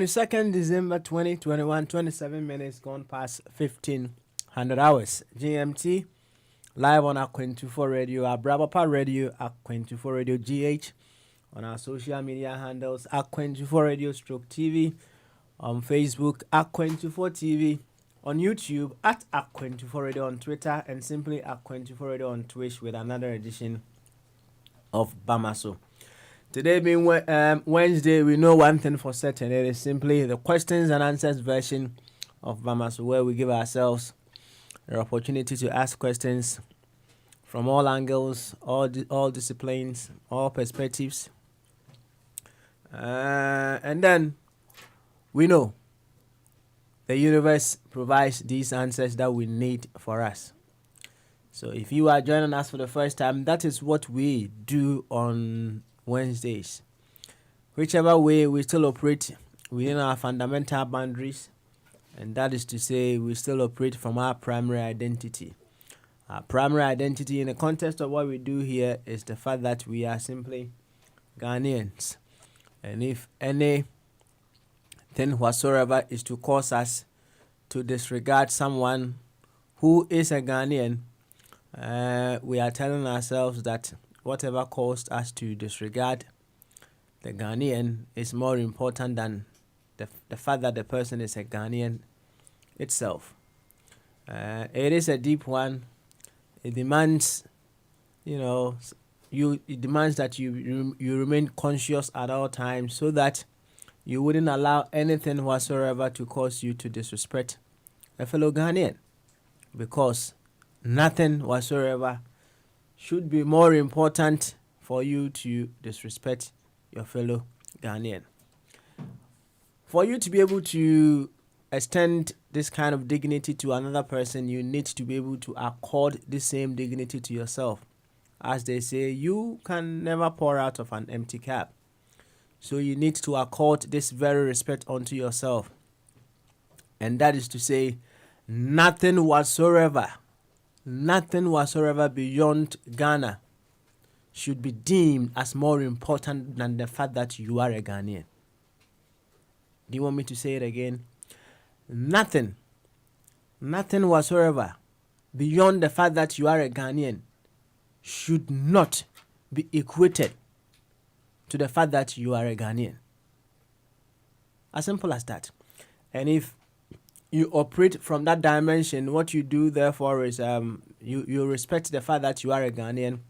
Second December 2021, 27 minutes gone past 1500 hours. GMT, live on our 24 radio, our Brabapa radio, our 24 radio GH, on our social media handles, our 24 radio stroke TV, on Facebook, our 24 TV, on YouTube, at our 24 radio on Twitter, and simply our 24 radio on Twitch with another edition of Bamaso. Today being Wednesday, we know one thing for certain. It is simply the questions and answers version of Bamaso, where we give ourselves the opportunity to ask questions from all angles, all disciplines, all perspectives. And then we know the universe provides these answers that we need for us. So if you are joining us for the first time, that is what we do on Wednesdays. Whichever way, we still operate within our fundamental boundaries, and that is to say, we still operate from our primary identity. Our primary identity in the context of what we do here is the fact that we are simply Ghanaians. And if anything whatsoever is to cause us to disregard someone who is a Ghanaian, we are telling ourselves that whatever caused us to disregard the Ghanaian is more important than the fact that the person is a Ghanaian itself. It is a deep one. It demands, it demands that you remain conscious at all times, so that you wouldn't allow anything whatsoever to cause you to disrespect a fellow Ghanaian, because nothing whatsoever should be more important for you to disrespect your fellow Ghanaian. For you to be able to extend this kind of dignity to another person, you need to be able to accord the same dignity to yourself. As they say, you can never pour out of an empty cup. So you need to accord this very respect unto yourself. And that is to say, nothing whatsoever beyond Ghana should be deemed as more important than the fact that you are a Ghanaian. Do you want me to say it again? Nothing whatsoever beyond the fact that you are a Ghanaian should not be equated to the fact that you are a Ghanaian. As simple as that. And if you operate from that dimension, what you do therefore is you respect the fact that you are a Ghanaian,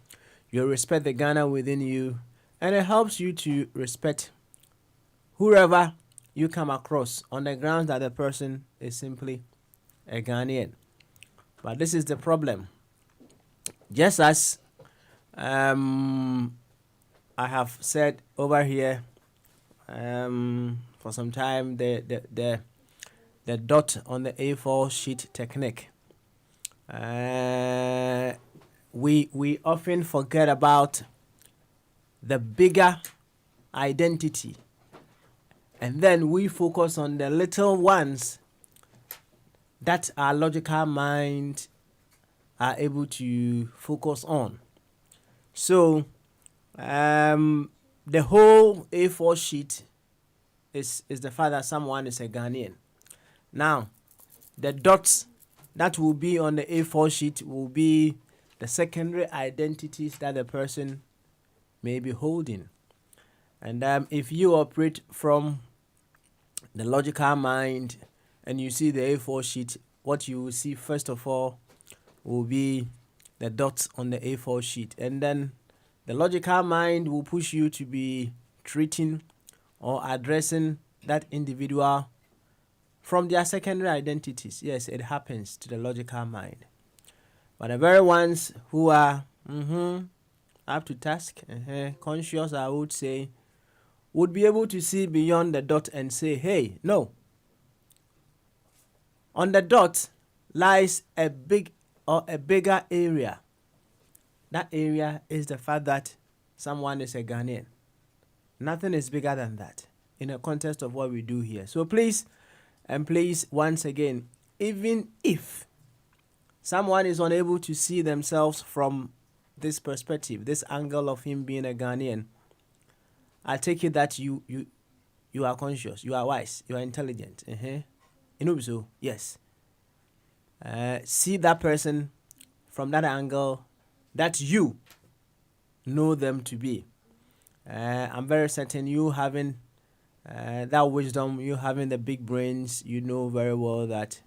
you respect the Ghana within you, and it helps you to respect whoever you come across on the grounds that the person is simply a Ghanaian. But this is the problem. Just as I have said over here for some time, the dot on the A4 sheet technique. We often forget about the bigger identity, and then we focus on the little ones that our logical mind are able to focus on. So the whole A4 sheet is the fact that someone is a Ghanaian. Now, the dots that will be on the A4 sheet will be the secondary identities that the person may be holding. And if you operate from the logical mind and you see the A4 sheet, what you will see first of all will be the dots on the A4 sheet. And then the logical mind will push you to be treating or addressing that individual from their secondary identities. Yes, it happens to the logical mind. But the very ones who are up to task, conscious, I would say, would be able to see beyond the dot and say, hey, no. On the dot lies a big or a bigger area. That area is the fact that someone is a Ghanaian. Nothing is bigger than that in the context of what we do here. So please, once again, even if someone is unable to see themselves from this perspective, this angle of him being a Ghanaian, I take it that you are conscious, you are wise, you are intelligent. You know so, yes. See that person from that angle that you know them to be. I'm very certain you having that wisdom, you having the big brains, you know very well that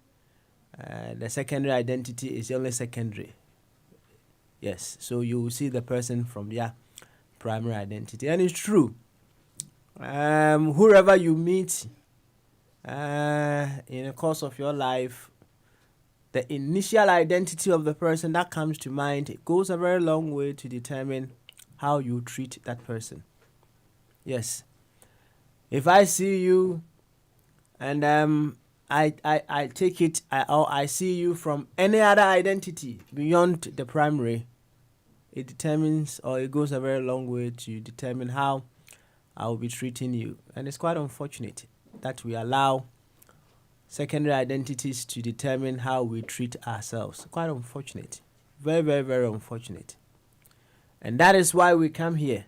the secondary identity is only secondary. Yes, so you will see the person from their primary identity. And it's true. Whoever you meet in the course of your life, the initial identity of the person that comes to mind, it goes a very long way to determine how you treat that person. Yes. If I see you and I take it, or I see you from any other identity beyond the primary, it determines, or it goes a very long way to determine how I will be treating you. And it's quite unfortunate that we allow secondary identities to determine how we treat ourselves. Quite unfortunate. Very, very, very unfortunate. And that is why we come here,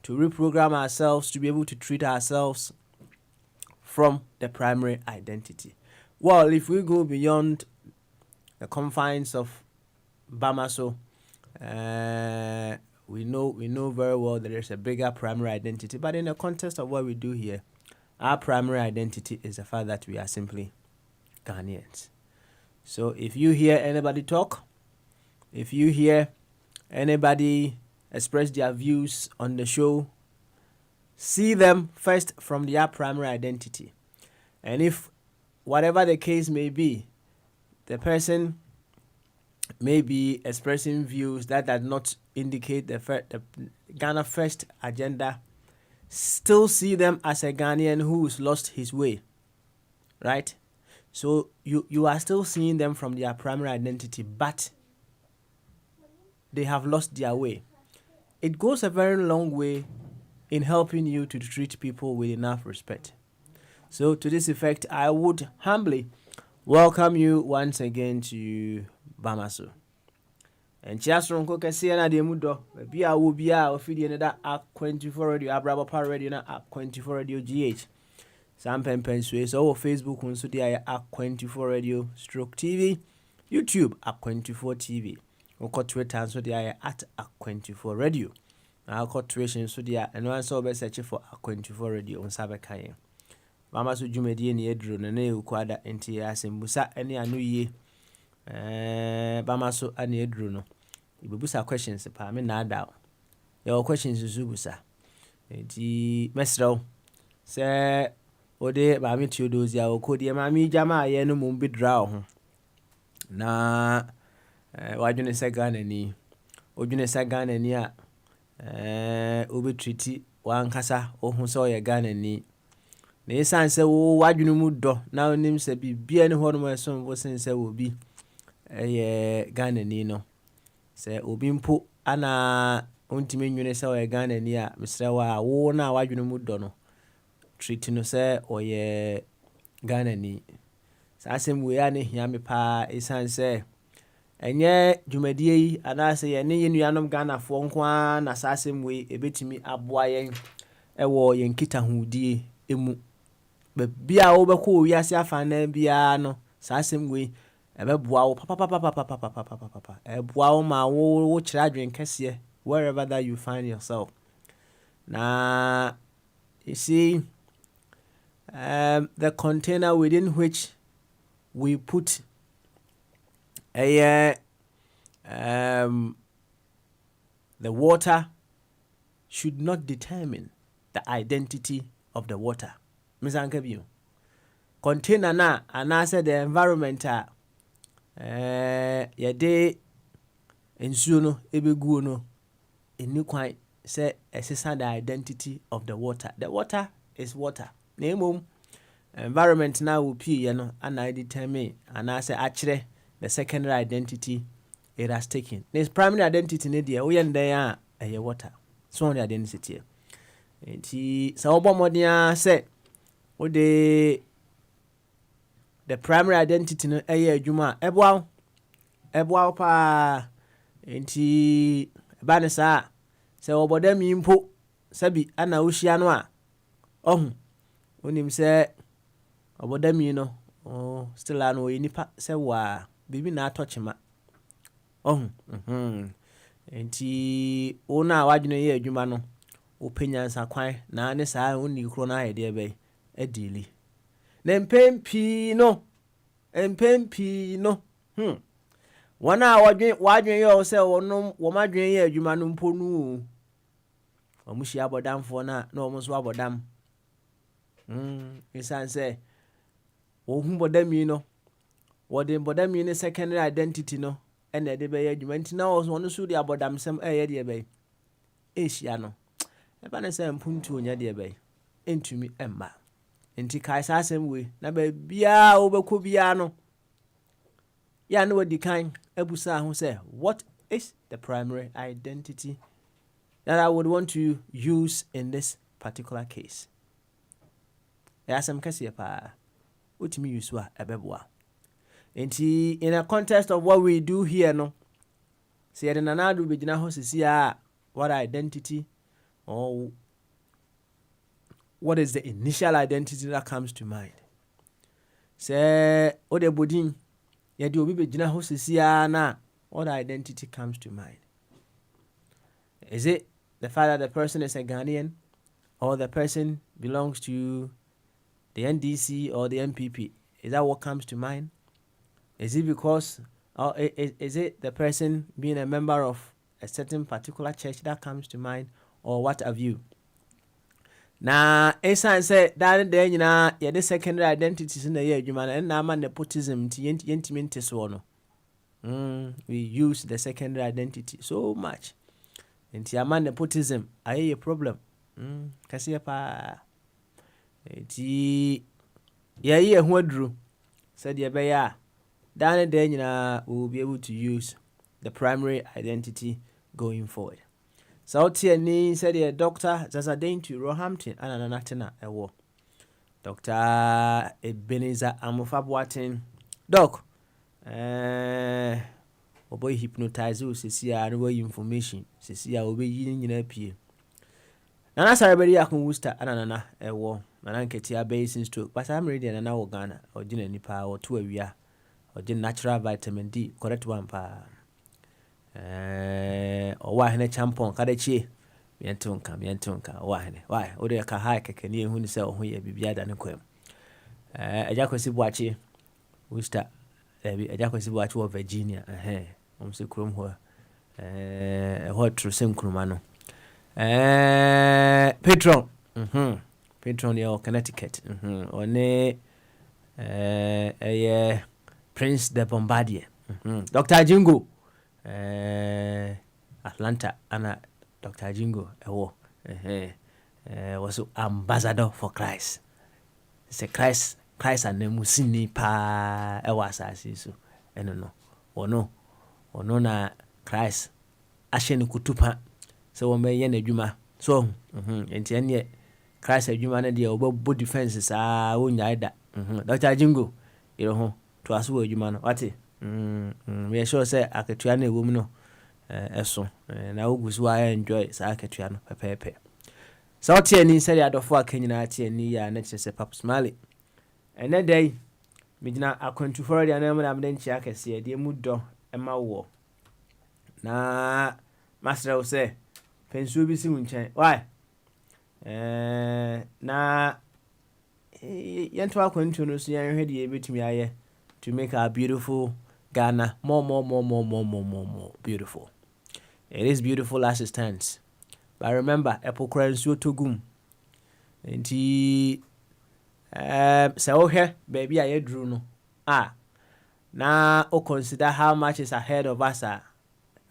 to reprogram ourselves, to be able to treat ourselves from the primary identity. Well, if we go beyond the confines of Bamaso, we know very well that there's a bigger primary identity. But in the context of what we do here, our primary identity is the fact that we are simply Ghanaians. So if you hear anybody talk, if you hear anybody express their views on the show, see them first from their primary identity. And if, whatever the case may be, the person may be expressing views that does not indicate the Ghana First agenda, still see them as a Ghanaian who's lost his way, right? So you are still seeing them from their primary identity, but they have lost their way. It goes a very long way in helping you to treat people with enough respect. So to this effect, I would humbly welcome you once again to Bamaso. And Chiasron Kokasiana de Mudo, Bia will be our video that at 24 radio, Abraba Power Radio, at 24 radio GH. Sam Pen Pensways, or Facebook, on so they at 24 radio stroke TV, YouTube at 24 TV. Or Twitter, so they are at 24 radio. Now, Twitter, so they are, and one saw best search for 24 radio on Sabakayan. Mama so Jumedi and Yedro, and they require NTS and Busa, any anu ye. Bamaso and Yedro. No. You will busa questions, pa me na doubt. Your questions is Zubusa. The Mestro say, Ode, Mammy Tudozia, or Codia Mammy Jama, Yenu Mumbi draw. Na, why do you say Ganani? Or do you say Ganania? Ubi treaty, one cassa, or who saw your Ganani. The son said, oh, why do you move do? Now, names say, be any one of my son was saying, say, will be a Gananino. Say, Obimpo, Anna, Untimi, you say, a Ganania, Mr. Wa, now why do you move dono? Treating no say, or ye Ganani. Sassem, we are yammy pa, is say. And yet, Jumedi, and I say, and you yanum Ghana for one assassin way, a bit to me abwaying a war in Kita who dee, emu. But be a overcool, yes, ya fan, biano, sassem way, a bebow, papa, a bow, my old children, Cassia, wherever that you find yourself. Now, you see, the container within which we put the water should not determine the identity of the water. Miss Ankebu. Container na and I said the environment ye de nsuo no ebegu no eni kwan say esesa the identity of the water. The water is water. Na emom environment na wo pie ye no ana determine ana say akire the secondary identity it has taken. This primary identity ne de wo ye ndan a eye water. So the identity. Enti sa wo bomodia say wo de the primary identity no eye adwuma eboa pa. Enti ba ne sa se obodam yimpo sabi ana wohia no a onim se obodam yi no still an we nipa se wa bibi na atochema enti ona wadwene ye adwuma no openyansa kwan na ne sa oni kro na ayede be adili na mpempi no wana wadwen ye se wonom wo madwen ye adwuma no mpo nu omuhia abodamfo na omo so abodam isan se ohun bodami no wode bodami ne secondary identity no ene de be ye adwuma nti na ono so de abodam sem eye de be ehia no eba ne se mpuntu onya de be entumi emma nti kai sa asem we na ba bia obekọ bia no ya no wadi kan abusa ho say what is the primary identity that I would want to use in this particular case. Asem kase pa utimi use wa ebeboa. Enti in a context of what we do here no say the nanadu begina ho sisia what identity or what is the initial identity that comes to mind. Say ode bodin ye de obi begina ho sisia na what identity comes to mind. Is it the fact that the person is a Ghanaian or the person belongs to the NDC or the MPP? Is that what comes to mind? Is it because or is it the person being a member of a certain particular church that comes to mind, or what have you? Na esan say that the nyina ye the secondary identities in the year adwuma na man nepotism ti yentimi nteso no. We use the secondary identity so much. Enti aman nepotism aye a problem. Kase pa. Enti ye ho aduru said ye be ya dan the nyina we will be able to use the primary identity going forward. So tiani said the doctor Zazadentu Roehampton ananatena ewo. Dr. Ebenezer Amofabwatin doc oboy hypnotize you sisia no information sisia obe yi nyina pie. Nana Sarabedi akun Worcester ananana ewo nana nketia basin stroke but I'm ready nana wo Ghana ogina nipa o to awia ogina natural vitamin D correct one pa. Owa hene champon kada chie mientonka owa hene why ode ka ha keke ni ehunu se oho ye bibia da ne kwam ejakwesi buachi Worcester ejakwesi buachi wo Virginia omse krom ho ho trusem kroma no Patron yo Connecticut one Prince de Bombardier Dr. Jingo Atlanta ana Dr. Jingo was ambassador for Christ. It's a Christ and musini pa asasi so no ono na Christ ahye kutupa so wo me ye na adwuma so enti ene Christ adwuma na de obo defense sa wonya ida Dr. Jingo iro ho to aso adwuma no wate we sure say akatua na ewom no eso na ogusu wa enjoy sa akatua no pepepe so tiani say adofo akanyina tiani ya na chese Papa Smiley ene day midina akwantuforo de na am de nchi akese de mu do ema wo na master will say pensu bi si munchen why na yento akwantu no so yan hwede e betumi aye to make our beautiful Ghana more beautiful. It is beautiful as it stands. But remember, epokra nsuo togum. Enti say okay, baby aye dru no. Na o consider how much is ahead of us.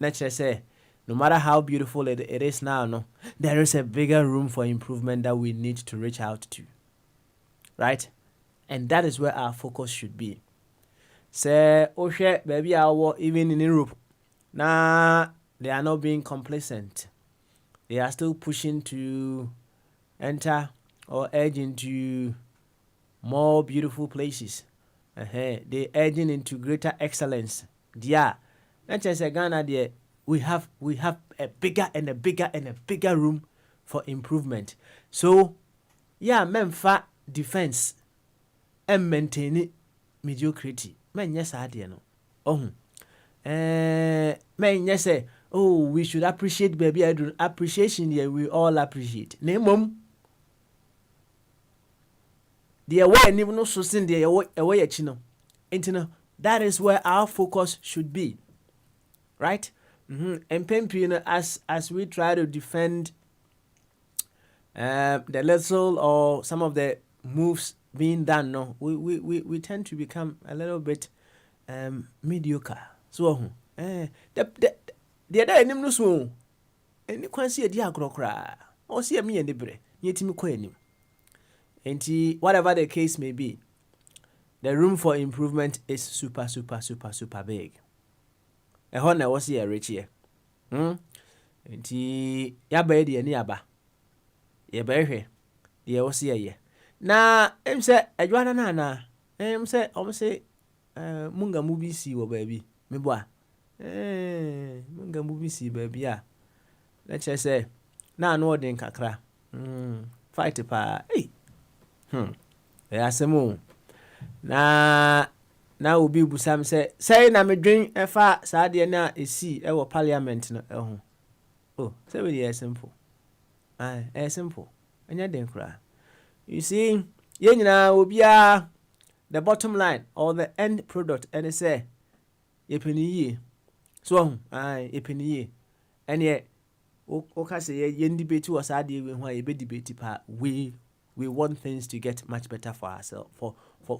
let's just say, no matter how beautiful it is now, no, there is a bigger room for improvement that we need to reach out to, right? And that is where our focus should be. Say, oh shit, baby, even in Europe, nah, they are not being complacent. They are still pushing to enter or edge into more beautiful places. They edging into greater excellence. Yeah, let's just say Ghana there, we have a bigger and a bigger and a bigger room for improvement. So yeah, memfa defense and maintain mediocrity. Men yes idea no. Oh. Men yes say, oh, we should appreciate baby. I do appreciation here. We all appreciate. Name the way and even no so sin the away chino. That is where our focus should be. Right? And Pempino, as we try to defend the little or some of the moves being done, no, we tend to become a little bit mediocre. So the other enemy so and you can see a dear crocra or see me and the bre, yet me quenim. And whatever the case may be, the room for improvement is super big. A honor was here rich here. And ya bed ye nearba. Ye bear ye was here. Na say a juana nana. Say munga movie see wo baby. Me boy. Munga movie see baby ya. Let's just say na no den kakra. Fight pa. Hey. Ya semo. Na obi busam say na me dwen efa saa de na esi e wo parliament no ho. Oh, say we dey simple. Simple. Anya den kra. You see, ye nyina obia the bottom line or the end product and say ye peni yi. So, ye peni yi. And ye o ka say ye debate was saa de we ho ye be debate pa we want things to get much better for ourselves. For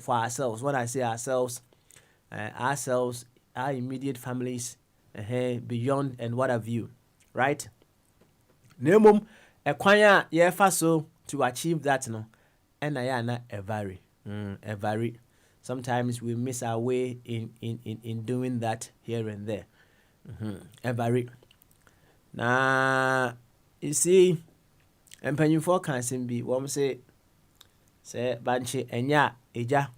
ourselves. When I say ourselves, our immediate families, beyond and what have you, right? Nemum, a kwanya ye faso to achieve that, no, and I na vary. Sometimes we miss our way in doing that here and there. Vary. Now, you see, and penny for can be one say banche enya eja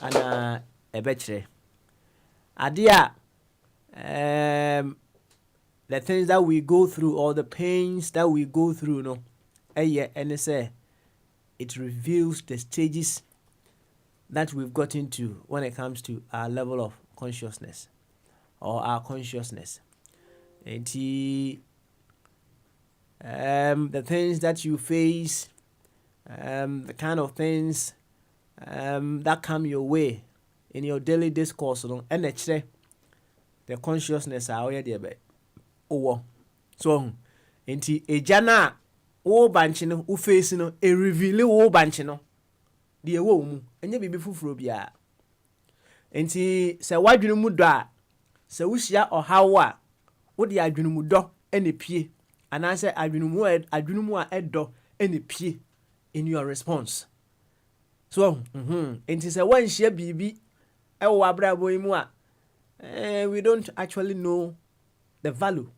ana ebetre adia the things that we go through or the pains that we go through, no, and say it reveals the stages that we've got into when it comes to our level of consciousness or our consciousness. And the things that you face, the kind of things that come your way in your daily discourse, no, and the consciousness are already there. Oh, so enti ejana o banchi no o face no e reveal o banchi no de e wo mu enye bibi fufuro bia enti se wadwene mu do a se wuhia ohawo a wo de adwene mu do ene pie ana se adwene mu a edo ene pie in your response. So enti se wan hia bibi e wo abrabo yi mu a we don't actually know the value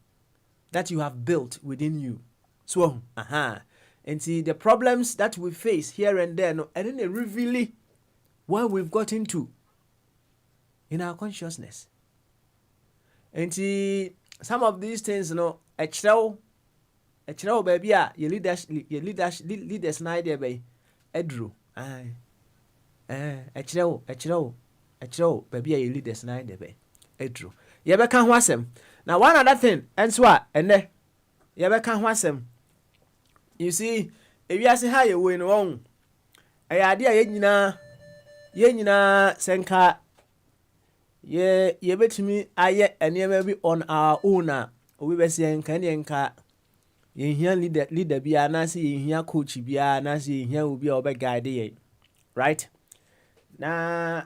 that you have built within you. So, and see the problems that we face here and there, no, and then they reveal what we've got into in our consciousness. And see some of these things, you know, a child baby, your leaders night there by Edru. A child baby, your leaders night there by Edru. You ever can wasem. Now one other thing, and so and you ever can wasem. You see, if you say how you win wrong, a idea yenina senka ye bet me aye and ye may be on our owner. We were saying Kenyanka ye here leader be a nasi ye here coach be a nasi here will be our big guide, right? Na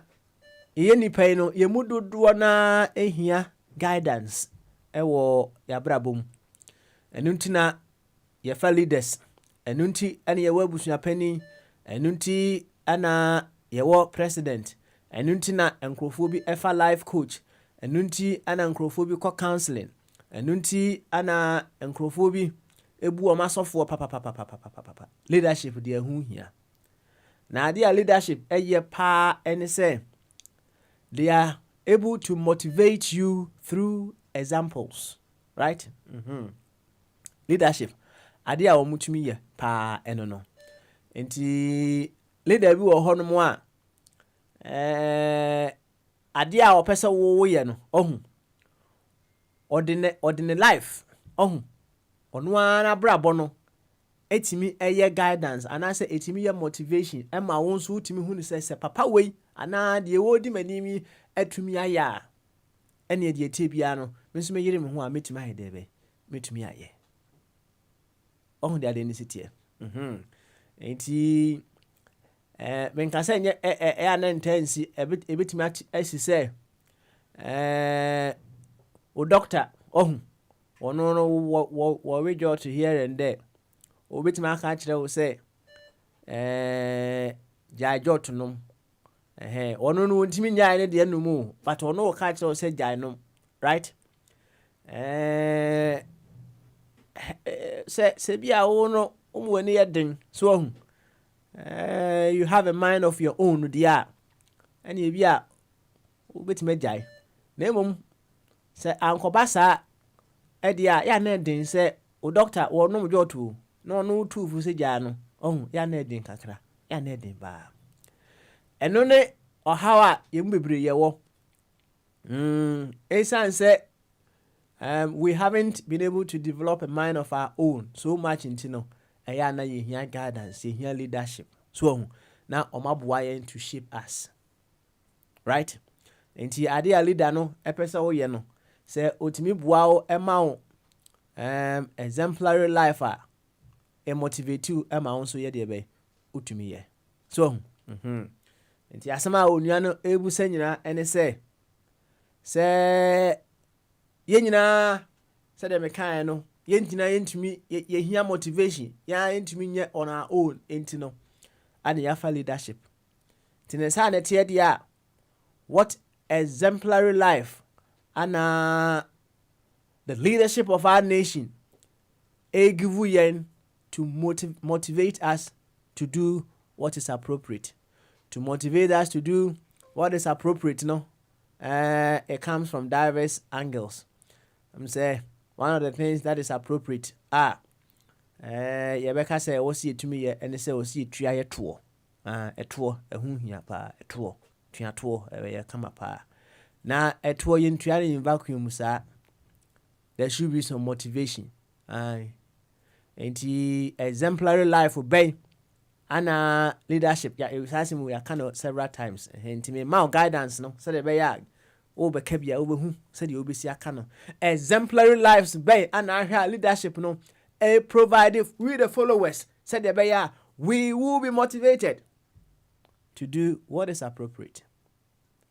ye ni pay no ye mudu duana here guidance ewo ya brabom enunti na ye fa leaders enunti ana ye wabusua pani enunti ana ye wo president enunti na enkrofo bi efa life coach enunti ana enkrofo bi ko counseling enunti ana enkrofo bi ebu o masofo papa leadership de ahu hia na ade a leadership eye pa ene say they are able to motivate you through examples, right? Leadership ade a omutumi ye pa eno no enti leader bi wo hono mo a ade a opese wo ye no ohun ordinary life ohun ono ana brabo no etimi eye guidance anase etimi ye motivation ema won so utimi hu ni se papa wei ana de wodi manimi atumi aya ene de etie bia no menso meyire me ho a metumi ayedebe metumi aye ohun de ade ni sitie enti menka se nye ana intensi ebetimi asise o doctor ohun ono no wo rejo to here and there obetimi aka kire wo se jajo to no ono no ntimi nyae ne de numu but ono ka kire wo se jai no right se bia wo no umwani yedin so ohun you have a mind of your own dia ani bia obetimi jai na emom se ankoba sa edia ya na den se o doctor wo no mjo to no no tufu se ja no ohun ya na den kakra ya na den ba eno ne ohawa yem bebre ye wo esan se we haven't been able to develop a mind of our own so much intino eya na ye hia guidance ye hia leadership so ohun na omaboa ye to shape us right enti ade a leader no epese wo ye no se otimi boa wo ema wo exemplary life a motivate you ema wo so ye de be utumi ye so enti asema onua no ebu sanyina ene se ye nyina se de mekan no ye nyina yentumi ye hia motivation ya yentumi nye on our own enti no ade ya fa leadership tinesa na tie dia what exemplary life and the leadership of our nation give yen to motivate us to do what is appropriate, to motivate us to do what is appropriate. No, it comes from diverse angles. I'm saying one of the things that is appropriate Yebeka say o see to me and say o see tria ye tour a tour a hia pa a tour tria tour come pa na a tour in tria in vacuum sa there should be some motivation and exemplary life obey and leadership ya it has we are kind of several times and me my guidance no so the be ya o be kabia o be hu so the obesi aka no exemplary lives be and our leadership no provide with the followers said the be ya we will be motivated to do what is appropriate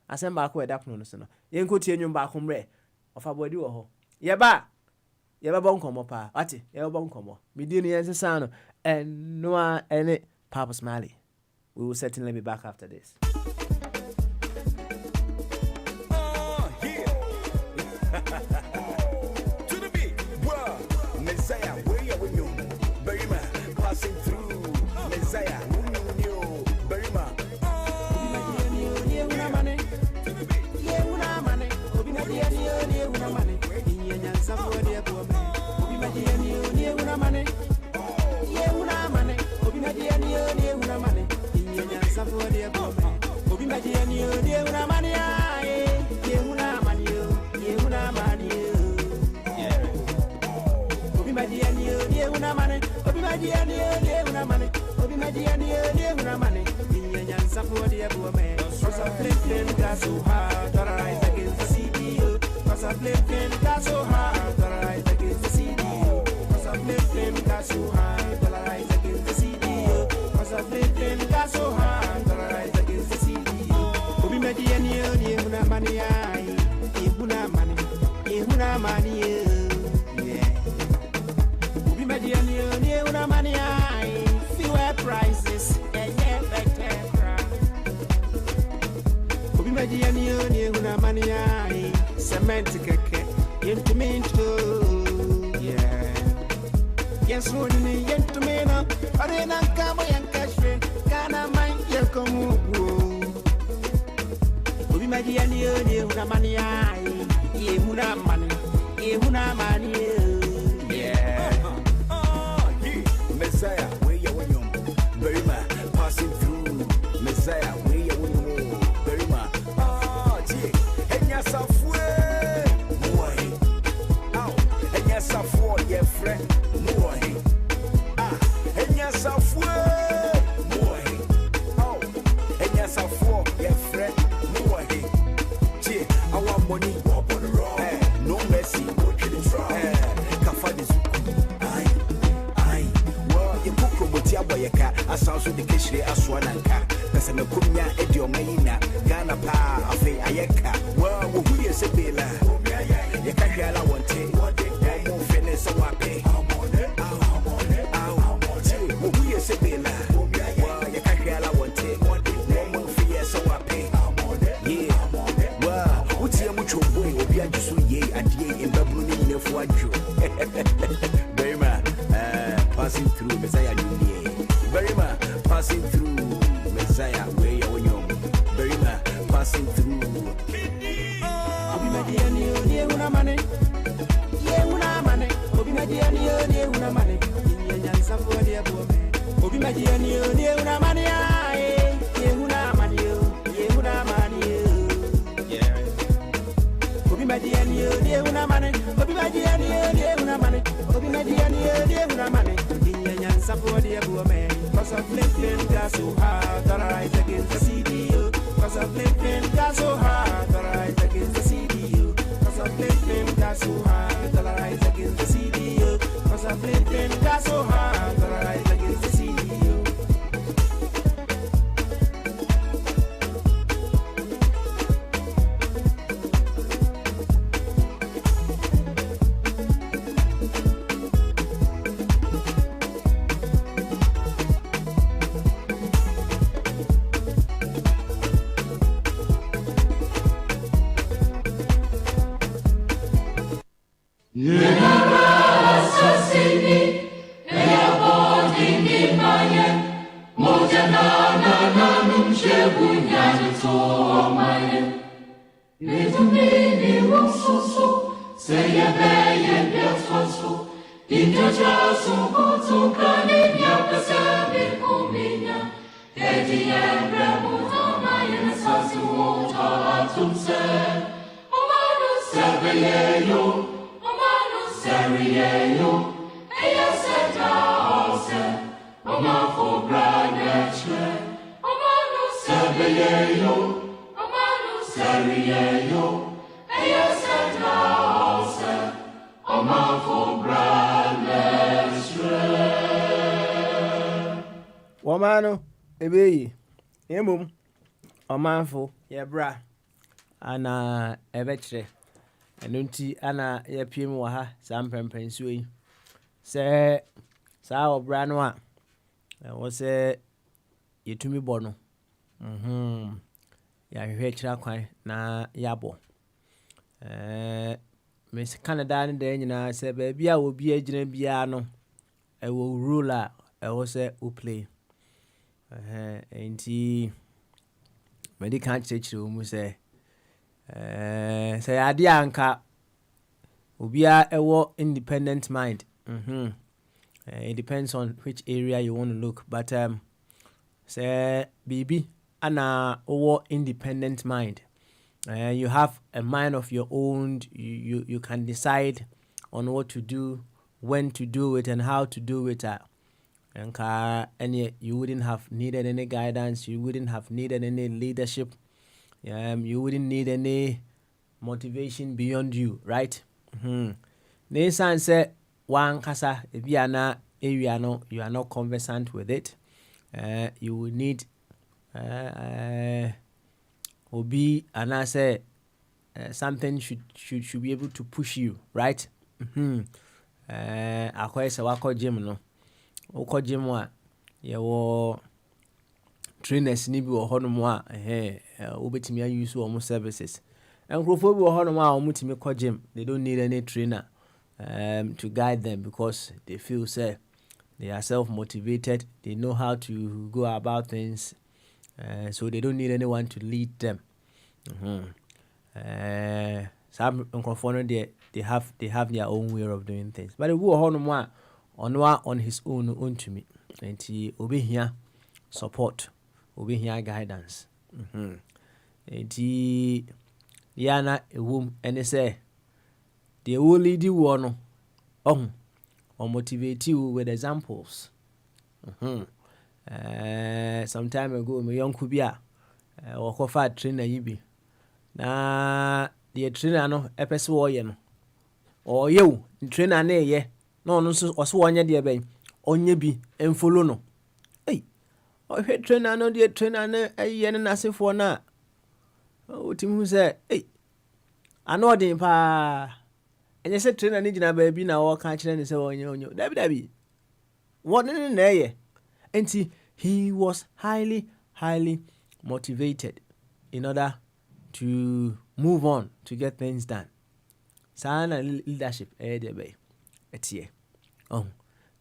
asem ba ko e da kono no so no yenko tie nwum ba ko mre ofa body wo ho yeba bon komo pa ati yeba bon komo midi ni yensa no and no any Papa Smiley. We will certainly be back after this. To the beat, well, Messiah, where you with you? Berima, passing through. Messiah, you, Berima. Money. meant to get into me too. Yeah. Yes, wouldn't get to me now. I didn't come and catch me. Can I mind you come? Obi maji ani oni una mani ai. Ye una mani. Ye una mani. Yeah. Messiah, where you when you very man passing through. Messiah, where you when you very man. Gee, enya safwe. Muahi. Ow, enya safwe, yeah friend. Muahi. Enya safwe. Muahi. Ow, enya safwe, yeah friend. Muahi. Gee, I want money. Walk on the road. No mercy. Go to the try. Kafadi zuku. Boyaka, I sound so the Kishri Aswananka. That's a Kumya Edio Maina, Ghana Pa, Afe Ayaka. Well, who is a Bela? Yakala one day, one day, more fitness of what pay. Who is a Bela? Yakala one day, one day, more fears of what pay. Yeah, well, what's your mutual boy will be a just ye and ye in Babuni for you. Very man, passing through Messiah. Very much passing through Messiah, where you're young. Very much passing through. Obi Madiani, you una money. You una money. Obi Madiani, you una money. Yan Safo de Bobe. Obi Madiani, you una money. You una money. You una money. Yeah. Obi Madiani, you una money. Obi Madiani, you una money. Obi Madiani, you una money. Yan Safo de Bobe. Cause of living got so hard that I rise against the CDU. Cause of living got so hard that I rise against the CDU. Cause of living got so hard that I rise against the CDU. Cause of living got so hard that I rise against the CDU. Womano, ebe emum, omanfo, ye bra, ana ebechre, enunti ana ye piem waha, sam pempensuyi. Se, sa obra no a, wo se, yetumi bono. Ya hwehwe kira kwan na yabo. Miss Canada ni de nyina se ba bia obi agina bia no, ewo ruler, ewo se u play. Enti medi kan chechire mu se ade anka obia ewo independent mind. It depends on which area you want to look, but say baby ana owo independent mind. You have a mind of your own. You can decide on what to do, when to do it, and how to do it. And you wouldn't have needed any guidance. You wouldn't have needed any leadership. You wouldn't need any motivation beyond you, right? Nesan say one kasa if you are not area no, you are not conversant with it. You will need obi and I say something should be able to push you, right? Akwai se wako gym no. Wako gym wa yewo trainers ni bi wo hono mo a obetimi use wo services. nkrofo bi wo ho no ma omutimi ko gym, they don't need any trainer to guide them because they feel say they are self-motivated, they know how to go about things, so they don't need anyone to lead them. Some nkrofo they have their own way of doing things, but wo ho no ma on his own to me, and he obi here support, obi here guidance. And he yana ewum ene say the only di one or motivate you with examples. Some time ago me yonku bia wo fa trainer yibi na the trainer no epese wo ye no o ye trainer na ye no no so wonye de ben onye bi enfollow no o hwe trainer no de trainer na ye ne nasefo na o timu say ano odin pa enye se trainer ni gina ba bi na wo ka kire ni se onye dabi what na ye enti he was highly motivated in order to move on to get things done. Sana leadership de etie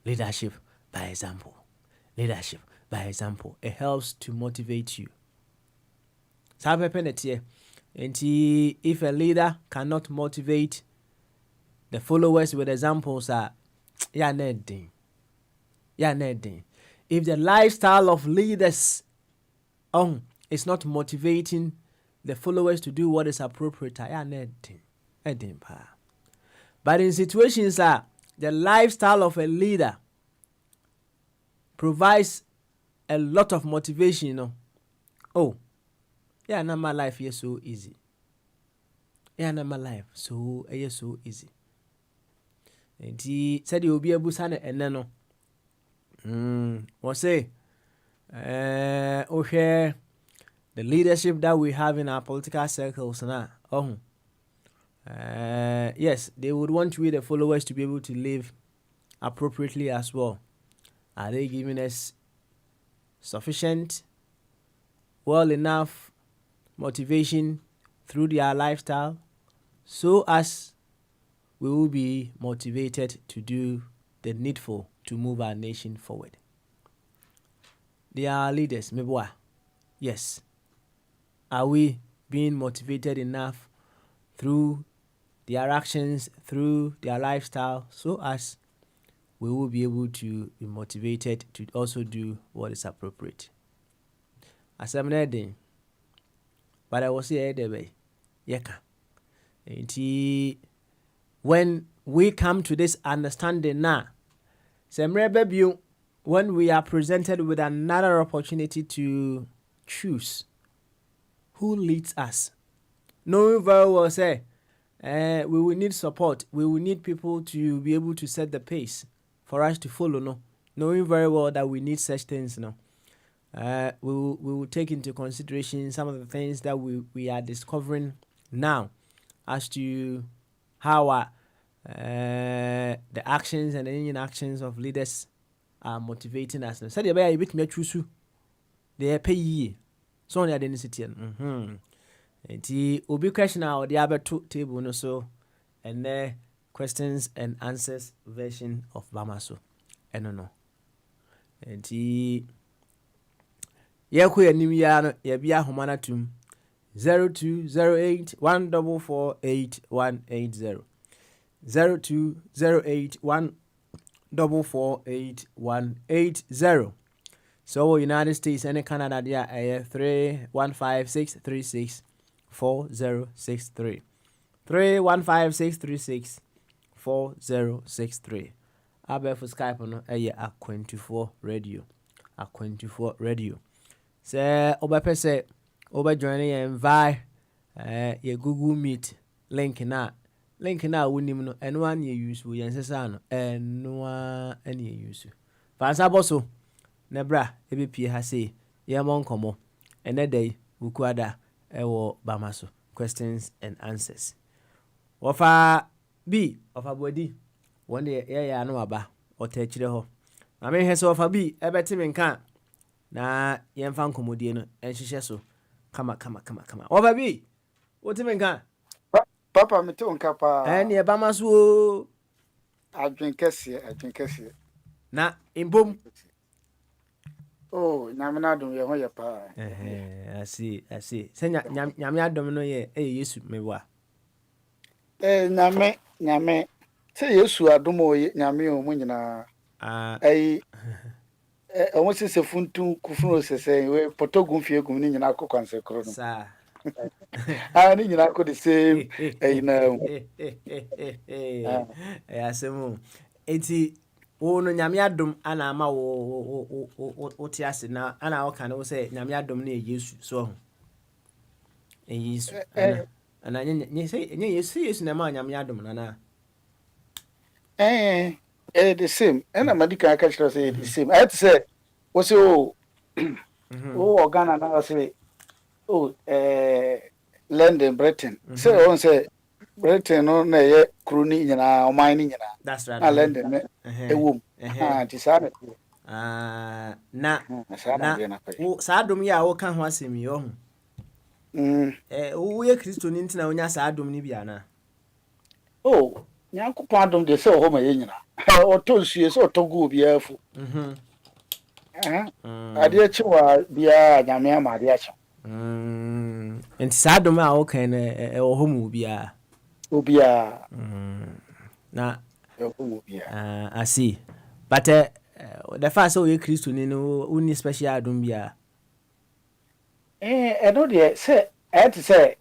leadership by example. Leadership by example, it helps to motivate you. Sabe penetie enti if a leader cannot motivate the followers with examples, ya nedin. If the lifestyle of leaders is not motivating the followers to do what is appropriate, ya nedin pa. But in situations the lifestyle of a leader provides a lot of motivation, yeah, now my life is so easy. So easy. And he said you'll be able to and then or say the leadership that we have in our political circles now. Yes, they would want we the followers to be able to live appropriately as well. Are they giving us sufficient, well enough motivation through their lifestyle so as we will be motivated to do the needful to move our nation forward? They are leaders, meboa. Yes. Are we being motivated enough through their actions, through their lifestyle, so as we will be able to be motivated to also do what is appropriate? As I'm reading, but I was here the way, yeka. When we come to this understanding now, when we are presented with another opportunity to choose who leads us, knowing very well say we will need support, we will need people to be able to set the pace for us to follow, knowing very well that we need such things, we will take into consideration some of the things that we are discovering now as to how the actions and the inactions of leaders are motivating us. So they be bit me choose they pay so on the identity. Obi question our the other two table no so and there questions and answers version of Bamaso. No. And Yako Yanimiano Yabia Homana Tum 0208 144 8180 0208 144 8180. So United States and Canada dia 315636 4063 315636 4063. Abe for Skype no A24 radio. Say oba say oba join and via your Google Meet link na wonim no eno an ye use wo yansesa no eno an ye use fansa boso nebra ebepie ha say ye mon komo ene day wukuada ewo Bamaso questions and answers. Ofa B ofa body one day ya no aba otechire ho na me he so ofa B ebeti me nka na yemfa nkomodie no enhihye so kama ofa B woti me nka Papa me to nka pa. ɛne ɛba ma so Adwen kɛseɛ. na mbom Oh, nyame na dum ye ho ye pa. asi sɛ nyame adom no yɛ Yesu mewa Nyame sɛ Yesu adom o nyame o mu nyina. Ai o se funtu kufunu sese we potogun fie gum ni nyina akokwanse kro no. sa Ni nyina akọ the same na. asɛm enti wo no nyame adom ana ama wo te ase na ana wo ka no sɛ nyame adom no yɛ Yesu so ho Yesu ana nye Yesu na ma nyame adom na The same. And Madika catch say the same. I had to say, what's oh, Ghana now say, London, Britain. So on say, Britain on a crooning in our mining. That's right. London, a womb. Tisana. Na saa adom yi a wo ka ho asɛm yi ho. Wo ye Kristo ni ntina onya saa adom ni bia na. Oh, Nyankopɔn adom de sɛ ɔhɔ ma yɛ nyina. Ɔtɔ nsuo sɛ ɔtɔ gu obiara fu. Adeɛ kyewa biara nyame ama adeɛ akyew. Nti saa adom a wo kan ɛwɔ hɔ mu obiara. Na I see. But the first so ye Kristo ni no uni special adom bia. Ɛno deɛ sɛ ɛte sɛ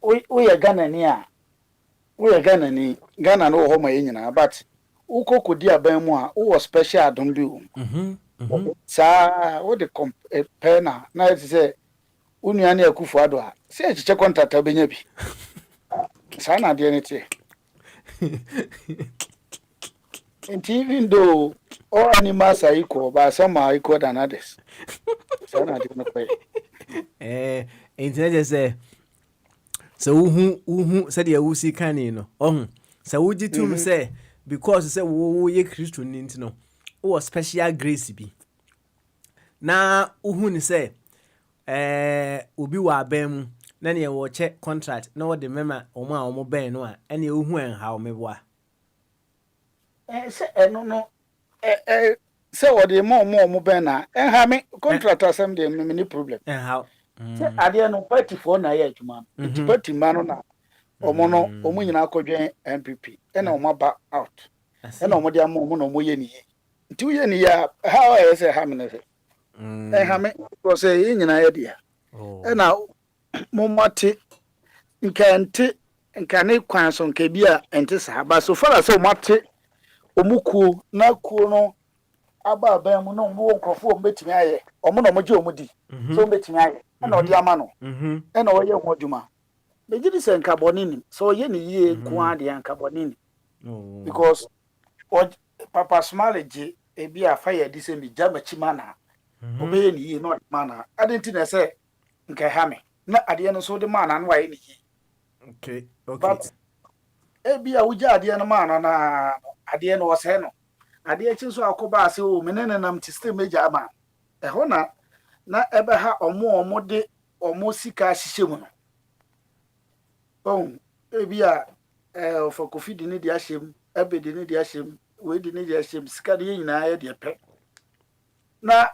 woyɛ Ghana ni a Ghana no ho ma nyina but ukokodi aban mu a wo special adom bi wo saa wo de compare na ɛte sɛ unua na akufo ado a sɛ ɛkyekyɛ contract benya bi saa na de ne tie and even though all animals are equal but some are equal than others saa na de no pay internet say so uhu said ya wusi kane no so wuji tum say because say wo ye Kristo ni ntino wo special grace bi na uhu ni say obi wa aban mu na ne wo che contract na wo de mema omo ben no a ene uhu enhaw meboa say no say wo de mo ben na enha me contract asem de me ni problem enhaw say ade no party for na ye adwuma no party ma no na omo nyina akodwen MPP ena omo ba out ena omo de omo na omo ye ni ye nti wo ye ni ya how I say ha me na say ha me because ye nyina ye dia ena mo mate nkane kwan so nka bia ente sa ba so far as o mate omukuo na kuo no aba aban mu no mo nkofo o betimi aye omo na omo je omo di so betimi aye ena odi ama no ena wo ye ho adwuma begidi se nka bonini so ye ni ye ku ade nka bonini because papa smile je e bia fa ye di se mi jama chima na obeye ni ye no mana adenti na se nka ha me na ade no so de mana no aye ni ye okay but e bia uja ade no mana na ade no wose no ade chi so akoba ase o menene nam ti system eja ama e ho na ebe ha omo de omo sika hihye mu no e bia for kofi di ne di ahyem ebe di ne di ahyem we di ne di ahyem sika de nyina ye de pe na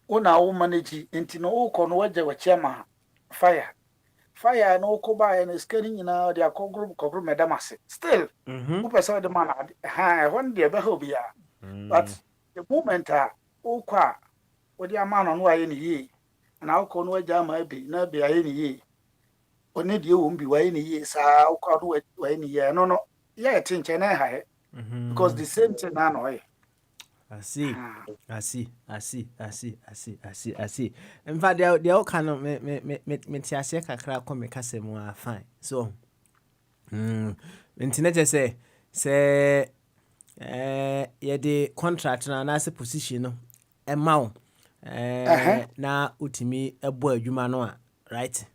una wo manage enti no wo ko no waje wa chema fire no ko ba ya na sika ni nyina de akogru medamase still wo pesa de man ha won de be ho bia but the moment wo kwa wo de amano no aye ni yi na wo ko no waje ama abi na bi aye ni yi oni de wo mbi waye ni yi sa wo kwa no waye ni yi no yeah tinche na ha because the same thing na no I see. In fact, they all kind of me tiase kakra ko me kase mu fine. So, internet say ye the contract na se position no e ma wo na utimi ebo adwuma no a right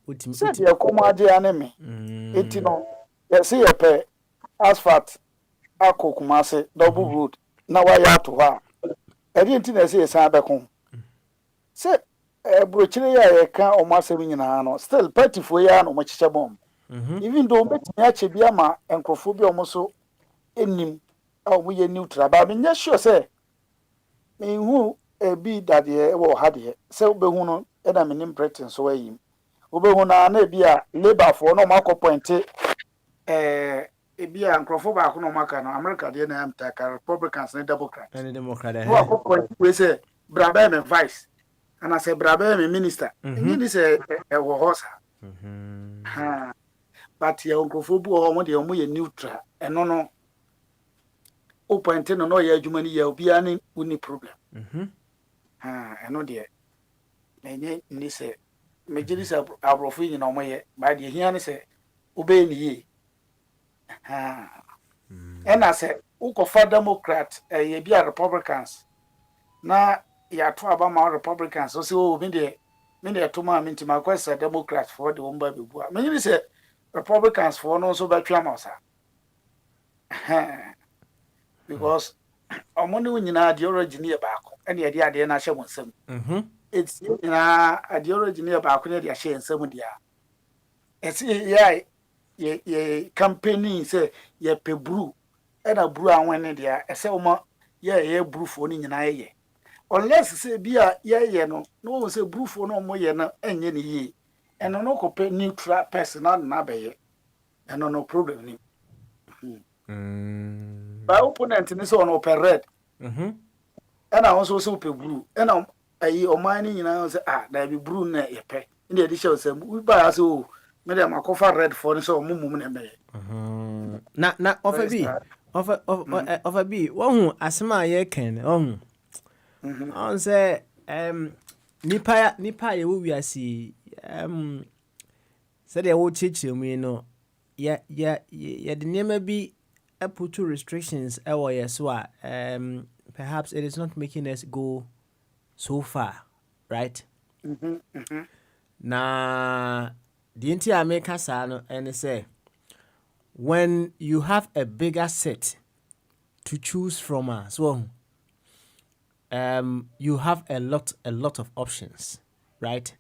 utimi se de komaje aneme enti no ye se ye pe asphalt akokumase double road na waya to ha edi nti na se san be kon se brochire ya ka o masem nyina no still party for ya no machicha bom even though betimi ache bia ma enkrofo bi o so enim a o ye neutral ba me nya sure say me hu bi that ye wo ha de say obehu no e na me nim pretin so ayim obehu na bia labor for no makọ point ebi a nkrofo ba ko no maka no America de na am taka Republicans and Democrats and Democrat no akọ point we say brabe me vice and I say brabe me minister you this wo hosa ha but ya nkrofo bu ho mo de mo ye neutral eno no o point no ye adwuma ni ya obi ani uni problem ha eno de enye ni say mejiri say abrofo yin na mo ye ba de hia ni say obey ni ye and I say ukofa Democrat ye bia Republicans na ya to abama Republicans so say o me de to ma minti ma kwesa Democrats for the umba bebu me ni say Republicans for no so betwa ma sa because omoni nyina ideology ni ba ko and ye de ade na hye wonsam it's na ideology ni ba ko ne de hye nsam dia it's ye campaigning say ye pe brew e na brew anwen ne dia ese o ye brew fo ni nyina ye unless say bia ye no no say brew fo no mo ye na enye ni yi eno no ko pe neutral person na be ye eno no problem ni ba opponent ni say on pe red ena won so pe brew ena ayi o man ni nyina say da bi brew na ye pe ndi edi show say we ba so me dem akofa red for so mumum na be na of bi wo hu asema ye ken hu on say nipa ye wo wiase say de wo chichiremu no ya de niema bi put restrictions ewo yeso a perhaps it is not making us go so far, right? Na the entire America sano and say when you have a bigger set to choose from as well, you have a lot of options, right?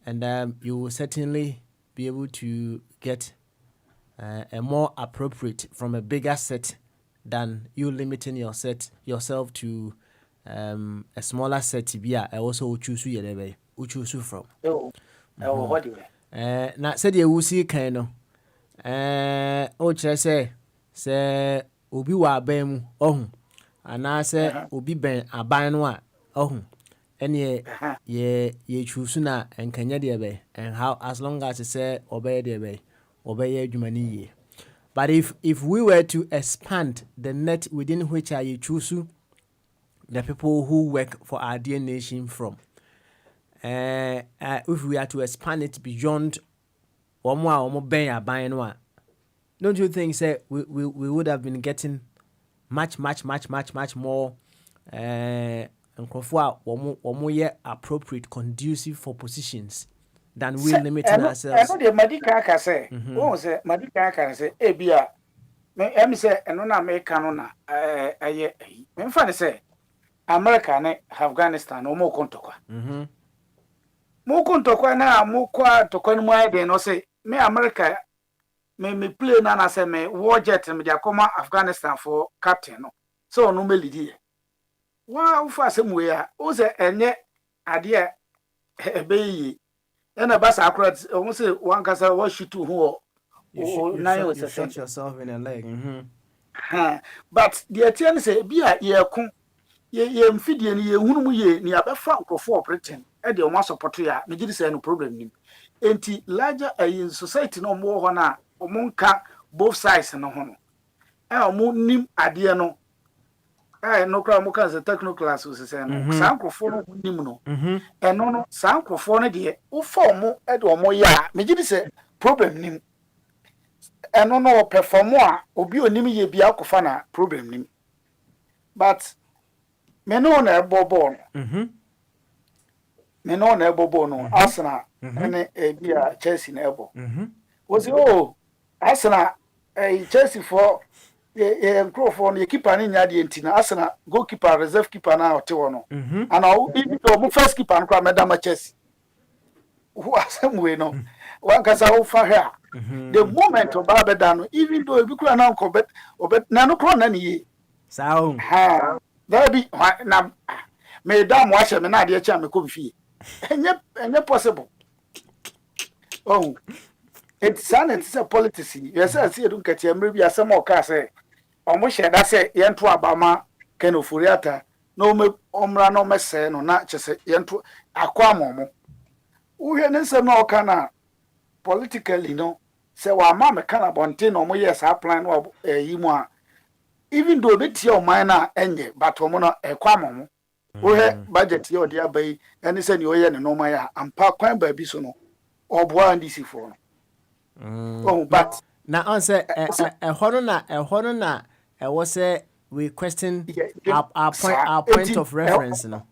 And you will certainly be able to get a more appropriate from a bigger set than you limiting yourself to a smaller set to be also choose from. What do Na said you will see kind of o chere say obi wa ban mu ohun ana say obi ben aban no a ohun ene ye choose na enkanya de be and how as long as say obey de be obey adwuma ni ye. But if we were to expand the net within which I choose the people who work for our dear nation from, if we are to expand it beyond don't you think say we would have been getting much more appropriate, conducive for positions than we limiting ourselves? I know the medical can say, say medical can say, bia me say eno na America no na me fa say America ne Afghanistan no mo kontokwa mo kontokwa na mo kwa tokwa no ai de no say me America me play na say me war jet me dia koma Afghanistan for captain no so no me lidi wa ufa asem we a o say enye ade ebeyi ena basa akkurat o say one kasa wa shitu ho you shot yourself in a leg. But the attorney say bia ye ku ye mfidie ni ye hunu mu ye ni abefa nkofo operating e de o ma support ya me gidi say no problem nim enti larger in society no mo ho na o mo nka both sides no ho no o mo nim ade no no kra mo kan say technical class o say no sa nkofo no nim no eno no sa nkofo no de o fo mo e de o mo ya me gidi say problem nim eno no perform a obi onim ye bia kofa na problem nim but me no na ebobo me no na ebobo no Arsenal ene bia Chelsea na ebo was Arsenal Chelsea for Crawford no keeper ni nya de ntina Arsenal goalkeeper reserve keeper na ote wo no and o first keeper no kwa medama Chelsea who are some way no one can say for her the moment of Babadano even though we could not covet nano crown any Sound. ha there be now may damn wash him and idea cham could fee and yet possible oh it's a politics yes I see you don't get maybe a some more car say almost that say yen to Abama Ken of Furiata no me omra no me say no na chese yen to akwa momo uhwe ne nsem na okana politically no say wa ma me kana bonte no mo yes a plan no yimu a even though be tie o man na enye but o mo no ekwa momo uhwe budget ye odi abai ene se ni oye ne no ma ya ampa kwan ba bi so no oboa ndisi fo no oh but na on say hono na was say we question our point of reference no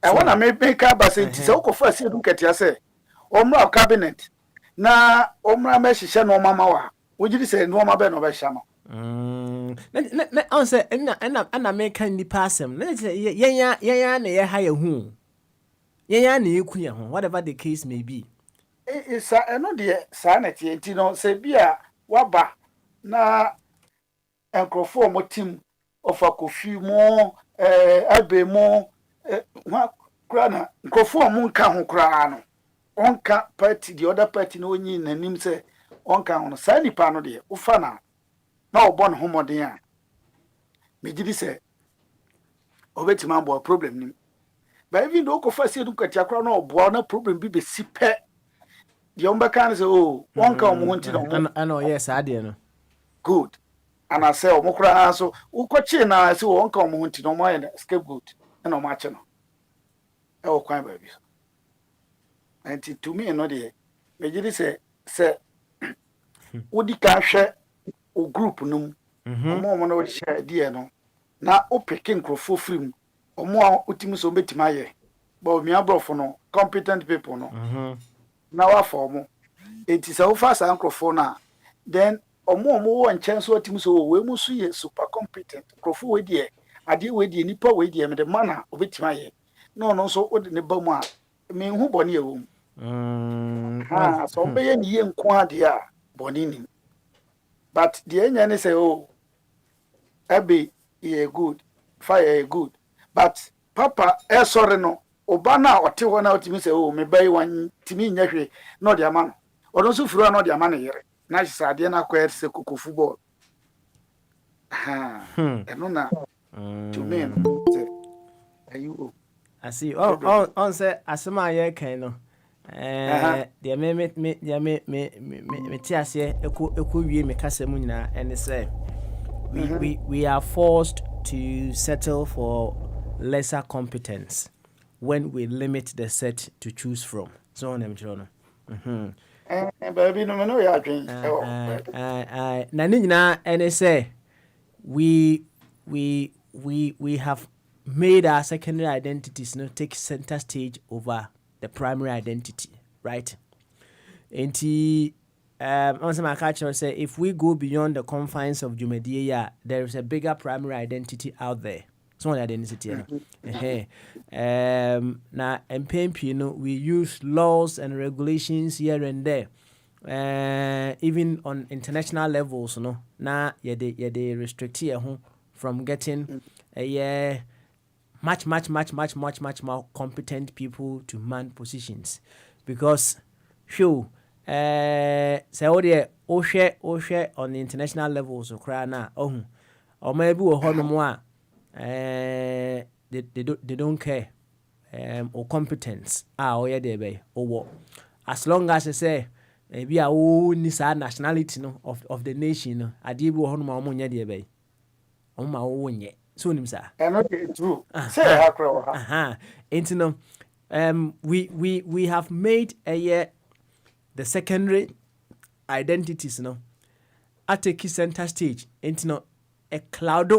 I want to make up as it is so for see look at you say omra cabinet na omra me hihye no mama wa wogi say no mama be no be hya no na on say na make nipa asem na yenya na ye ha ye hu yenya na ye ku ye ho whatever the case may be it's no de sanity enti no say bia waba na enkrofo mo team of akofi mo abe mo kura na nkrofo mo nka ho kura no onka party the other party no nyi nanim say onka ho no sa nipa no de ufa na obon homoden a megidi say obetima abo problem nim but even though ko fa say du kwatia kura na obo na problem bi be sipe the omba kan say oh onka mo nti no yes ade no good and I say omokura so ukochi na say onka mo nti no mo scapegoat na o ma che no e o kwan ba bi and to me no dey megidi say odi ka hwe o group num omo no share die no na o picking crofo film omo otimi so betima ye ba o mi abrofo no competent people no na wa form it is so fast and crofo na then omo wo nchen so otimi so we mu so ye super competent crofo we die ade we die nipa we die me de mana obetima ye no so odi ne ba mu a me hu bone ewo so be ye ni ye nko ade a bone ni but the engineer say oh ebe ye good fire good but papa sorry no obana ote ho na otimi say oh me bai wan timi nyahwe no de ama no odon so furu no de ama no yere na sade na kwa se koko football eno na to me no say ayu I see on say asema ye kan no de me tiase eku wie me kasa mu nyina and say we are forced to settle for lesser competence when we limit the set to choose from so on em chono baby no me no ya dwen na ni nyina and say we have made our secondary identities take center stage over the primary identity, right? And also my culture say if we go beyond the confines of Jumedia, there is a bigger primary identity out there. It's not identity. Now MPMP, we use laws and regulations here and there. Even on international levels, now they restrict here from getting a much more competent people to man positions because say o share on the international levels so cry na or maybe we hono mo a they don't care or competence o ye dey be o as long as they say maybe a o ni sa nationality of the nation no ade bi hono mo nya dey be o ma o nye so nim sa true say hakro we have made the secondary identities at a key center stage into a cloud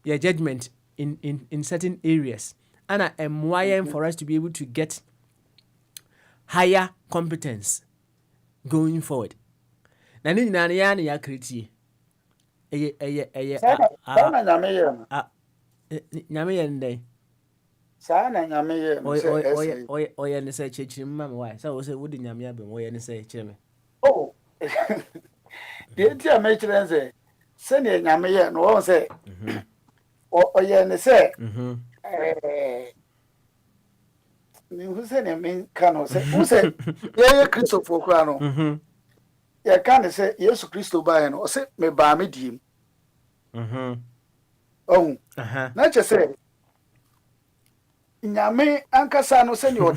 your judgment in certain areas and a for us to be able to get higher competence going forward na ni na ya create nyame yen dey saa na nyame ye no se ese oye ne say chechiri mma me why so say wodi nyame abem oye ne say chire me oh de ti a me kire nse se ne nyame ye no won se oye ne se mi hu se ne me kan o se ye Christopher kura no ye kan se Yesu Kristo ba ye no o se me ba me diem oh na che se nyame ankasa no se ne o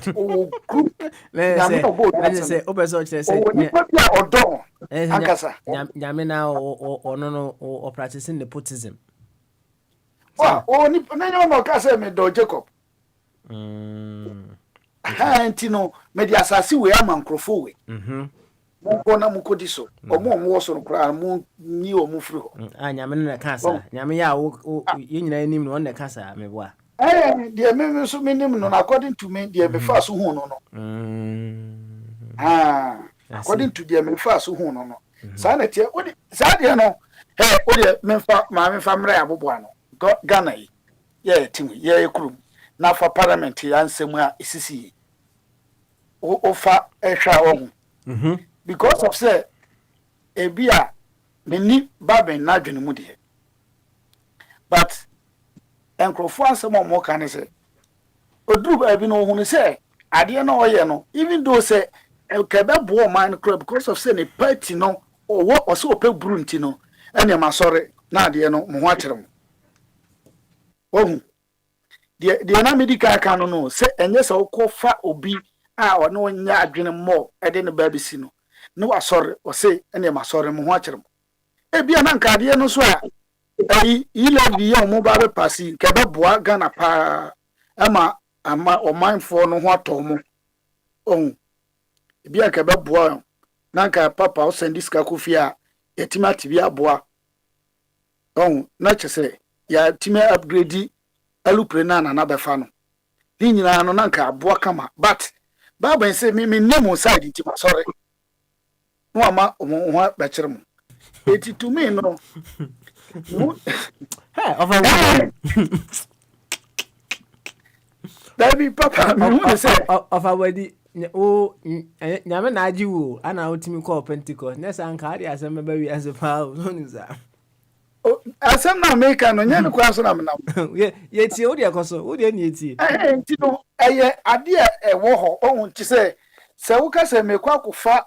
group nyame no bo na say obeso chire say ni pa bia odo ankasa nyame na o no o practicing nepotism o ni na yo no ka se me do Jacob anti no me di asase we ama nkrofo we mo na mo kodi so omo wo so no kra mo ni omo firi ho nyame na kasa nyame ya ye nyina anim no na kasa me boa de me so minim no according to me de me fa so hu no according to the me fa so hu no sa na tie odi sa de no odi me fa ma me fa mra aboboa no Ghana yi ye tim ye kurum na fa parliament ya nsem a isisi o fa ehwa wo because of say ebia meni baben na dwene mu de but enkrofo ansem mo kan say oduru ba bi no hu say ade na oye no even though say kebe bo man crop because of say ne party no o so ope brunti no ene ma sore na ade no mo ho akyere mo ohu de na medical kan no say enye se okofa obi a ono nya adwene mo ede ne ba bi si no no asore o say ene ma sore mo ho akyere mo e bia na nka ade no so a ile bi ya mo ba be pasi kebe boa Ghana pa ama o mindful no ho ato mo ohu bia kebe boa na nka papa o send this kakofi a yatimati bia boa ohu na chese ya time upgrade alupre na be fa no ni nyina no na nka aboa kama but baba say me name side nti ma sorry no ama ho abekere mo eti to me no hey over baby papa me who say over wedi o nyame na agi wo ana otimi call Pentecost nesa anka ade asem ba wi asepa no nza asem na America no nya ne kwa so na me na ye tie wo de akoso wo de ni tie nti no eye ade e wo ho ohun ti se wo ka se me kwa kofa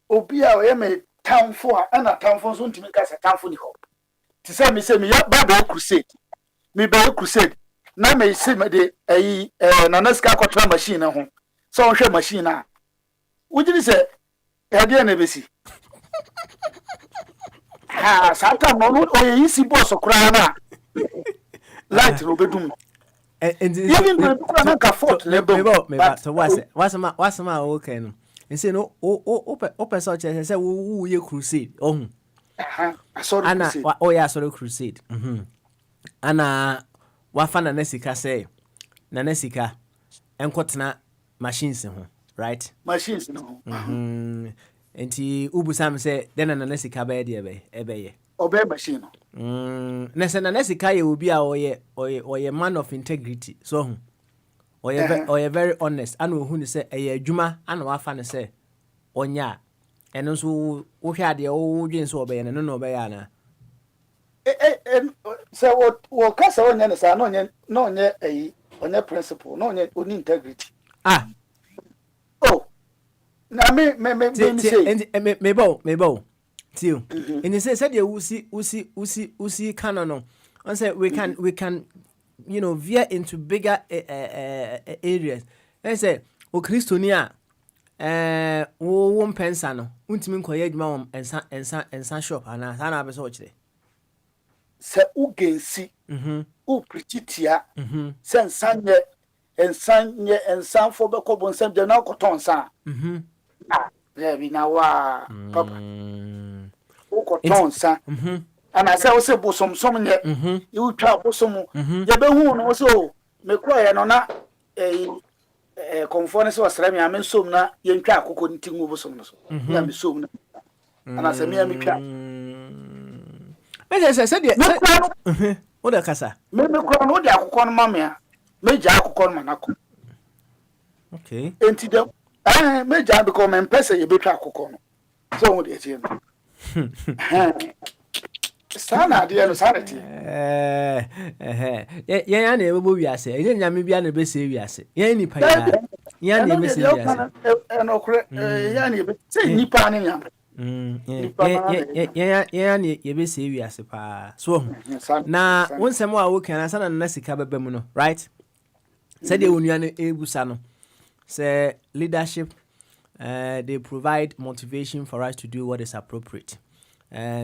obi a ye me tamfo a ana tamfo so ntimi ka se tamfo ni ho ti se me ya baba crusade me ba crusade na me se me de na naska control machine ho so on hwe machine a wujiri se e de na besi sata no o isi boss kura na light no bedum even the kura na ka fort level so what's my okay no and say no o person che say wo ye crusade ohun sorry ana o ya sorry crusade ana wafa na nasika say na nasika enkotena machines ho right machines no enti ubusam say den na nasika ba de ebe obey machine na say na nasika ye obi a oye man of integrity so ho oye very honest ana ohu ni say eye adwuma ana wafa ne say onya eno so wo hwe ade wo dwen so obeye ne no obeye ana say wo kasa onya ne sa no onye onye principle no onye oni integrity na me say me bo tio and he said you usi canon on say we can veer into bigger areas and say o Christonia wo mpensa no untimi nkoye adwuma ensa shop ana na be so ochire se ugensi u prechitia se ensanye ensanfo be kobo nsam de na kotonsa ya bi na wa papa u kotonsa ana se wo se bosomsom nye you twa bosom ya be hu no so me kro ye no na konfone se wasra mi amen som na ye ntwa akoko nti ngu bosom no so ya me som na ana se mi ya me twa me say de o de kasa me kro no de akoko no mamia Major akukọ manako. Okay. Enti dem major because men pese ye betwa akukọ no. So wo de tie no. Sana de no sanity. Ya na ebo wiase. Enye nyame bia na be se wiase. Ya nipa ya. Ya na be se wiase. No kure ya na be say nipa ne nyam. Ya na ye be se wiase pa. So na wonsem a wo kan sana na sika beba mu no, right? Say de onua no ebusa no. Say leadership they provide motivation for us to do what is appropriate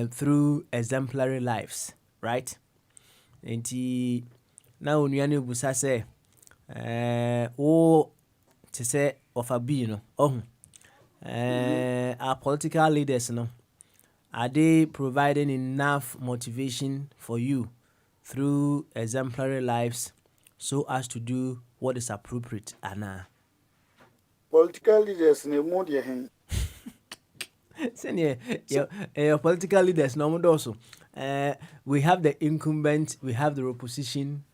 through exemplary lives, right? Enti na onua no ebusa say o to say of a be no our political leaders no are they providing enough motivation for you through exemplary lives so as to do what is appropriate ana Political leaders ne mu de hen. Senior, your political leaders no also. We have the incumbent, we have the opposition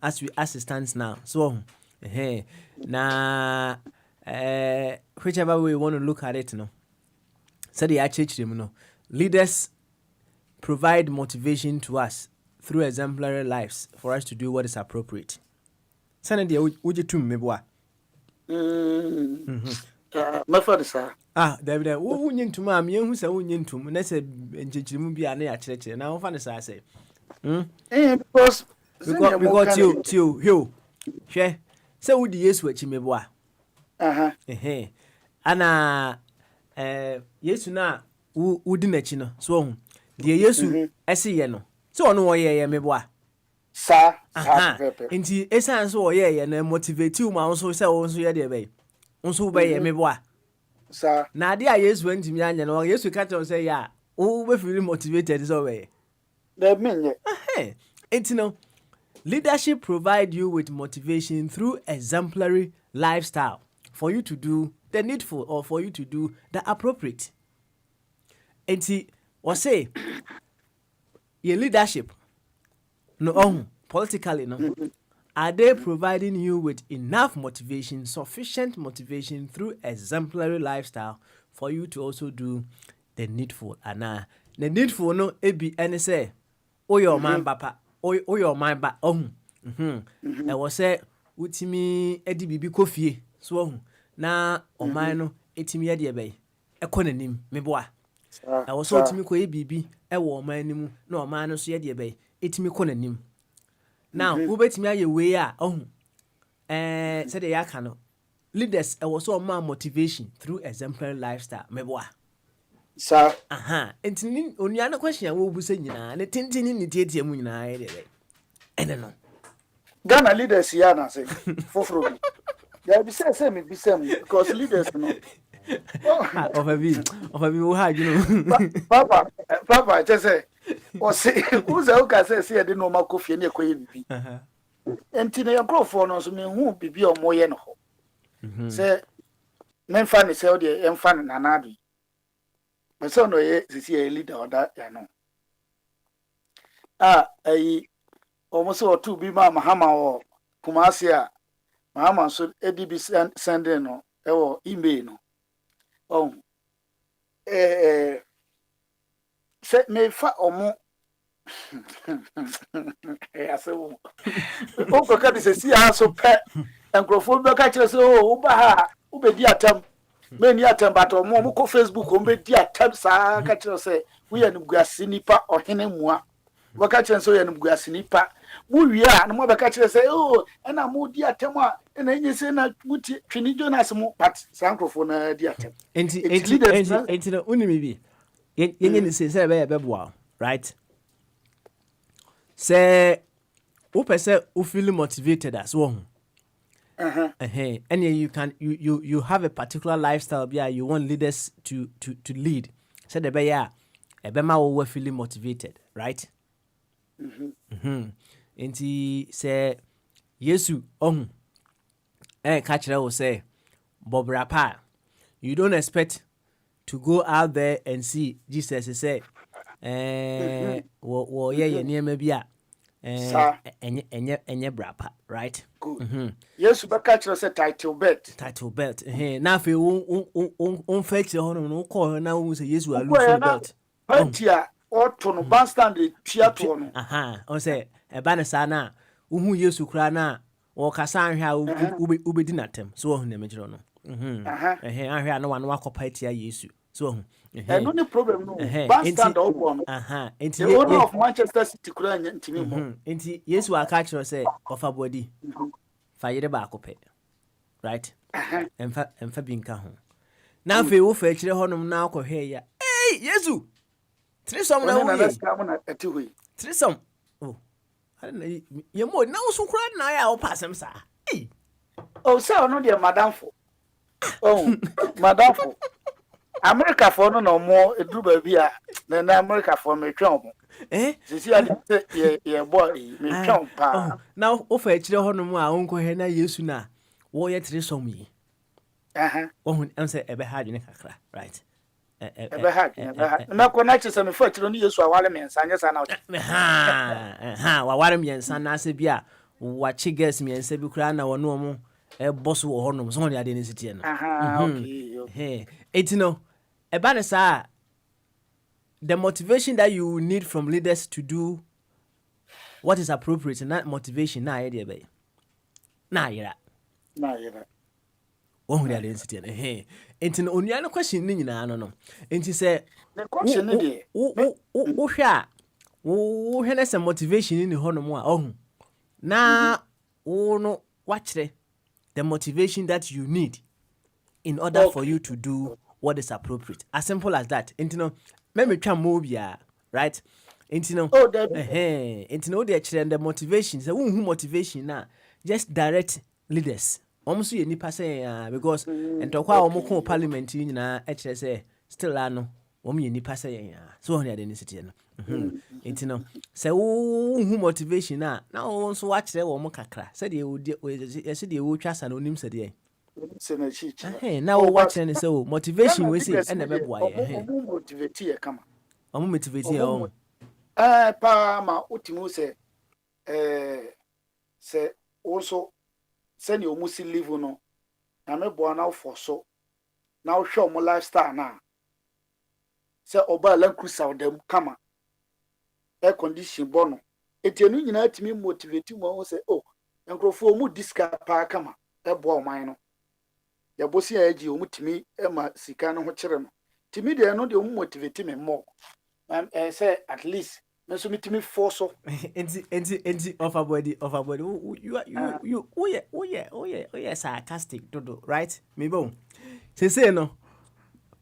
as it stands now. So na whichever way we want to look at it, no. So the actually, no, leaders provide motivation to us through exemplary lives for us to do what is appropriate. Senator, would you to me boy? David, wo nyintum am ye hu se wo nyintum na se enchichirimu bia na ya kyerɛkyerɛ na wo fa ne sa say Because you hwɛ se wo di Yesu achi mebo a ana Yesu na wo di n'achi no so hu de Yesu ese ye no se ono wo ye mebo a sa nti esan so wo ye na motivate you ma wo so se wo so ye de be wo be ye mebo a sa na ade a Yesu antimi anya no Yesu ka tell say ya wo be feel motivated so we the men it's no leadership provide you with motivation through exemplary lifestyle for you to do the needful or for you to do the appropriate. And see or say your leadership no politically no are they providing you with enough motivation, sufficient motivation through exemplary lifestyle for you to also do the needful? And the needful no ebi any say, oh your man papa, oh your man ba I was say, utimi edi bibi kofie so na o man no etimi edi ebe ekonanim meboa. I was so utimi ko bibi e wo man nimu na o man no so edi ebe etimi konanim. Now, ubetimi aye we a said the yakano leaders was so more motivation through exemplary lifestyle meboa. Sir, Enti onia na question wo busa nyina ne tintini ni tietie mu nyina ye de. Ene no. Ghana leaders ya na say foforo. Ya be say me be say because leaders no. Of a view how you know. Papa just say o say who's a ka say e dey no ma kofi na ekoye bibi. Enti na yakrofo no so me hu bibi o moye no ho. Say memfa ni say o dey emfa na nanadu. Me say no ye sisi e leader oda ya no. Ayi almost or two be ma mahama or Kumasi a mahama so edibi sending no or email no. Set me fa omo I say oh ka be say see so pet and crofo catch say oh uba ha ubedi atam me ni atam but omo ko Facebook o be di atam sa catch say we an guase nipa ohene mua waka catch so yan guase nipa mu wia na mo be catch say oh na mo di atam a na enye say na muti twini Jonas mo but san crofo na di atam enti no unimi bi yenye ni say be beboa right say who person who feel motivated as well. And you have a particular lifestyle you want leaders to lead. Say the be ebema wo feeling motivated, right? Enti say Yesu catch will say Bob Rapa, you don't expect to go out there and see Jesus say wo ye near maybe Sir. Enye brapa, right? Good. Yes, but catch us a title bet. Title belt. Na fe on fetch hono no call na wo say yes we are Where losing now? belt. Pantia or to bandstand the theatre. Aha, on say e ba ne sa na wo hu yesu kra na wo kasa anhwa ube di natem. So wo hu na mejiro no. Anhwa na wan wakopa tia yesu. So wo hu. And no problem no. Bandstand or one. The owner of Manchester City kra ntimi mo. Enti yesu aka kire say ofa body. Fa yire ba akope. Right? Emfa bi nka ho. Na fe wo fa kire honom na akohwe ya. Hey, yesu. Trisom na wo. Trisom. Oh. I don't know. You more now so cry na ya o passem sa. Hey. Oh, so no dear madam for. Oh, madam for. America for no more a do baby than America for me trump. See ye boy me trump pa. Now o fa kire honom a onko he na yesu na wo ye Trisom yi. Oh, am say ebe ha dwene kakra, right? Ebe ha. Na ko na chese me fa kire no yesu awale me nsanye sa na. Wa ware me nsa na se bia wa chiges me nsa bi kura na wono mo e boss wo honom so on ade ne sitie no. Okay. Etino eba ne sa the motivation that you need from leaders to do what is appropriate and that motivation na idea be. Na yira. Wo ade ne sitie no. Etino onua no question ni nyina no. Enti se the question ni de. Wo hwa wo hene some motivation ni honom a ohun na wo no watchre the motivation that you need in order for you to do what is appropriate, as simple as that. Intino me twa mobia, right? Intino intino dey chire the motivation say who motivation na just direct leaders almost you nipa say because entokwa omko parliament nyina e chire say still ano ye nipa say so on the city no intino say who motivation na wo so wa chire wo mo kakra say dey wo twa sa no nim say dey now watching so motivation we see and the boy motivate ye kama motivate ye pa ma utimu se also send your musi live no na me boa na for so na show mo lifestyle na se oba la cruise dem kama air condition bono etienu nyina atimi motivate mo se enkrofo mu diska pa kama e boa oman no ya bosi aji omutimi e ma sika no ho kire no timi de no de motivate me more say at least me so mitimi force enti overbody you sarcastic dodo, right? Me bon say no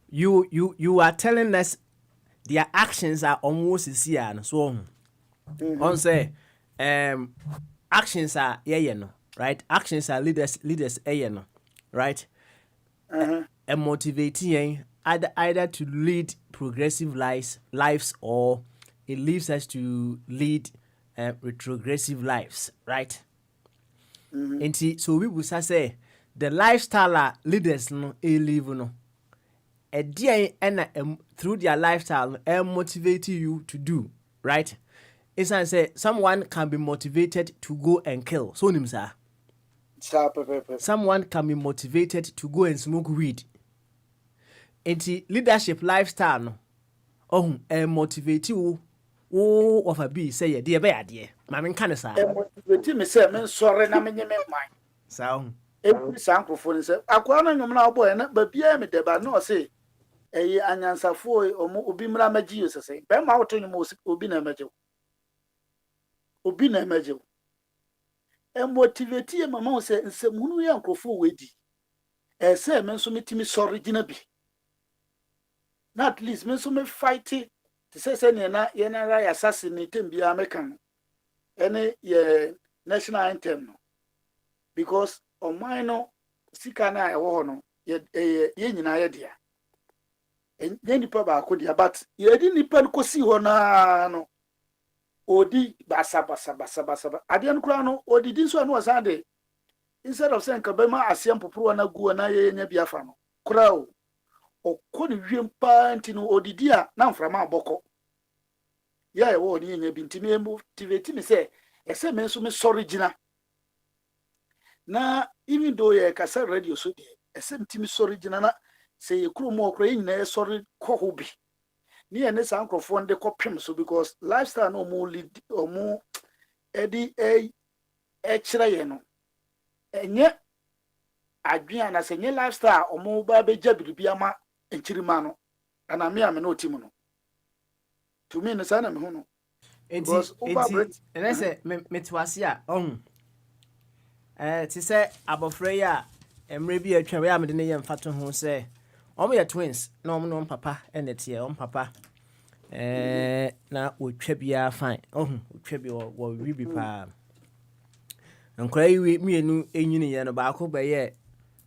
you are telling us their actions are almost here so on say actions are no, right? Actions are leaders no, right? And motivating either to lead progressive lives or it leaves us to lead retrogressive lives, right? And so we will say the lifestyle leaders no live no a day and through their lifestyle motivate you to do, right? It's I say someone can be motivated to go and kill. So nimsa. Someone can be motivated to go and smoke weed. Enti leadership lifestyle no motivate you of a be say dear be adie ma men kan sa motivate me say men sore na menye me man sa every sancrophone say akwa na nwom na oboy na ba bia me deba no say anyansafo obi mra magi yo say be ma woto nwom obi na magi motivate ye mama say nsɛmhunu ye nkrofo wedi say men so metimi sore gina bi na at least men so me fight to say na ye na ra assassinate bia mekan ene ye national anthem no because on mine no sika na e wo no ye nyina ye dia ye nipa ba ko dia but ye di nipa ko si ho na no odi basa ade no kura no odi din so no wasade instead of saying kabema asem poporo na guo na ye nya biafa no kura o okoni wiem pa ntino odidi a na mframa aboko ya e wo ni nya bi ntimi motivate me say ese me so me sorry gina na even though ye kasa radio so de ese mtimi sorry gina na se ye kuro mo okra yin na sorry ko hobi ni ye ne san krofo nde kopem so because lifestyle no mo lead o mo edi e kire ye no enye adwen na se nye lifestyle o mo ba be jabiribi ama enchirima no ana me ame no timu no to me no sana me hu no because enti ene se metwase a ti se abofra ya emre bi atwa we amede ne ye mfato ho se omo ye twins na omo no papa enete ye papa na otwa bia fine otwa bi wo wi bi pa nkora yi mienu enyini ye no ba ko be ye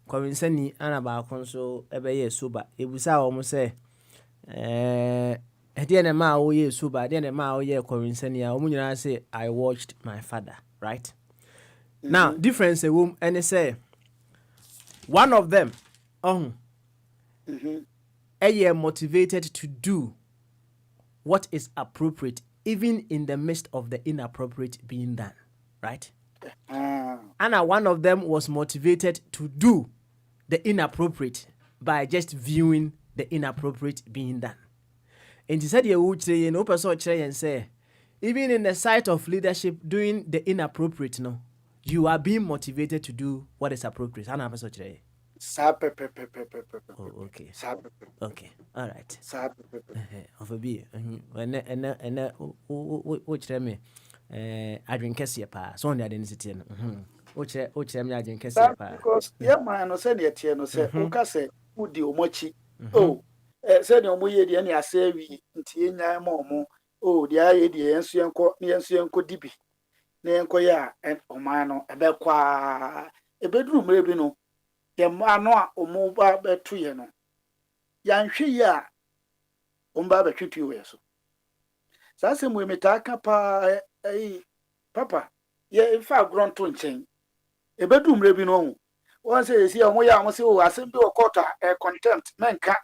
kọrinsani ana ba ko nso ebe ye soba ebusa omo se ede na ma wo ye soba ede na ma wo ye kọrinsani a omo nyina say I watched my father, right? Now difference wom and say one of them motivated to do what is appropriate even in the midst of the inappropriate being done, right? And one of them was motivated to do the inappropriate by just viewing the inappropriate being done. And he said, no person say, even in the sight of leadership doing the inappropriate, no, you are being motivated to do what is appropriate. Oh, okay. Okay. All right. Of a beer. And which me I drink Cassia pa. So on the identity. Which I drink Cassia pa. Because yeah, man, no say the no say, Oka say, Udi Omochi. Oh, said your moye the any asewi, Ntiena momo. Oh, the aye the Ensuanco dibi. Nenko ya and Omano, a bequa a bedroom maybe no. Ye manoa o moba betu ye no. Yan she ya umba betu you so. Sasa we metaka pa papa ye fa grown to chain. A bedroom maybe no. Once say see omo ya say o assembly o court contempt menka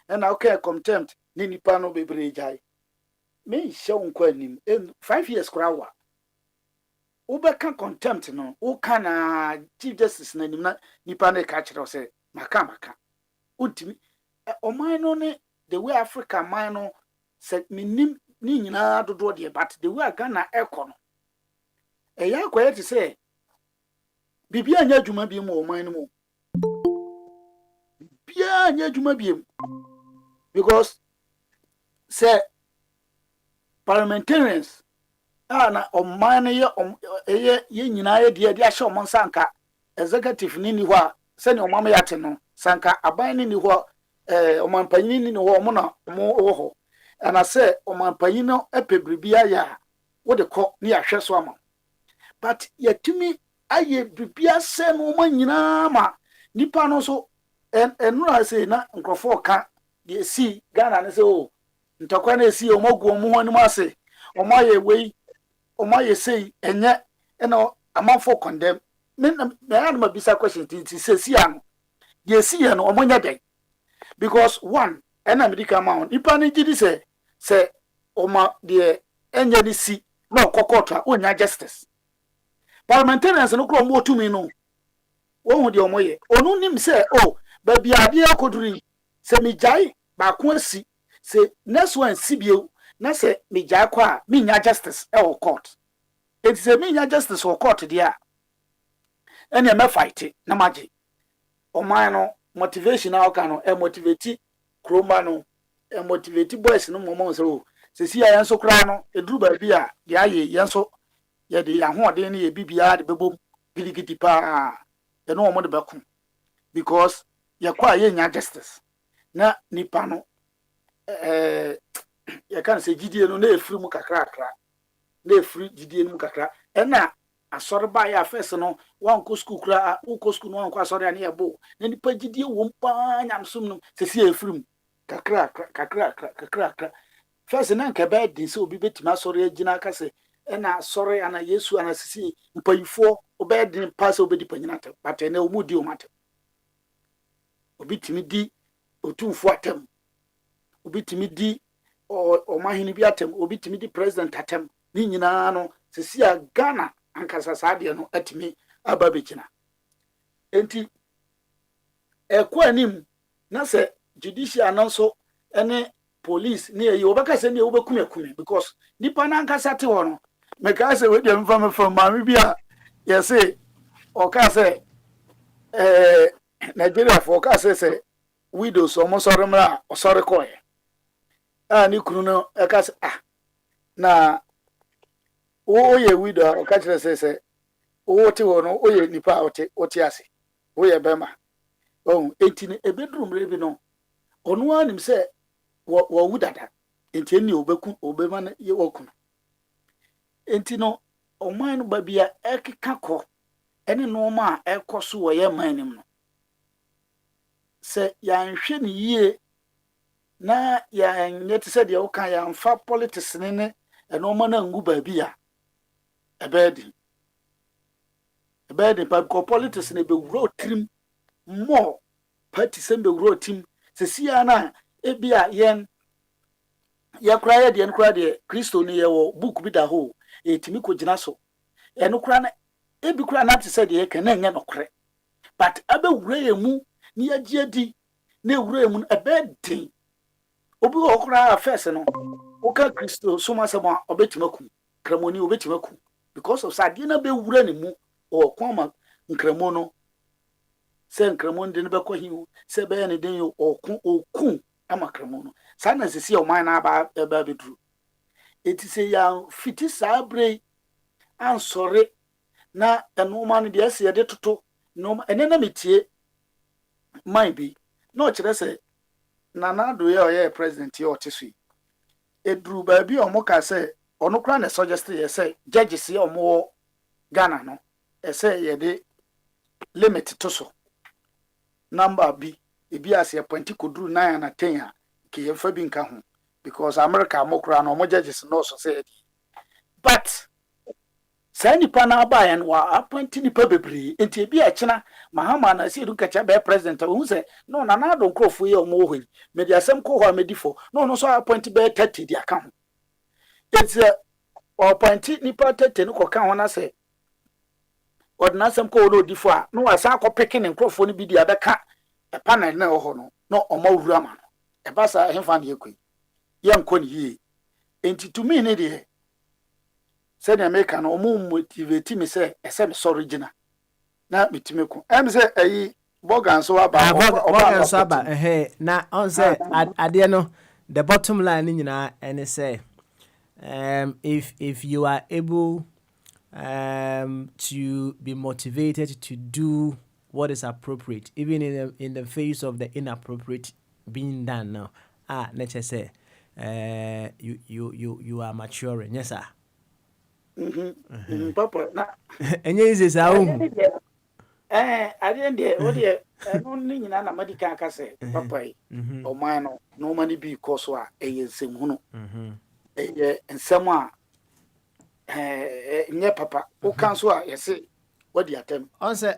and okay contempt ni nipa no bebre jai. Me show nkwa nim 5 years krawa. Ubeka contempt no o kana chief justice na nim na nipa na ka kire say maka utimi oman no ne the way Africa man no say minim ni nyina dodo de but the way Ghana eko no eya kwaya ti say bibia anya adwuma bi mu oman no mu bibia anya adwuma bi mu because say parliamentarians na oman ye nyina ye de ahye omon sanka executive ni ho se ne omam yate no sanka aban ni ho oman panyin ni ho omo na omo wo ho ana se oman panyin no epebribia ya wo de ko ni ahwe so ama but yetumi aye bibia se no oman nyina ma nipa no so enura se na nkrofo ka de si Ghana ne se o ntokwa na si omogu omo ho ni ma se omaye wei omaye say enye eno amanfo condemn me na ma bisa question ti say si ano ye si ye no omonya den because one ena medical amount ipa ni gidi say oma de enye ni si na kokotwa onya justice parliamentarians no kro mo tumi no wo hu de omoye onu nim say oh ba bia ade akoduri say mi jai ba ko asi say next one sibio na say me jai kwa me nya justice e o court it is a me nya justice o court dia ene me fight na maji o man no motivation na o ka no e motivate kroma no e motivate boys no mo so se si ya enso kra no eduru ba bi a de aye yenso ye de ahode ne ye bibia de bebom gidigidi pa e no mo de beku because ye kwa ye nya justice na nipa no ye kan se gidie no na efiri mu kakra na efiri gidie no mu kakra ena asore ba ya first no wan ko school kra u ko school no wan ko asore na ye bo na nipa gidie wo mpa nyamsum no se si efiri mu kakra first na nke ba din se obi betima asore agina aka se ena asore ana Yesu ana sisi mpayifo oba din pass obedi panyina te but na omudi o mate obi timi di otumfo atem obi timi di o mahini bi atem obi timi di president atem ni nyina no sisi a Ghana ankasa saade no atimi aba begina enti ekwa anim na se judicial no so ene police ne yi obaka se ne obekum because nipa na ankasa te ho no meka se we dem fam maami bia yese oka se Nigeria for oka se widows omo sore mra osore koye ni kunu no eka se na o ye widow oka kire se o te ho no o ye nipa o te ase o ye bema enti ne ebedrum rebi no onu anim se wo wudada enti eni obeku obema na ye woku enti no oman no babia ekeka ko ene no ma ekoso wo ye manim no se ya nhwe ne yie na ya nyete se de woka ya mfa politics ne eno ma na ngu babia ebedi pa ko politics ne be wro trim more party sembe wro tim se sia na ebia yen ya kra ye de nkra de Kristo ni ye wo book bi da ho etimi ko gina so eno kra na ebi kra na te se de ye kan na nya nokre but abe wura ye mu ni ya giedi na wura ye mu ebedin obi wo kra first no o ka Kristo so ma se mo obetimaku kramoni obetimaku because of sade na be wura ni mu o kwama nkramo no se nkramo ndi ne be ko hiu se be ne den yo okun ama kramo no sa na sisi o man na ba bedru eti se ya fiti sabre ansore na eno man de ase ye de toto no enena metie man bi no kire se nana do ye oye president ye otisui edru ba bi o mo ka se ono kra na suggest ye se judges ye o mo Ghana no ese ye de limit to so number bi ebi ase appointi kodru 9 na 10 a ke ye fa bi nka ho because America mo kra no mo judges no so say but say nipa na aba ya wa appointi nipa bebre enti ebi a kina mahama na se edu kacha be president o hu se no na na do nkrofo ye o mo ho me di asem ko ho medifo no so appointi be 30 di aka ho enti appointi nipa 30 no ko ka ho na se ordinasem ko no difo a no asa ko picking nkrofo no bi di abeka e panel na ho no o ma wura ma no e ba sa hemfa na ekoi ye nko ni yi enti to me ne de se na make no mo motivate me se ese me sorry gina na metimeku em se ayi bogan so aba bogan so aba na on say ade no the bottom line nyina and say if you are able to be motivated to do what is appropriate even in the face of the inappropriate being done now let's say you are maturing. Yes sir. Papa na enye is sa o ade de o de no ni nyina na medical aka se papa o man no mani bi koso a eyensem hunu ensem a nye papa o kan so a yese what the attempt on say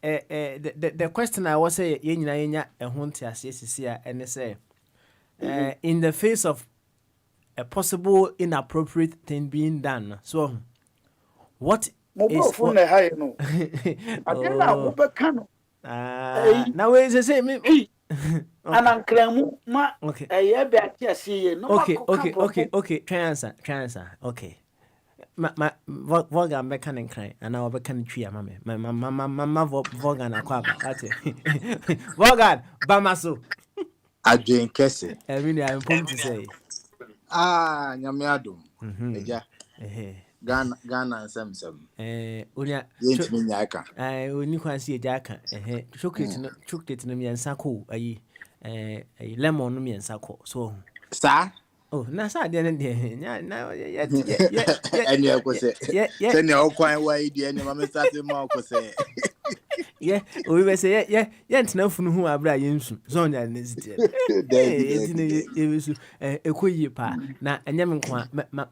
the question I was say ye nyina yenya ehun ti ase sisi a ene say in the face of a possible inappropriate thing being done. So, what is what? No. Now is the same. Okay. Try answer. Okay. My Vogan mechanic cry, and I will be can tree, mamma. My Vogan aquaba. That's it. Vogan, Bamaso. I drink Kessie. I mean, I'm going to say. Nyamiadum. Eja. Ghana and Sam. Unia. Yent me yaka. Uni can see a jacka. Chocolate no me and sako. A lemon no me and sako. So. Sir? Oh, Nasa didn't now yet. And you could say, yeah, no, quite why the enemy mamma started more could say. Yeah, we will say, yeah, no from who are Brian Zona and is it was a queer pa. Now, and Yaman,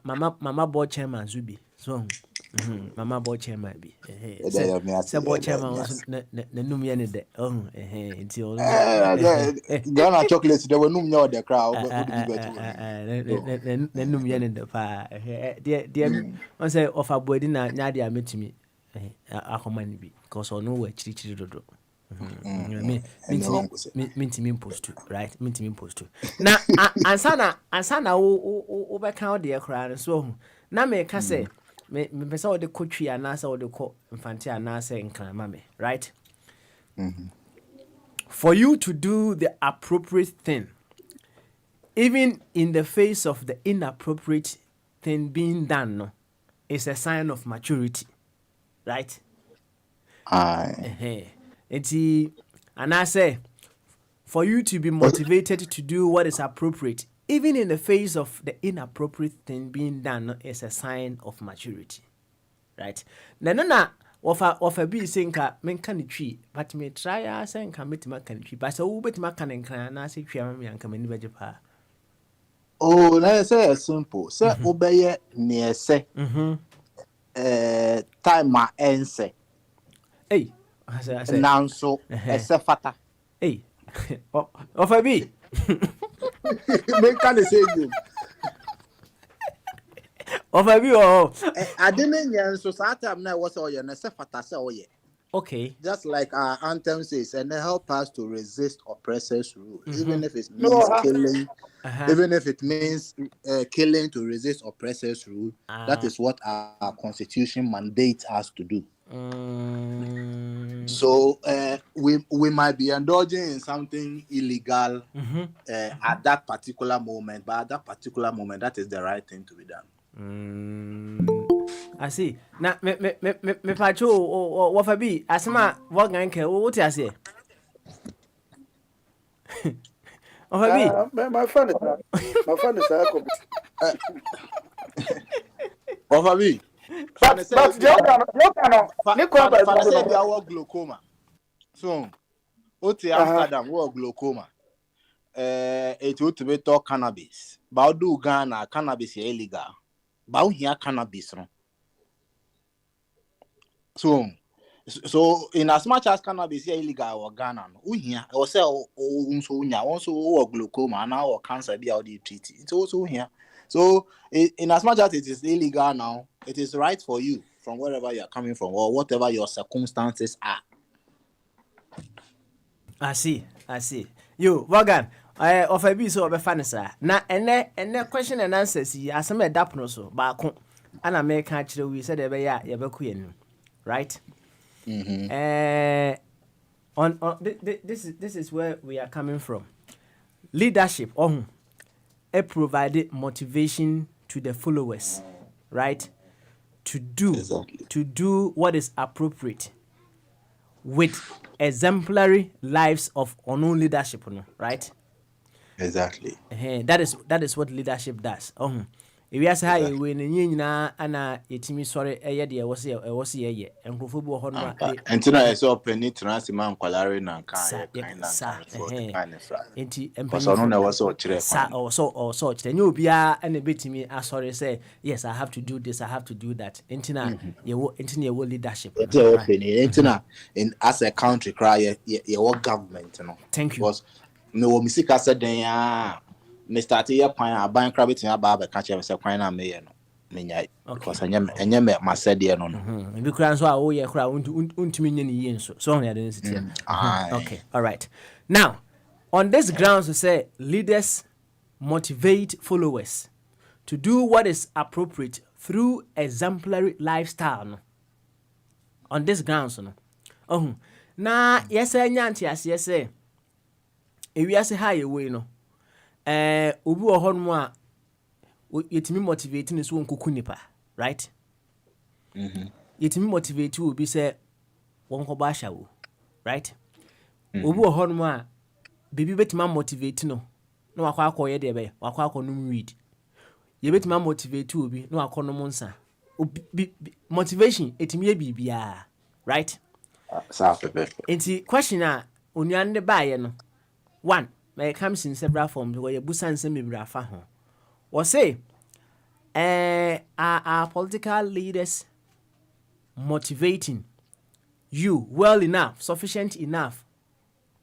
Mamma board chairman Zubi. So, Mama boy chairman be. Say Boy chairman was the num yen de. Until Ghana chocolates, there were no more the crowd, but would be better. the num yen in the fire. Dear, one say of a boy dinner, Nadia met me. A command be, because I know where Chichidodo. Minty post to, right? Minty post to. Now, Ansana, overcount the crowd, so now me can say, me saw the country and answer the court infante and answer in Clamame, right? For you to do the appropriate thing, even in the face of the inappropriate thing being done, no, is a sign of maturity, right? And I say, for you to be motivated to do what is appropriate, even in the face of the inappropriate thing being done, is a sign of maturity, right? Nana, of a be sinker, men can tree, but me try as and commit my country, but so bet my can and I say, Chairman, and come in Vegepa. Oh, let's say simple. Say, obey near say, time my answer. Hey, I say, now so, as a fata. Hey, of a be. Make kind of say you. Of a view, I didn't know so Saturday now was all your Nesefata say. Okay. Just like our anthem says, and they help us to resist oppressors' rule, even if it means killing, even if it means killing to resist oppressors' rule. That is what our constitution mandates us to do. So we might be indulging in something illegal at that particular moment, but at that particular moment, that is the right thing to be done. I see. Now, me pacho or wafabi. Asma, what ganke? What you say? Wafabi. My friend is Wafabi. But you glaucoma. So, Amsterdam, what glaucoma? It would be talk cannabis. But do Ghana cannabis is illegal. But here cannabis, no. So in as much as cannabis is illegal or Ghana, we here also glaucoma now or cancer be already treated. It's also here. So in as much as it is illegal now, it is right for you from wherever you are coming from or whatever your circumstances are. I see. You, Wagan, of a be so of a fancy. Now, and question and answer, see, as I'm a dapno so, but and I may catch the we said, Yabakuyan, right? On this is where we are coming from. Leadership, it provided motivation to the followers, right? To do what is appropriate with exemplary lives of unknown leadership, right? Exactly. That is what leadership does. If you say when you na ana etimi sorry de was here and go football honor and tonight is open it transman kwalare na kan enti because I don't know what's all chire so then you bia and betimi sorry say yes I have to do this, I have to do that. Entina you leadership. Entina in as a country cry your government, you know. Thank you. Because no misika said then me start here pan aban crab it in baba catch me say kwan na me no me because enye me ma said there no be kran so a wo ye kra untimi nye ni yin so on the identity. Okay, all right. Now on this grounds we say leaders motivate followers to do what is appropriate through exemplary lifestyle, no? On this grounds no na yes nyanti ase say ewiase ha ye we no obi wo ho no a yetimi motivate ne so nkoku nipa, right? Yetimi motivate obi say wonko ba shawo, right? Obi wo ho no a bibi betima motivate no na wakwa akoye de be wakwa akonum weed. Ye betima motivate obi na wakonom nsa. Motivation etimi e bibia, right? Enti question a onuande baaye no, one, it comes in several forms where you busan semi brafa. Or say, our political leaders motivating you well enough, sufficient enough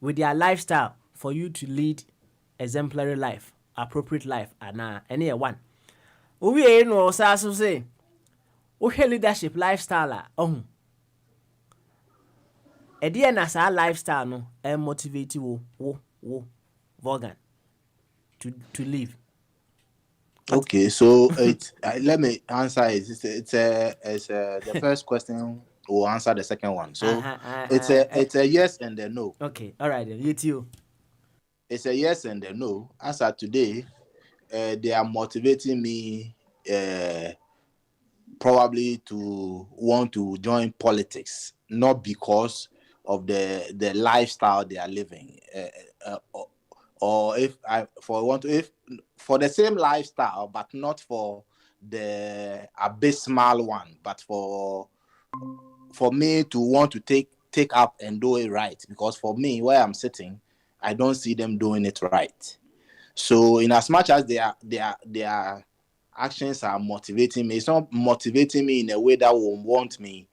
with their lifestyle for you to lead exemplary life, appropriate life, and any one. We no so say, we leadership lifestyle na sa lifestyle no motivate wo Vaughan to live. Okay, so let me answer it. It's the first question. We'll answer the second one. So it's a yes and a no. Okay, all right then. You too. It's a yes and a no. As of today, they are motivating me probably to want to join politics, not because of the lifestyle they are living, or if for the same lifestyle, but not for the abysmal one, but for me to want to take up and do it right. Because for me, where I'm sitting, I don't see them doing it right. So in as much as their actions are motivating me, it's not motivating me in a way that will want me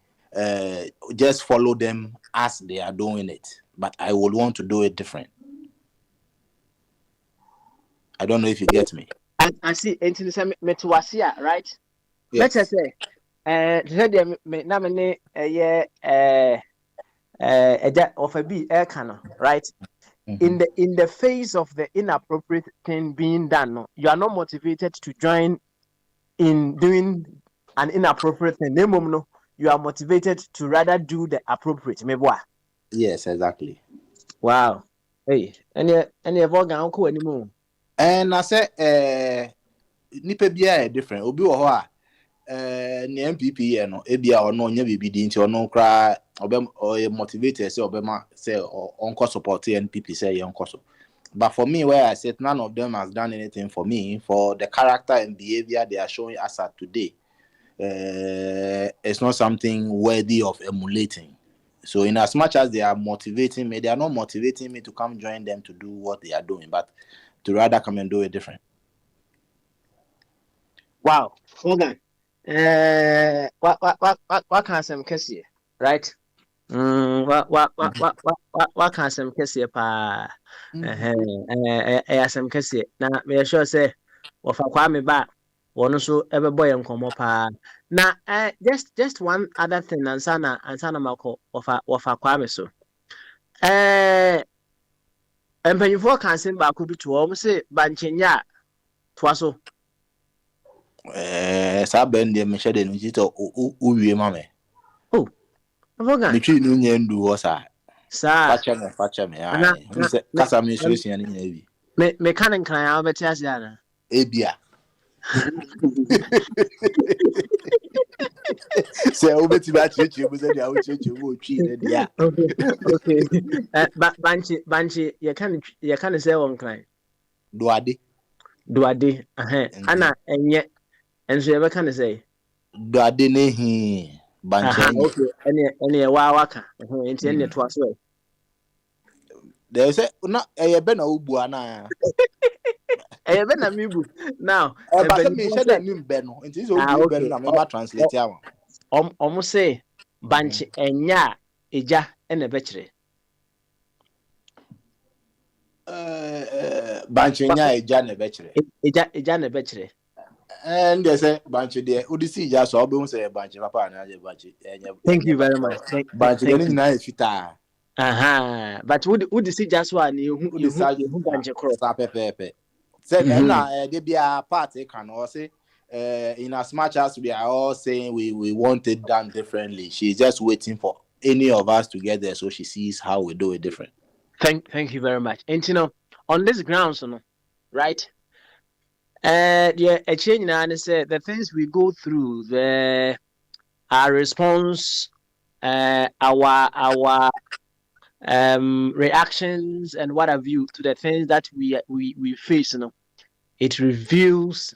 just follow them as they are doing it, but I would want to do it different. I don't know if you get me. I see. Into metuasia, right? Yes. Let's say, of a B air cannon, right? Mm-hmm. In the face of the inappropriate thing being done, no, you are not motivated to join in doing an inappropriate thing. No, you are motivated to rather do the appropriate. Yes, exactly. Wow. Hey, any Vaughan uncle anymore? And I said, nipa bia different. Obi wo ho a ne MPP no ebia ono nya bibidi nti ono kra obe motivated say obema say onko support NPP say yonko so. But for me, where I said none of them has done anything for me, for the character and behavior they are showing us at today, it's not something worthy of emulating. So in as much as they are motivating me, they are not motivating me to come join them to do what they are doing, but to rather come and do it different. Wow. Okay. What can some case right? What can some case pa? Some case. Now, me sure say, or for Kwame ba, one so ever boy and come up. Now, just one other thing, and sana mako of a Kwame so. And when you can send back to almost say Banchinya twaso. Saben de me shede no jito uwie mame. Oh, Vaughan. Between no nyandu wo sa. Sa. Facha me. Ai. Kasa me so sia ni na bi. Me kan kan ya obeti asia na. Ebia. Say obeti ba cheche mo say dia wo cheche mo twi na dia. Okay. Banchi you can say one kan. Duade. Ana enye enso ye can say. Duade ne hi banchi. Okay. Ene wa waka. Enti ene to aso. They say na be na ubu ana. Be na mibu. Now, but me share that nim be no. Enti so ubu be na me ba translate am. Omo say banchi enya eja ene be kire. Banchi enya eja ne be kire. Eja ne be kire. And they say banchi there udisi eja so obe say banchi papa na je banchi enya. Thank you very much. Banchi ni nyina efita. But would see just one you banchi cross. Pepe. Say na dey be a party can or say in as much as we are all saying we want it done differently, she's just waiting for any of us to get there so she sees how we do it different. Thank you very much. And on this grounds, right? A change now and say the things we go through, our response, our reactions and what have you to the things that we face, it reveals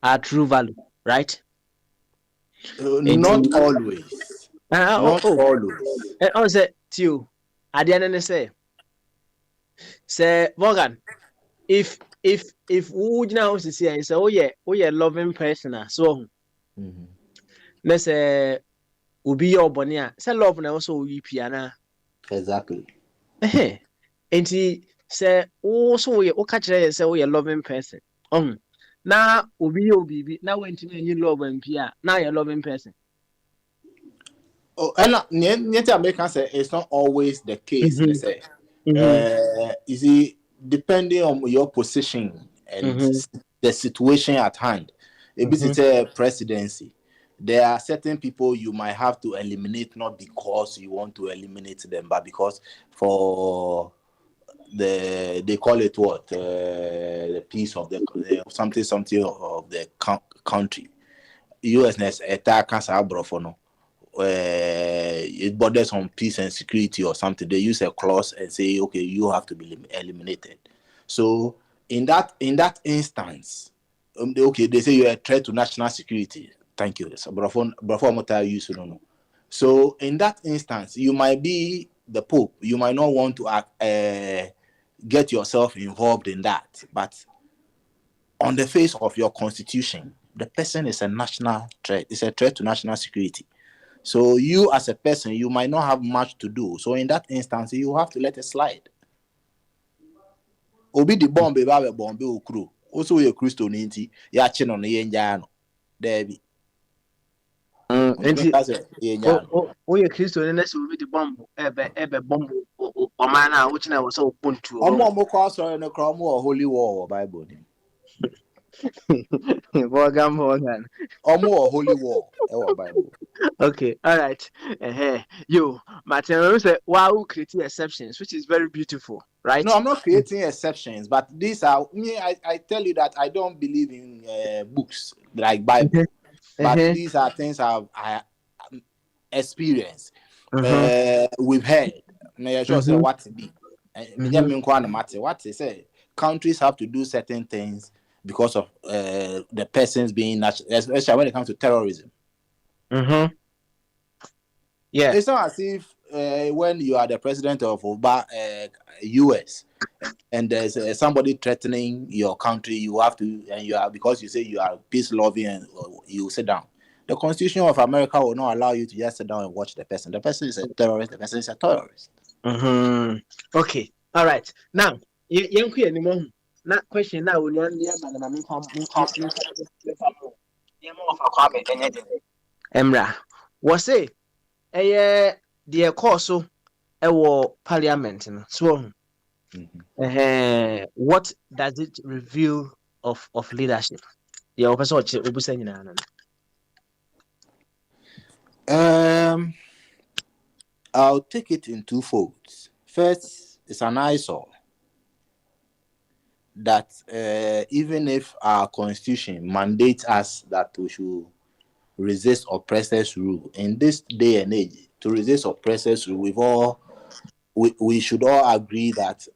our true value, right? Not always. Not always. And also, too, at the end of the say, Vaughan, if we now see and say, oh yeah, loving person, so let's say Ubi your bonia. Say love na also we piana. Exactly. And he say also we catch say we a loving person. Now ubi your baby. Now when to me you love and pia. Now you're loving person. Oh, and Native Americans say it's not always the case. They say, you see, depending on your position and the situation at hand, if it's a presidency, there are certain people you might have to eliminate, not because you want to eliminate them, but because for they call it what the peace of the something of the country. USNS attack cancer no. It borders on peace and security or something. They use a clause and say, okay, you have to be eliminated. So in that instance, okay, they say you're a threat to national security. Thank you. So before Mota use you don't know. So in that instance, you might be the Pope. You might not want to get yourself involved in that, but on the face of your constitution, the person is a national threat. It's a threat to national security. So you as a person, you might not have much to do. So in that instance, you have to let it slide. Obi the bomb be bomb okru. Also a Christo ninti ya chin on the yenjano. Debbie. Oh, you Christian and that's will be the bomb. Ebe bomb. Or man, which I was so puntu. Omo cause or in a chromo or holy war or Bible. Morgan. Omo or holy war or Bible. Okay, all right. You, Martin, say, wow, creating exceptions, which is very beautiful, right? No, I'm not creating exceptions, but these are me. I tell you that I don't believe in books like Bible, but these are things I experienced. We've heard. Now, sure say what it be. What they say, countries have to do certain things because of the persons being natural, especially when it comes to terrorism. Yeah, it's not as if when you are the president of US and there's somebody threatening your country, you have to, and you are, because you say you are peace loving, and you sit down. The Constitution of America will not allow you to just sit down and watch the person. The person is a terrorist. The person is a terrorist. Okay, all right. Now, you anymore. Not question now. We learn Emra was say the course so parliament so what does it reveal of leadership? Yeah, I'll take it in two folds. First, it's an eyesore that even if our constitution mandates us that we should resist oppressors' rule, in this day and age, to resist oppressors' rule, we should all agree that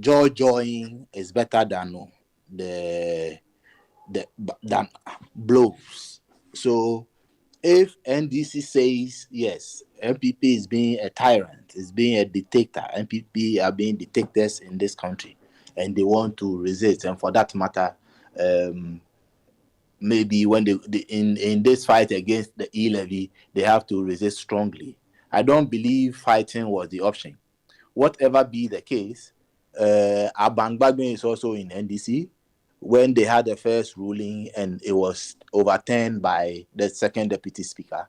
joy-joying is better than than blows. So if NDC says yes, MPP is being a tyrant, is being a dictator, MPP are being dictators in this country, and they want to resist, and for that matter, maybe when they in this fight against the e-levy, they have to resist strongly. I don't believe fighting was the option. Whatever be the case, Abangbagbe is also in NDC. When they had the first ruling and it was overturned by the second deputy speaker,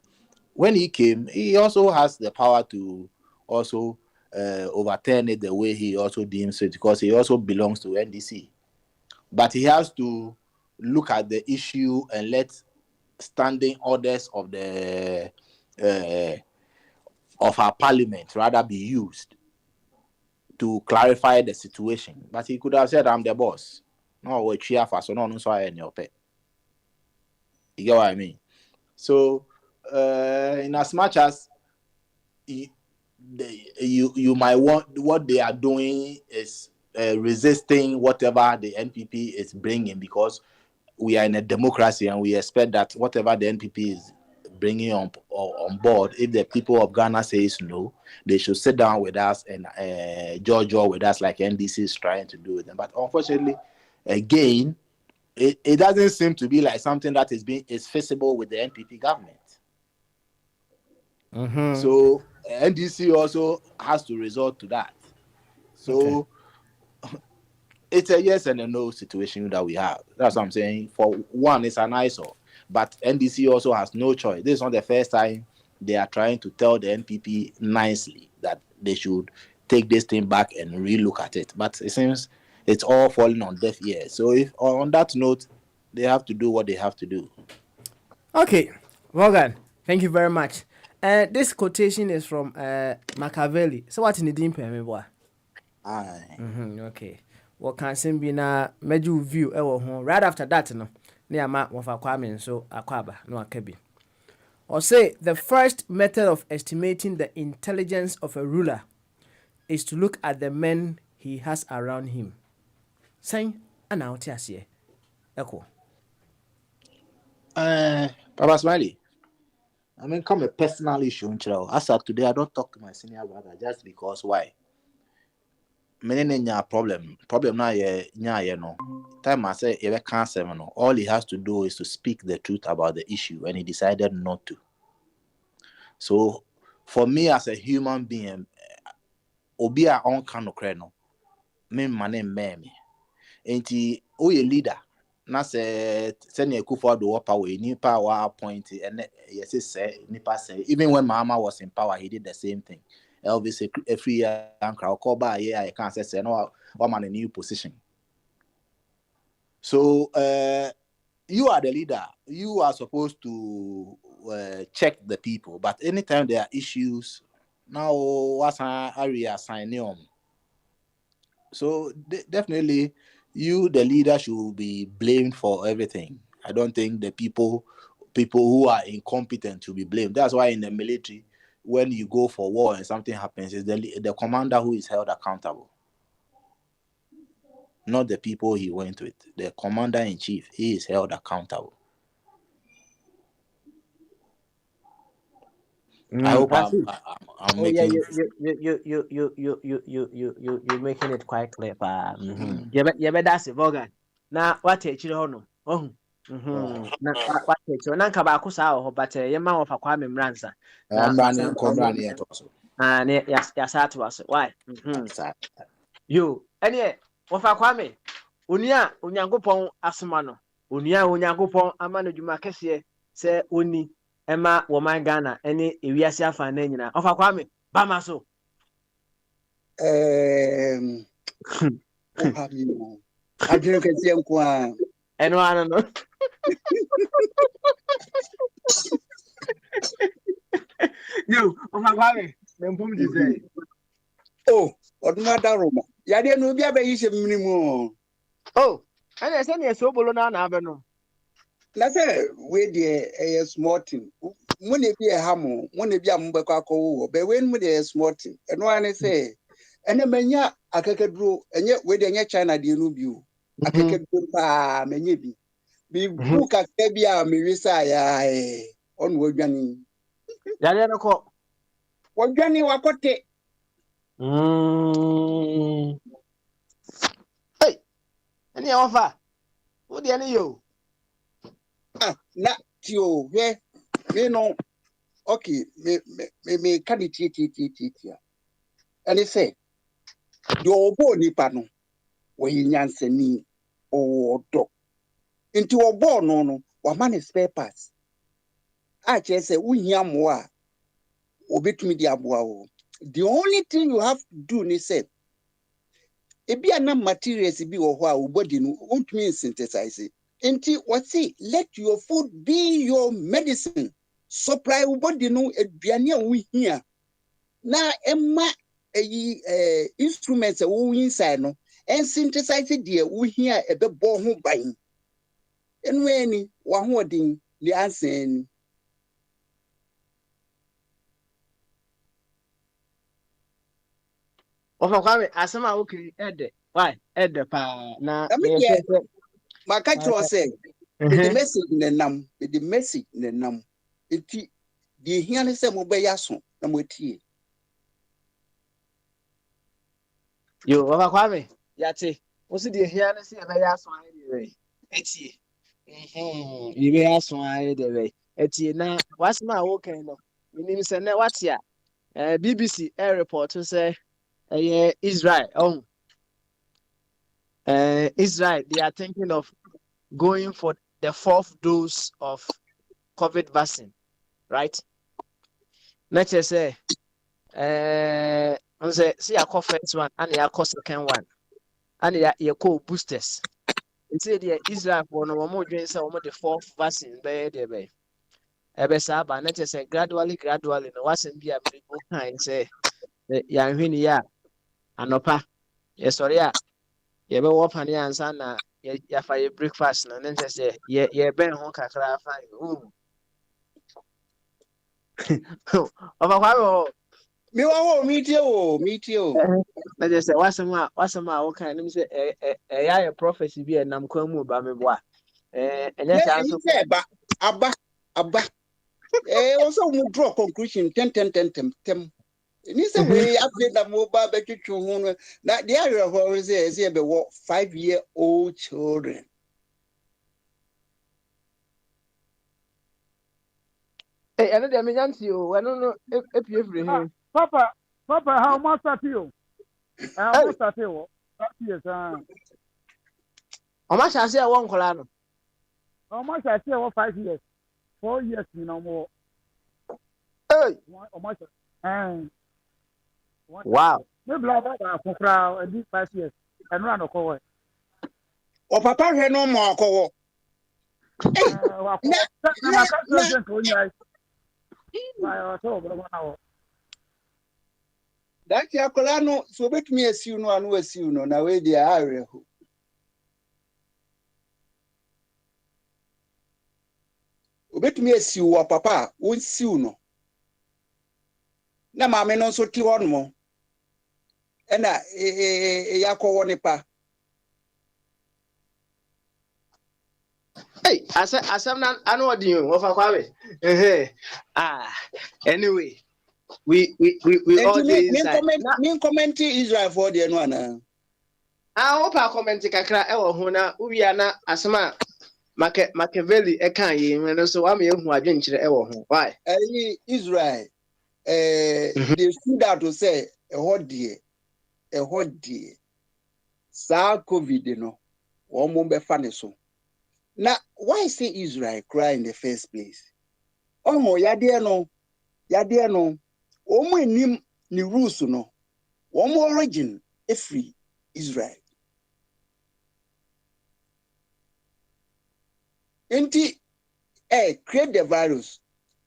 when he came, he also has the power to also overturn it the way he also deems it, because he also belongs to NDC. But he has to look at the issue and let standing orders of the of our parliament rather be used to clarify the situation. But he could have said, "I'm the boss. No, we're cheer for so no, so I any pay." You get what I mean? So, in as much as you might want, what they are doing is resisting whatever the NPP is bringing, because we are in a democracy and we expect that whatever the NPP is bringing on board, if the people of Ghana says no, they should sit down with us and jaw with us like NDC is trying to do with them. But unfortunately, again, it doesn't seem to be like something that is feasible with the NPP government. So NDC also has to resort to that. So it's a yes and a no situation that we have. That's what I'm saying. For one, it's an eyesore, but NDC also has no choice. This is not the first time they are trying to tell the NPP nicely that they should take this thing back and relook at it. But it seems it's all falling on deaf ears. So if on that note, they have to do what they have to do. Okay, Morgan, thank you very much. This quotation is from Machiavelli. So what in the dim me boy? Aye. Okay. What can sing be na meju view right after that no. Near ma wafa kwame so akwaba no akabi. Or say the first method of estimating the intelligence of a ruler is to look at the men he has around him. Saying ana otiasie. Echo. Papa Smiley, I mean, come a personal issue. As of today, I don't talk to my senior brother just because why? Many problem now yeah no. Time I say you cancer no. All he has to do is to speak the truth about the issue, and he decided not to. So, for me as a human being, obi a on can no. Me name me. Enti o ye leader. Na se send a kufa do power ni power appoint and yes say nipa say even when Mama was in power he did the same thing. Elvis a free year and crowd call by yeah I can't say no one man a new position. So you are the leader. You are supposed to check the people, but anytime there are issues, now what's an area sign on. So definitely, you, the leader, should be blamed for everything. I don't think the people who are incompetent should be blamed. That's why in the military, when you go for war and something happens, it's the commander who is held accountable, not the people he went with. The commander in chief, he is held accountable. I hope I'm making. You're making it quite clear. You better that's it, Morgan. Now what take you on? Oh. Na what take you? Nanka ba kusa o but ye ma of Kwame Mransa. Na Running at also. Yasa to us. Why? You any of Kwame Unia Unyankopon asoma Unia Unyankopon ama no dwuma kese se oni Emma woman Ghana any ewiase afa na nyina ofa Kwame ba ma so adwene kese nko a eno ano no you ofa Kwame me mpum di say oduma daroma yade no bi abayi hye minimu ana se ne so bolo na na abeno na say we dey small thing mo ne bi ha mo ne bi ambekọ akọwo be we no dey small thing eno an say ene manya akakaduro enye we dey enye China dey no bi o akakaduro pa manya bi buka ka bi a me wisa ya onu odwane yale no ko odwane wakote hey any offer who dey any yo na tio we me no okay me kaniti and say do obo nipa no we nyansani odo nti obo no wa man spare parts a che say uhia mo a obetumi di aboa o the only thing you have to do ni say ebi ana materials bi wo ho a obody no ontumi synthesize nti what say let your food be your medicine supply obody no aduane a wo hia na emma instruments wo inside no and synthesize the wo hia ebebo ho ban enu eni wa ho odin the answer ofa Kwame asema okay ede pa na maka tro say the message nenam enti the hia ne say mo be yaso na mo tie yo ofa Kwame yate o si the hia ne say be yaso aye dey etie be yaso aye dey etie na wasema okay no Minim say na what ya? BBC air report to say Israel. Oh, Israel, they are thinking of going for the 4th dose of COVID vaccine, right? Let's just say, see, I call first one and I call second one, and you call boosters. It's the Israel for no more doing some of the 4th vaccine, baby. Ebesa, but let's just say gradually, no, wasn't be a people kind say, yeah, ya anopa, yes, sorry, yeah, you ever walk on the answer na ya fire breakfast, and then just say, yeah, ben home kakra fine. Oh, Me wa meet you. na just say what's my okay let me say yeah prophecy be nam kwan mu ba me boa and yes Yeah, answer he said, abba. Also, we draw conclusion 10. Ni say we update the mobile back to home. That the area where is about 5-year-old children. and then me yanti o I don't know if you free here Papa, how much are you? How much are you? Yes, o ma sha se won kola no how much are you? 5 years, 4 years, more. hey How much? wow Maybe for crowd and these 5 years and run a call. Or papa had no more call. Hey, that's your colano. So bet me as you know, and was you know, now where the area. Bet me as you or papa won't see you no. Na mamma no so ti one more. And yako one pa. hey asem na anu odi you wo fa kwawe anyway we all dey inside Me comment Israel for the one. wo pa comment kakra e wo ho na uwia na asema Machiavelli can ye no so am ehu adwenkyere e wo ho why Israel they stood out to say a hot dear sa COVID no one mo be funny so now why say Israel cry in the first place oh yade no omo enim ni rules no omo origin free Israel enti create the virus,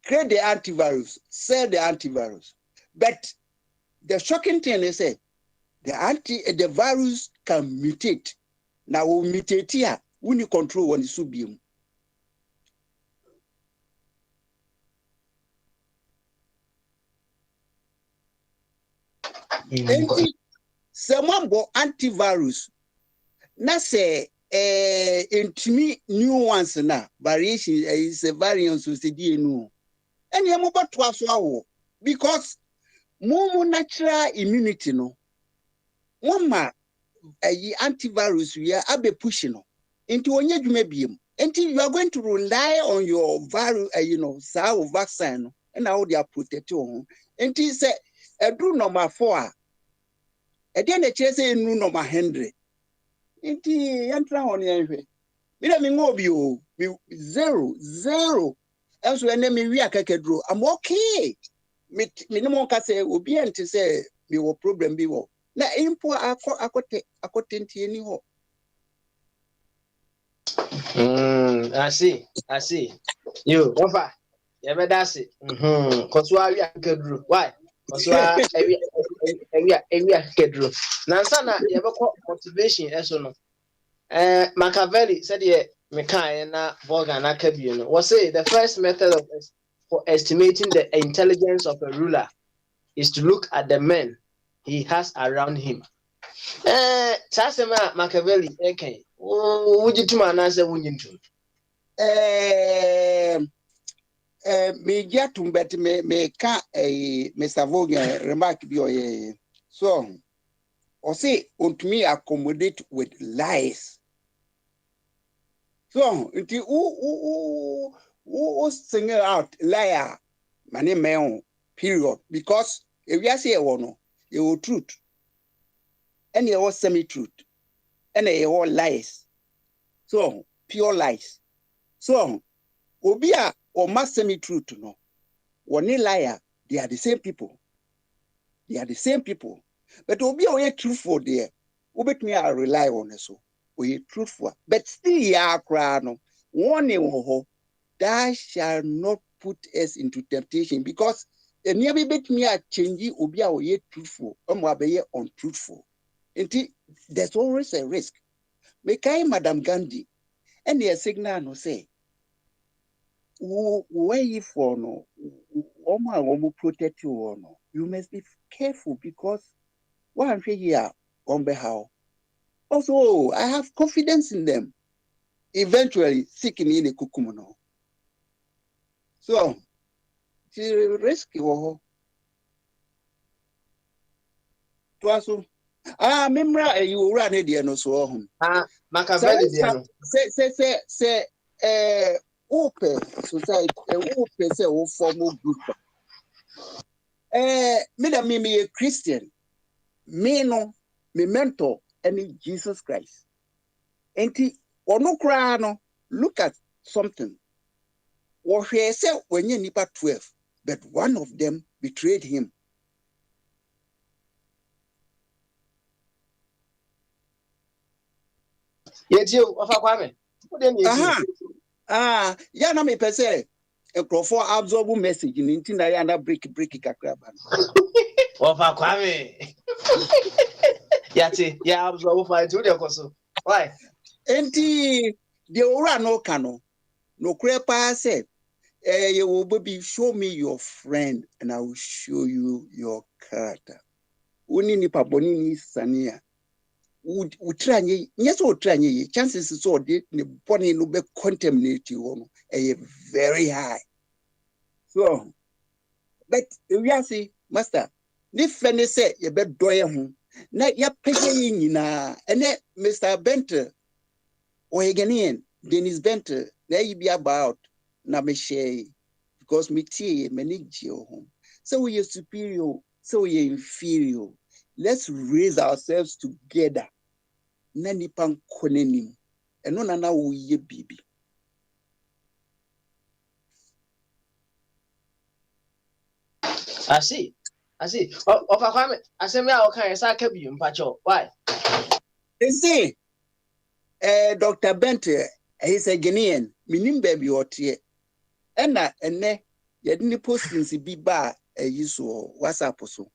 create the antivirus, sell the antivirus. But the shocking thing is that the virus can mutate. Now we mutate here when you control when it's subium. Someone go antivirus. Na say intimi new ones na variation is a variant so say no and you mobile to us because more natural immunity no one ma antivirus we are abe pushing no into onye dwuma biem until you are going to rely on your virus vaccine no and how they are protected until say do number 4 then the chase no number 100 inti yantra on yanhwe bila mi ngobi o zero enso ene mi wi akakedro I'm okay me no ka say obi ente say me wo problem bi wo na impo akote ntie ni ho I see you ofa ye be dase koso awi akedru why koso awi akedru na nsa na ye be motivation eso no Machiavelli said me kan na Morgan akabie no was say the first method for estimating the intelligence of a ruler is to look at the men he has around him sasema Machiavelli eken wujituma na say wunyintum me jatum bet me ka Mr. Vogan remark bi oye so or say untumi accommodate with lies so until who single out liar Mane me period because if you say no, you will truth. And you semi-truth. And you all lies. So pure lies. So obia or mass semi-truth no. One liar, they are the same people. They are the same people. But obia we truthful there. Ubet me I rely on so. We truthful. But still ya cry no. One thou shall not put us into temptation because the nearby bit me a change obia or yet truthful, be untruthful. And there's always a risk. Mekai Madam Gandhi, and the signal no say, where you for no, will protect you or no. You must be careful because what I'm here on behalf. Also, I have confidence in them. Eventually, seeking in a kukumono. So, she rescue to memra you run a no so home. Machiavelli no. Say open society, open say o formal group. Me a Christian. Me no, me mentor, and Jesus Christ. Enti ono kra no, look at something. Or he said when you nipa 12, but one of them betrayed him. Yet you of a Kwame. Ya na me pese a crofo absorb message in intina ya na break kakraba. Of a Kwame. Yati, ya absorb fight to the coso. Why? Enti the ora no kano. No crepa said, you will be show me your friend and I will show you your character. Uni ni pabonini sania. Utranye, yes, utranye, chances so de ne boni no be contaminate you very high. So, but we are see, master, ni friend say you be doye ho. Na ya pege nyina, ene Mr. Benter or Ghanaian, Dennis Benter, there you be about na me share because me tie manage your home. So we are superior, so we are inferior. Let's raise ourselves together. Nani pan konenim. Eno nana wo ye bibi. I see. Of a Kwame, I say me I can say kebi mpacho. Why? They say Dr. Bente, he's a Ghanaian, minim baby or tie. Ena ene yedini postings bi ba yiso WhatsApp so.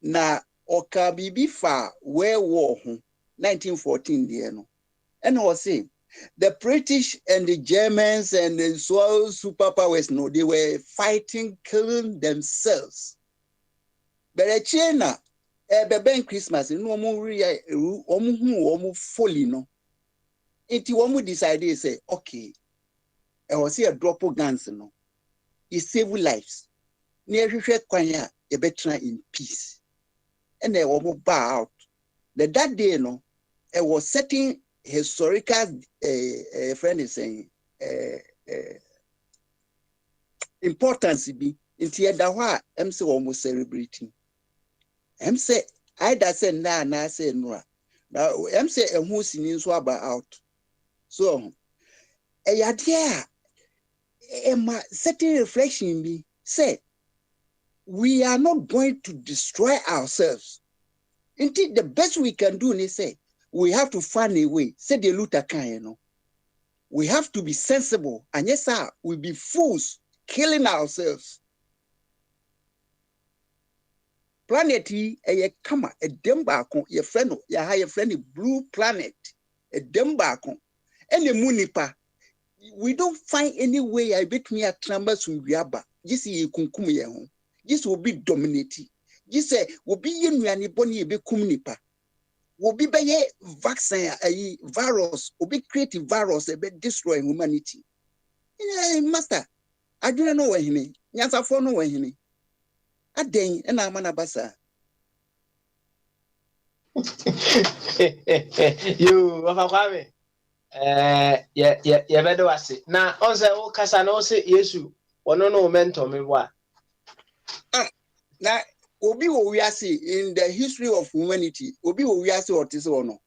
Na oka bibi fa where war 1914 there no. And I was saying the British and the Germans and the superpowers no, they were fighting, killing themselves. But a China, beben Christmas, no more fully no. It one decided say, okay, I was here a drop of guns no. It save lives. Near kwanya a better in peace. And they were bow out. That day no, I was setting historical friend is saying importance be into that I'm so almost celebrating. I'm say I that say na say no. Now I'm say who's in so about out. So a certain reflection be say we are not going to destroy ourselves. Indeed, the best we can do is say we have to find a way. Say the Luther can, we have to be sensible. And yes, sir, we'll be fools killing ourselves. Planet a kama a dembako, your friend, your higher friend, blue planet, a dembako, and the moonipa. We don't find any way I bet me at numbers from Yaba. This is kunkum. This will be dominating. This will be in Yaniboni be kumnipa. Will be by vaccine, a virus, will be creating virus, a bit destroying humanity. Master, I don't know where he may. Yes, I know where he may. A day, and I'm an abassa. You, of a Kwame. Yeah, better was it. Now, on the Casano say, yes, you. no mentor me wa. Na obi wo wiase in the history of humanity, obi wo wiase otise ono.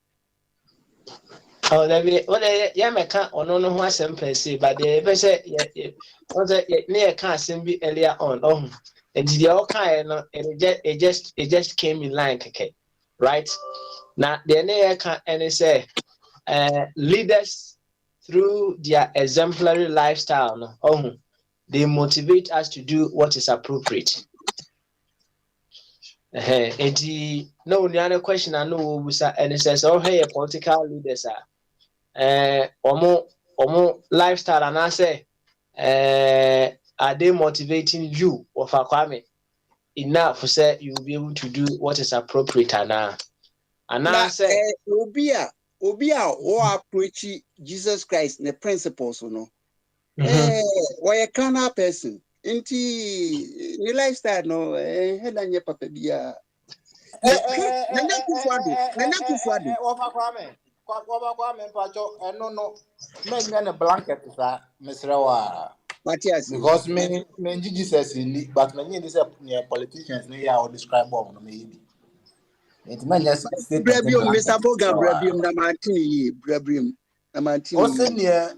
Oh, there be what ya meka ono no ho asem pese, but the be say near can asem bi earlier on. Oh, and the all kind no it just came in line, okay, right? Now the near can and say leaders through their exemplary lifestyle, no, oh, they motivate us to do what is appropriate. And no other question I know and it says, oh hey, political leaders are omo lifestyle and I say are they motivating you or Kwame enough to say you will be able to do what is appropriate and I say obi a o approach Jesus Christ the principles no. Why a carnal person inti ni lifestyle no head anye papa bia. Nana Kufuado. Kwame mpacho eno no menga na blanket sa mesrewa Matthias. because me Jesus in but me this politicians ne ya or describe no me bi. It man just statement Mr. Boga Brabium na Martini Brabium na Martini. Also near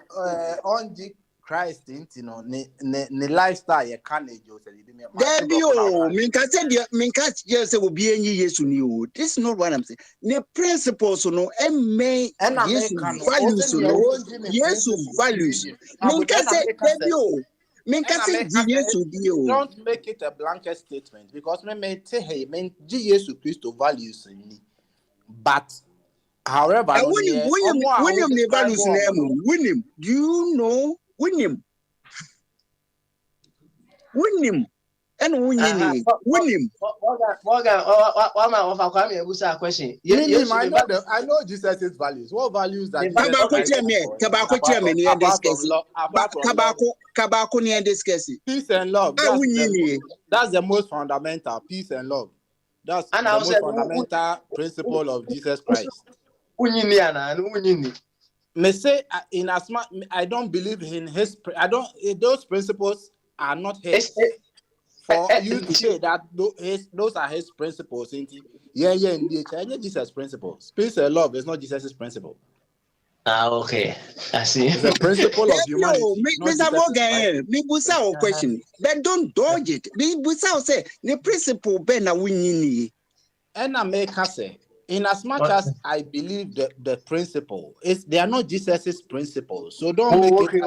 on Christ into no ne lifestyle ye canage o say me. There be oh minka just will be any yes to this is not what I'm saying. The principles no and may yes values no yes values. Minka say there be oh minka say yes to be oh. Don't make it a blanket statement because me say hey men Jesus Christ values in but however William the values name William do you know William and William. Morgan, of Kwame Ebusa question. Yes, I know Jesus' values. What values that Kabako near discuss it. Peace and love. That's the most fundamental. Peace and love. That's the most fundamental principle of Jesus Christ. Me say in as much I don't believe in his. Those principles are not his. For you to say that those are his principles, indeed, Jesus' principles. Peace and love is not Jesus' principle. Okay, I see. It's a principle of humanity. Mr. Morgan, me busa a question, but don't dodge it. Me busa say the principle be na winini. And I make say, in as much as I believe the principle, they are not Jesus' principles. So don't make it.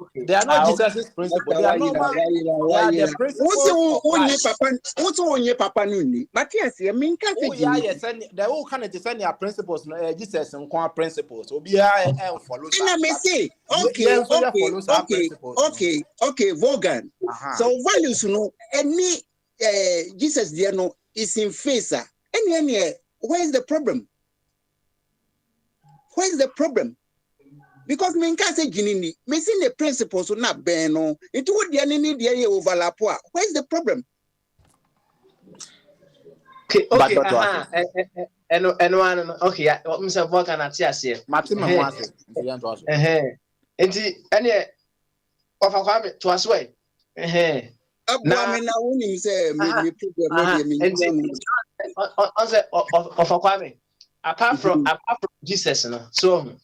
Okay. They are not Jesus' principles. They are normal. They are the principles of Papa Nuni. Matthias, you mean can't yes, the whole kind of send your principles, Jesus and Quan principles. So be I follow. And I may say, okay, Vogan. So values, any Jesus, dear, no, is in face. Any where's the problem? Where's the problem? Because me can't say Ginini, me see the principles not beno. It would be any idea overlap. Where's the problem? Okay. And one okay, what Mr. Vogan at yes, Martin any of a comment to us way. Of a Kwame, apart from Jesus, so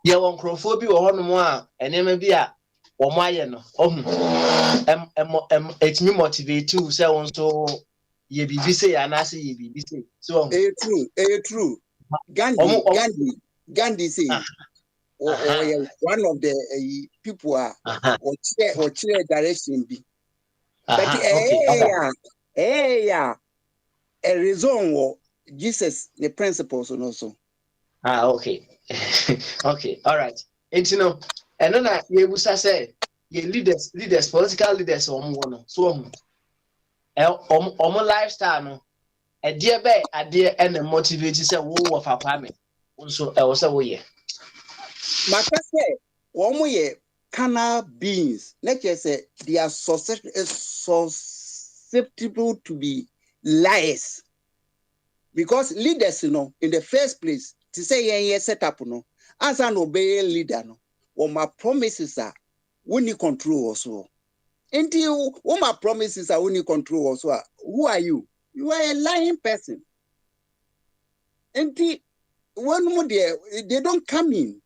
you want crophobia or one more, and MBA or Mayan, it's me motivate to say so ye be busy and I say ye be busy. So true. Gandhi say, one of the people are or chair direction be. But a reason Jesus the principles also. Okay. Okay, all right. And you know, and then you will say leaders, political leaders so lifestyle no a dear bay a dear and motivated say wo of Kwame. So I was say Maka say one way carnal beings, let's just say they are susceptible to be liars. Because leaders, in the first place, to say set up, as an obey leader, or my promises are when you control also. Until all my promises are when you control also. Who are you? You are a lying person. Until one more there, they don't come in.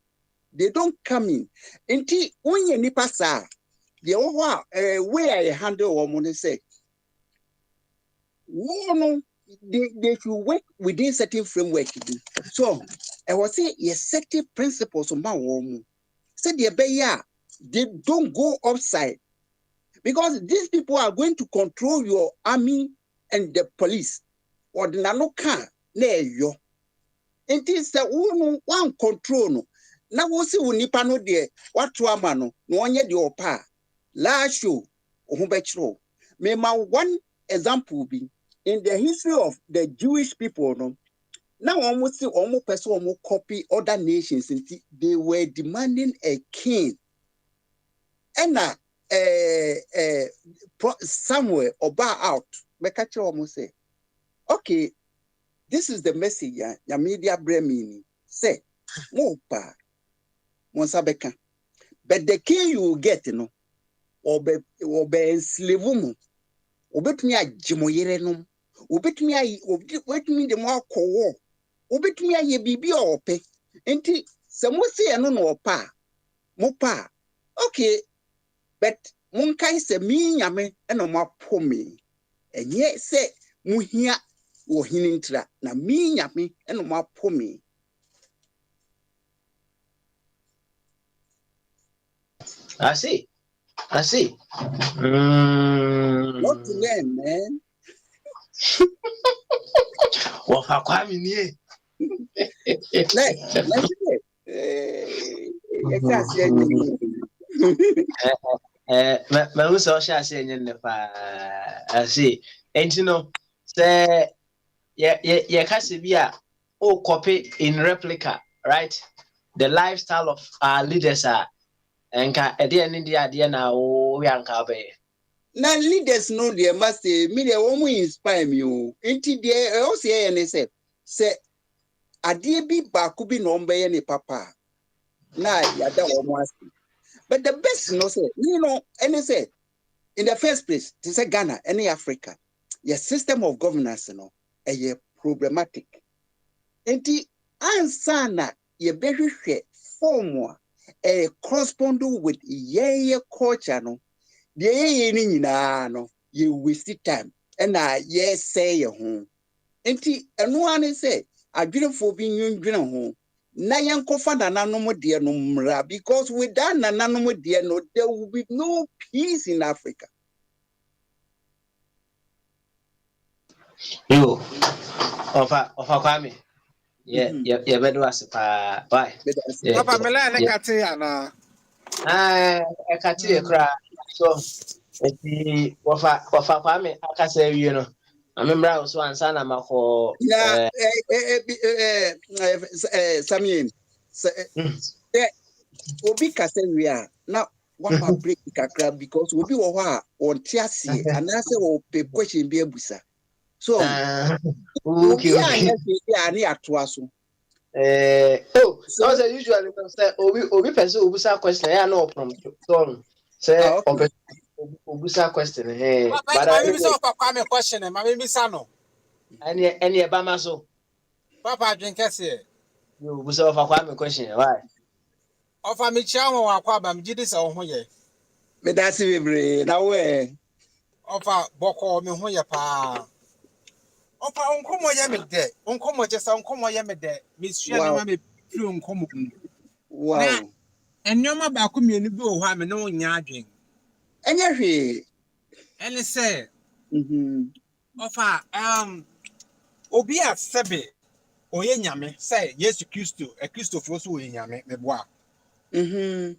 They don't come in. Until when you nipa sa, the where I handle what money say. No, they should work within certain framework. So I was say yes, certain principles of my woman. Said they don't go upside because these people are going to control your army and the police. Or the nano car near you. It is one control. No. Now we see when nipa no there. What no one yet your pa. Last show. May my one example be in the history of the Jewish people. No. Now almost person almost copy other nations. They were demanding a king. And somewhere or bar out. Make a almost say, okay. This is the message ya media bring say mopa monsabeka but the king you will get no obe enslave mu obetumi agimoyere no obetumi de mo akowo obetumi aye bibi ope enti se mo se no no opa mopa okay but monkai se mi nyame eno mo apomi enye se muhia wo hinintra na mi nyame eno mo apomi. I see. What to learn, man? Well, how come in here? Let's My also shall say in the I see. And you know, say, yeah, Cassibia, oh, copy in replica, right? The lifestyle of our leaders are, and at the end of the idea now, we are covered. Now leaders know they must say, me they won't inspire me. Inti they also say, a dear be bakubi no be any papa. Nah, yada almost. But the best, say, and say, in the first place, to say Ghana, any Africa, your system of governance, a problematic. Inti ansana ye very form a corresponding with ye culture, no. The no, you waste time, and yes say your home. Enti and one say, I didn't for being you home. Nayan kofanda nanomo dear no mra, because without nanomo dear no, there will be no peace in Africa. You, of Kwame. Yeah, better was bye. Papa Mela na kate ana. I can't see a cry. So, wafa Kwame, I can say, you know, I remember I was one son, I'm for Yeah, Samuel, Obi Kaseria, now what my break kakra because Obi Wawa on Tiasi, and I say, oh, pay question be a busa. So, okay. Oh, so usually say Obi person Obusa question, I know from Tom. Say Obusa question, hey, but I maybe so papa me question e maybe sano. Any Obama so. Papa drink here. You Obusa of Kwame question, why? Ofa me chia won akwa ba me gidi se wo ho ye. Me that's it, now where? Ofa boko me ho ye pa. Ofa onkomo ye me de. Onkomo je sa onkomo ye me de. Me sua no ma me pri onkomo. Na Wow. enyoma ba ko mienu bi wo ha me no nya adwen. Anyway. Ene say Mhm. Ofa obi a sebe oye nyame say Yesu Kristo e Kristofo so oye nyame me boa. Mhm.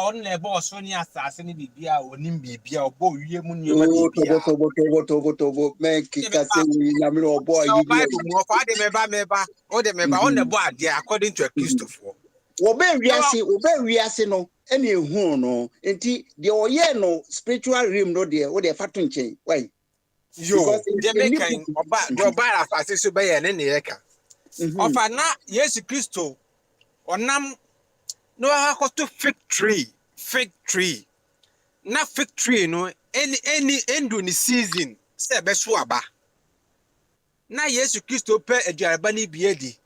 On le boss so ni asase ni bibia onim bibia obo wiye mu nioma Oh, bibia. tobo. Man, kika say we nyame no boy So you Bible mo fa de meba o de meba on the boy there according to a Christopher. Wo be wiase no ene ehu no enti de oye no spiritual realm no de wo de fato nchen why Yo Jamaican oba the oba asase so be ye ne ne yeka. Ofa na Yesu Kristo onam no ha ko to fig tree na fig tree no any endo ni season se be so aba na Yesu Kristo pe aduareba ni bia di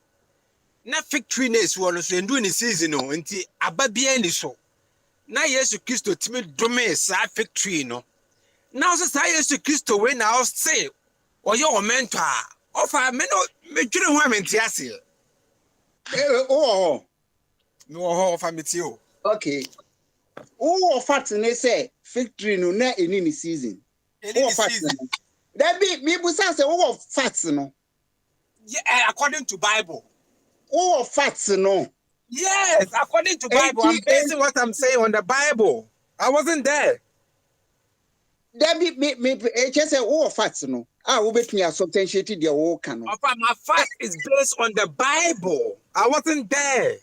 na fig tree na esi no so endo ni season no nti aba bia ni so na Yesu Kristo timi dome sa fig tree no na o sa Yesu Kristo we na o say oye o mento a ofa me no me dwire ho amenti ase Oh, me wo ho ofa meti o okay. Oh, fact ne say fig tree no na any season. any season That be me busa say oh facts no. yeah, according to Bible. Oh facts no. Yes, according to Bible. I'm basing what I'm saying on the Bible. I wasn't there. That be me just say oh facts no. Ah, we betumi substantiate the whole canon. My fact is based on the Bible. I wasn't there.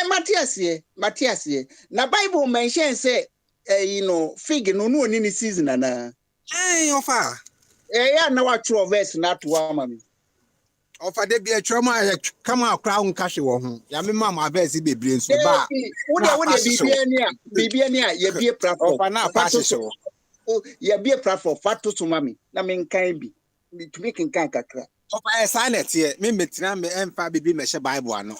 Matthias here. Na Bible mention say fig no any season na. Hey, Ofa. Yeah, na what true verse na to mami. Ofa de be a trauma come out crown cash wo ho. Ya me mama verse be brain so ba. Wo de bibia ye be platform. Ofa na pass so. Oh, ye be platform fatu so mami. Na me nkan bi. To make nkan kakra. Ofa sanity here. Me metina me emfa bibi me she Bible ano.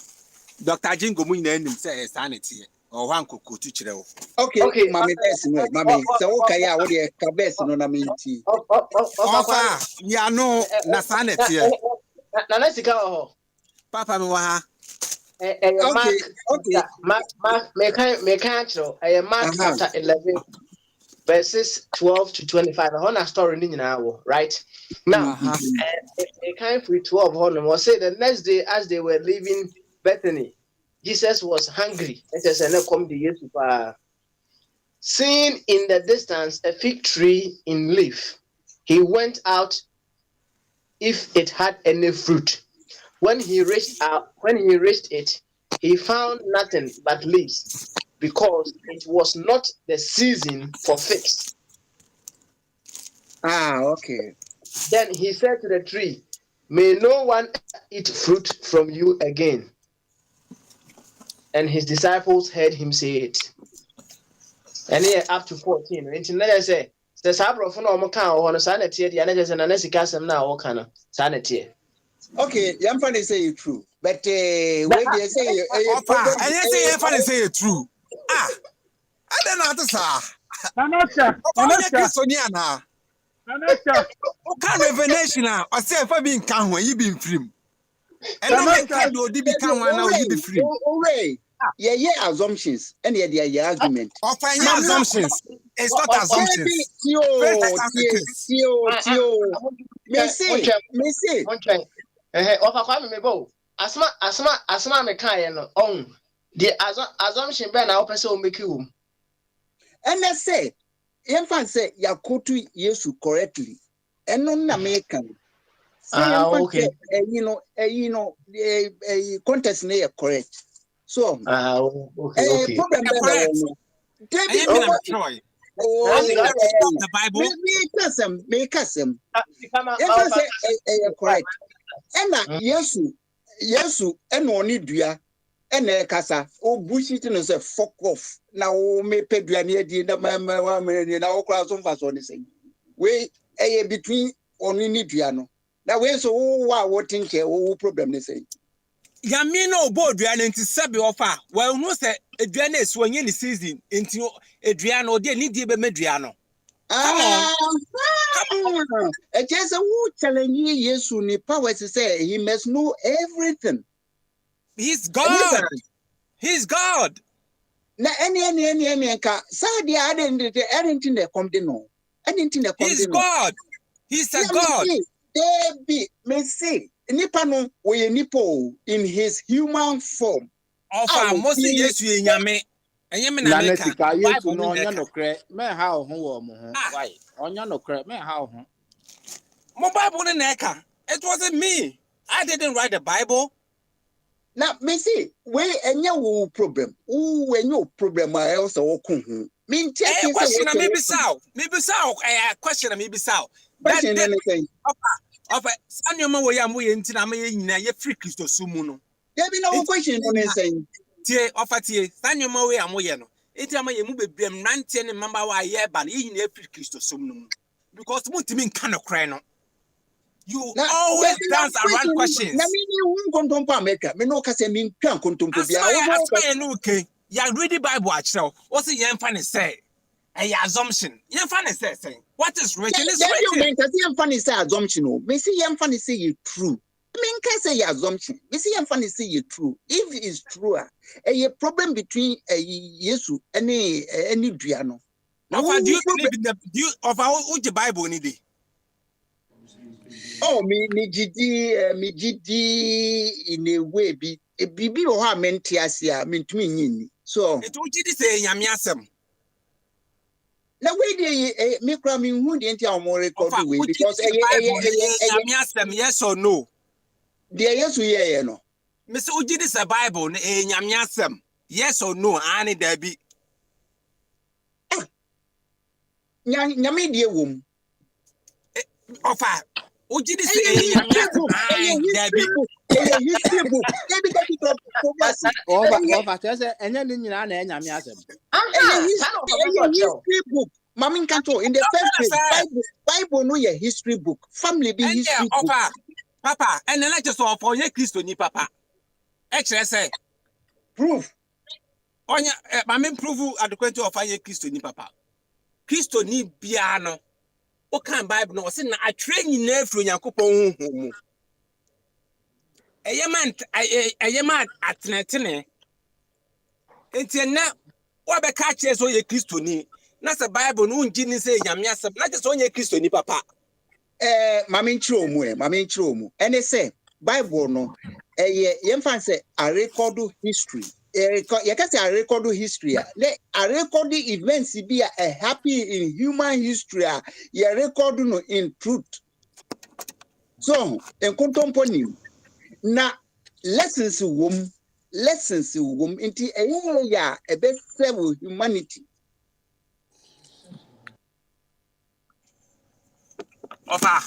Dr. Jingo mu nyina nim say sanity. O wan kokotu kire wo. Okay, mami verse no, mami. Se wo kai a wo de ka verse no na me nti. Ofa, ya no na sanity. Na na sika ho. Papa me wa ha. Mark me can chiro. Mark chapter 11 verses 12 to 25. The whole story ni nyina wo, right? Now, they came free 12 honor was say the next day as they were leaving Bethany, Jesus was hungry. Seeing in the distance a fig tree in leaf, he went out if it had any fruit. When he reached it, he found nothing but leaves, because it was not the season for figs. Okay. Then he said to the tree, "May no one eat fruit from you again." And his disciples heard him say it. And here up to 14. Internet say, "The sabro for no can or sanity, the another and anasicasm now or can sanity." Okay, I'm funny say it true. But where they say I say it true. I don't know how to say. Nanesha. Okay, revelation now. I say if I be in can when you be in free. And no man can do the can when now you be free. Yeah, assumptions. And yeah, argument. Or find your assumptions. It's not assumptions. Messi. Me bo. Asma me kan no on. The assumption be na opese o make you. And I say, infant say yakutu Yesu correctly. And no na make okay. Contest na correct. So okay. Problem the Bible. Make us correct. And Yesu and only dua and kasa o bullshit no say fuck off. Now me pedua near the now class on fast on the same. We between only duano. Now we so what think problem they say. Yamino Bodrian into Sabi offer. Well, no, say Adriana is when any season into Adriano, dear Nidia Medriano. Come on. A just a who telling you Yesu ni power to say he must know everything. He's God. He's God. Na any Sadia I didn't come to know. He's God. He's a God. There be may say Nipano we nipo in his human form. Offer most yes you in yame. And Yaman Nanesika Yesu no onya no kre. Me how ho wo mo ho. Why? Onya no kre. Me how ho. My Bible in Eka. It wasn't me. I didn't write the Bible. Now, me see, we any problem. When your problem I also walk on. Mean question maybe so. Maybe so. Question maybe so. Question anything. Of Sanyo way am we in Tina ye free Christo Sumuno. There be no question on anything. Tie offer tie Sanyo way am we no. Enti ama ye mu bebrem nante ne mamba wa ye ba na yi na Africa Christo som no. Because muntimi nka no kran no. You always dance around questions. Na me ni kontompo America. Me no ka say me ntwa kontompo bia. Asma no okay. Ya read the Bible actually. What's the yemfa ne say? A assumption. Yemfa ne say. What is written is written. You mean yemfa ne say assumption o. Me say yemfa ne say you true. Me nka say assumption. Me say yemfa ne say you true. If it is true, a problem between Yesu any dua no. Now do you believe in the Bible ni dey? Oh, me gidi in a way be a bibi or ha mentiasia mean to me. So it would say nyame asem. Now wait me cramming who the entire more record way because nyame asem yes or no? There yes we hear no. Mr. Uji this a Bible nyame asem yes or no ani there be. Nyame die wom. Ofa Uji this nyame asem there be. History book. Over say enya ni nyina na nyame asem. History book. Mami kanto in the first place Bible no your history book. Family be history book. Papa, and then let us all for your Christo ni papa. Actually say proof. Onya mami prove adequate of your Christo ni papa. Christo ni biano. O kan Bible no say na atwe nyina afro Yakobon honhom. Eyema atnetene. Enti na wabeka che so ye Christo ni. Na se Bible no unji ni say nyame asem. Na je so ye Christo ni papa. Mami nchiro mu. Ene say Bible no yemfa say a record history. You can say a record history. A record events be a happy in human history. You record no in truth. So, en contemporary na lessons wom inti ya a best serve humanity. Ofa.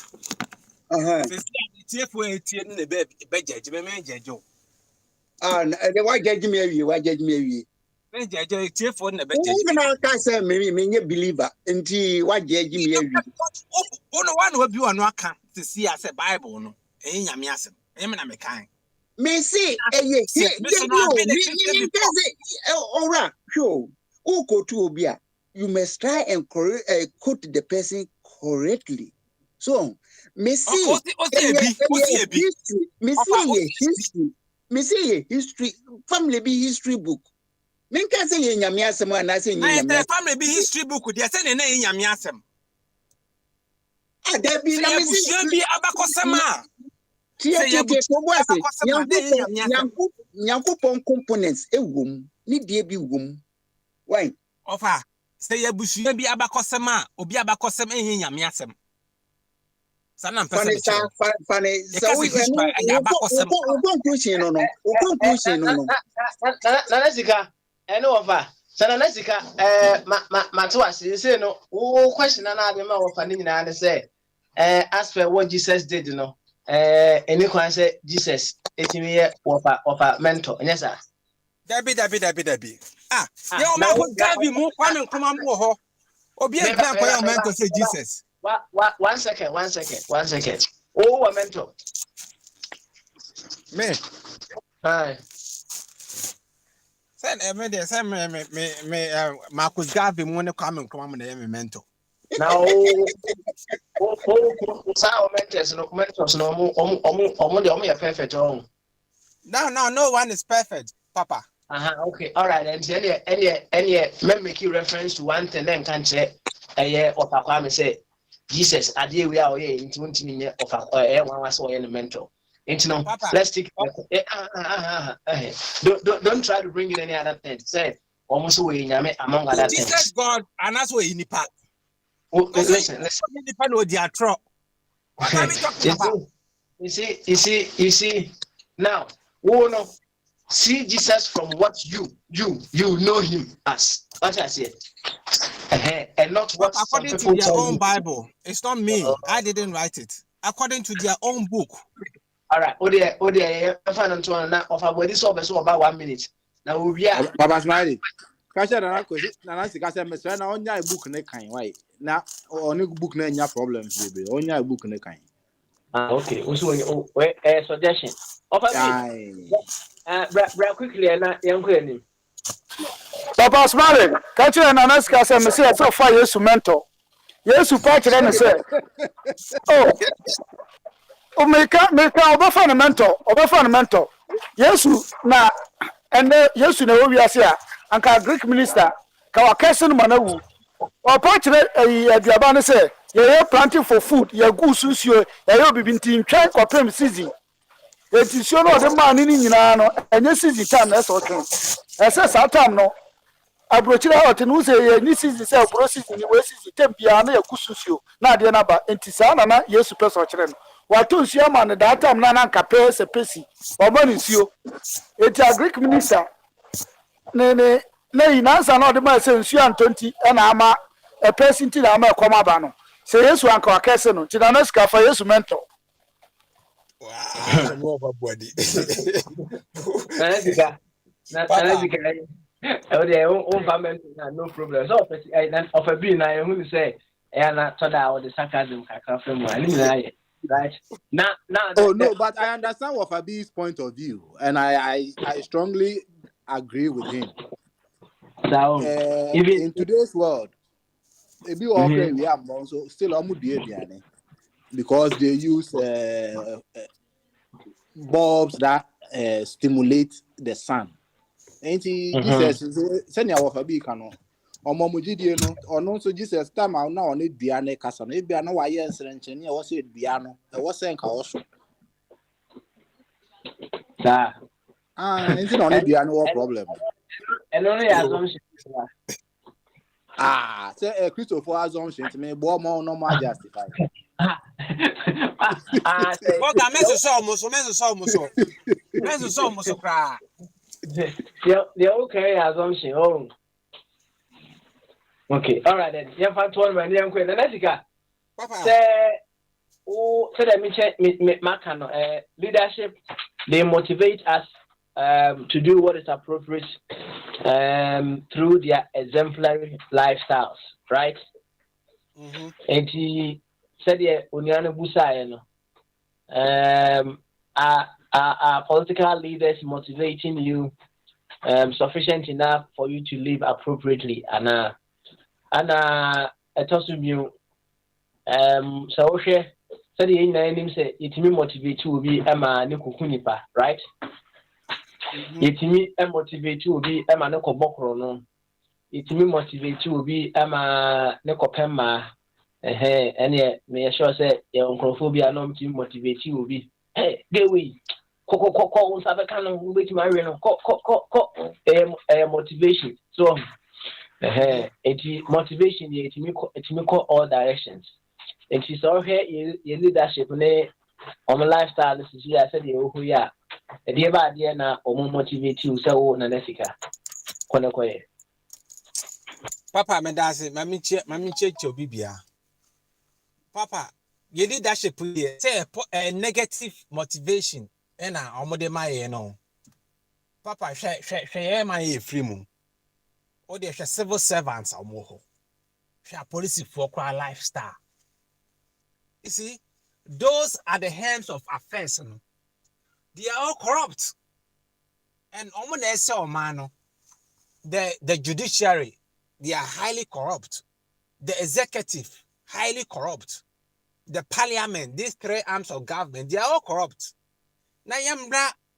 Tie for tie ne be judge me judge. The why judge me. Me judge tie for ne be judge. Even I can say me believer inti why judge me awie. Ono one we bi ono aka to see as a Bible no. Nyame asem. Em na me kan. Me see ora sure. Uko to obia. You must try and quote the person correctly. So, me see history, family be history book. Me can say nyame asem and say nyame family be history book. They say na nyame asem. There be na me see be abakosema. Nyankopon components ewom ni die bi wom. Why? Ofa say yabusu bi abakosema obi abakosem enye nyame asem. Sana mpesa funny so we conclusion no na sika ene ofa sana na sika matu asese no wo question na ade ma ofa ni nyina ne say as per what Jesus did no any kwan say Jesus etimi ye ofa mentor nyesa dabi ye o ma ko gabi mu kwame nkoma mu ho obi e gba kwa ya mentor say Jesus. One second. Oh, a mentor. Me. Hi. Send me Marcus Garvey want to come and come and mentor. Now, mentors no perfect. No one is perfect, Papa. Okay, all right. And let me make you reference to one thing then can say or Papa say Jesus, idea we are here into 20 minutes of one was in mentor. Into let's take don't try to bring in any other thing. Say almost way among other things. Jesus God, and that's where you need part. Listen. You see. Now, no. See Jesus from what you know him as. What I said. And not what according to their own Bible. It's not me. I didn't write it. According to their own book. All right. Oh dear. Find on now of our body so about 1 minute. Now we are Papa Smiley. Kasha na kwesi na sika say me say na onya book ne kan why na oni book na nya problems bebe onya book ne kan. Okay. Also, suggestion. Offer me. Aye. Bra quickly na yanko ani. Papa Smale, catch you and Anaska say me say so far Yesu mentor. Yesu pa kire ne say. Oh, make obefa ne mentor. Yesu na Yesu na wo wiase a anka Greek minister ka wa kese no manawu. O pa kire aduaba ne say ye planting for food, ye gu susuo, ye obibintin twan kopem season. Etisuo no de man ni nyina no enye season time na so twen. Ese sa time no abrochira hot no say ye ni season say abro season ni we season time bia na ye gu susuo na ade na ba entisa na Yesu peso kire no. Wato nsuo ma ne that time na nka pe se pesi. Omo ni nsuo. Eti a Greek minister ne inansa na de ma se nsuo antonti na ama a person ti na ama ekoma ba no. Say Yesu anka wakese no. Ti na na sika fa Yesu mentor. Wow, more of a body. Nanazika. No problem. So of being I who say na toda or the sarcasm kakra from one. Right? Now Oh no, but I understand Wafabi's point of view and I strongly agree with him. So In today's world, if you okay, we have also still amudiane because they use bulbs that stimulate the sun. Ain't he? Jesus send your Wafabi cano. Omomujidie no, or no so Jesus time out now on it biane casano. If biano why yes and chenia was it biano, I was saying also. Ain't it on it biano problem? And only assumption. Say a Christopher assumption to me, more no more justified. What I meant to saw almost cry. The okay assumption. Oh. Okay, all right then. You have one when you quit. Nanazika. Say, that me leadership. They motivate us to do what is appropriate through their exemplary lifestyles, right? And he said, "Yeah, Unyana Busayano. Are political leaders motivating you sufficient enough for you to live appropriately and I told you so okay said the name say it me motivate you be ema ne kokunipa right it me motivate you be ema ne kobokro no it me motivate you be ema ne kopema ene me sure say e onkrofobia no me motivate you be hey get we ko unsabe kan no be marry no ko motivation so motivation it me all directions. And she's all here your leadership on lifestyle is I said you who ya a dear idea na or motivate you so na Nessica. Papa Medasi, Mammy check your bibia. Papa, your leadership say a negative motivation and a omode my no. Papa, share my free moon. Or they civil servants or more. Share policy for our lifestyle. You see, those are the hands of affairs. They are all corrupt. And the judiciary, they are highly corrupt. The executive, highly corrupt. The parliament, these three arms of government, they are all corrupt. Now,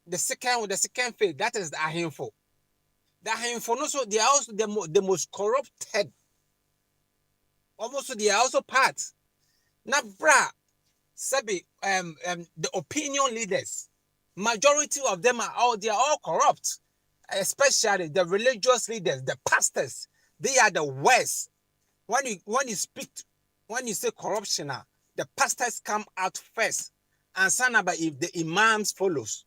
the second phase, that is the Ahimfo. The Ahimfo, also, they are also the most corrupted. Almost, they are also part. Now, Sabi, the opinion leaders, majority of them they are all corrupt, especially the religious leaders, the pastors. They are the worst. When you say corruption, the pastors come out first, and Sanaba if the imams follows.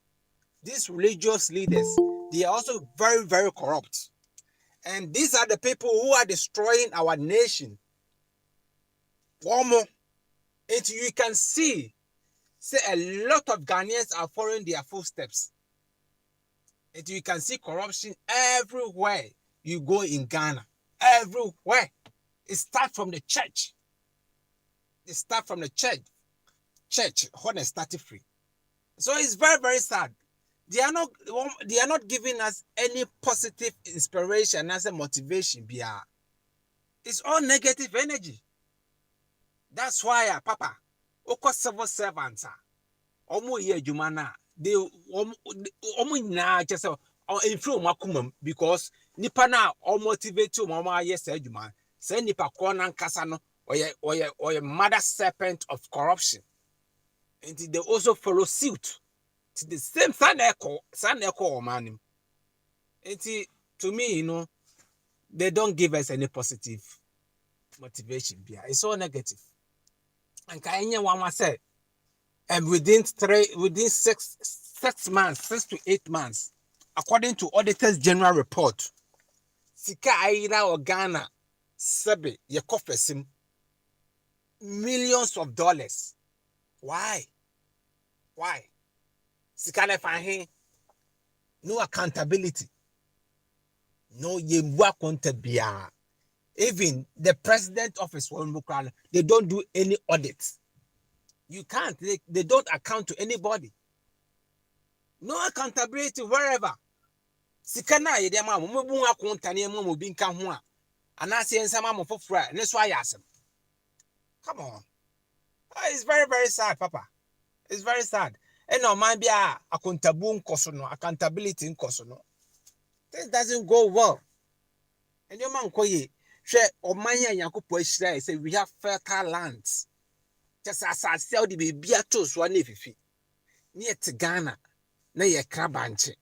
These religious leaders, they are also very, very corrupt, and these are the people who are destroying our nation. One more. You can see a lot of Ghanaians are following their footsteps. You can see corruption everywhere. you go in Ghana, everywhere, it starts from the church. It starts from the church. Church, when it started free. So it's very, very sad. They are not giving us any positive inspiration as a motivation. It's all negative energy. That's why, Papa, oko civil servants omo ye adwuma na they omo nyina just influ makumam because nipa na o motivate omo aye say adwuma say nipa ko na nkasa no oye mother serpent of corruption, and they also follow suit to the same san echo man. And to me, they don't give us any positive motivation. It's all negative. And Kanye Wama said, and within 6 months, 6 to 8 months, according to Auditors General Report, Sika Aira or Ghana, Sebe, Yakofesim, millions of dollars. Why? Sika Nefahe, no accountability. No, you work on Tabia. Even the president office, they don't do any audits. You can't. They don't account to anybody. No accountability wherever. Sikana yedema mubu akunta ne mu bi nka ho a anase ensama mo fofora ne so ayasem. Come on. It's very, very sad, Papa. It's very sad. And no man be accountability nkoso no. This doesn't go well. And your man koye share omanya yakopo ehira say we have fertile lands. Just as I sell the baby to so na fifi. Near to Ghana, na ye crabanche,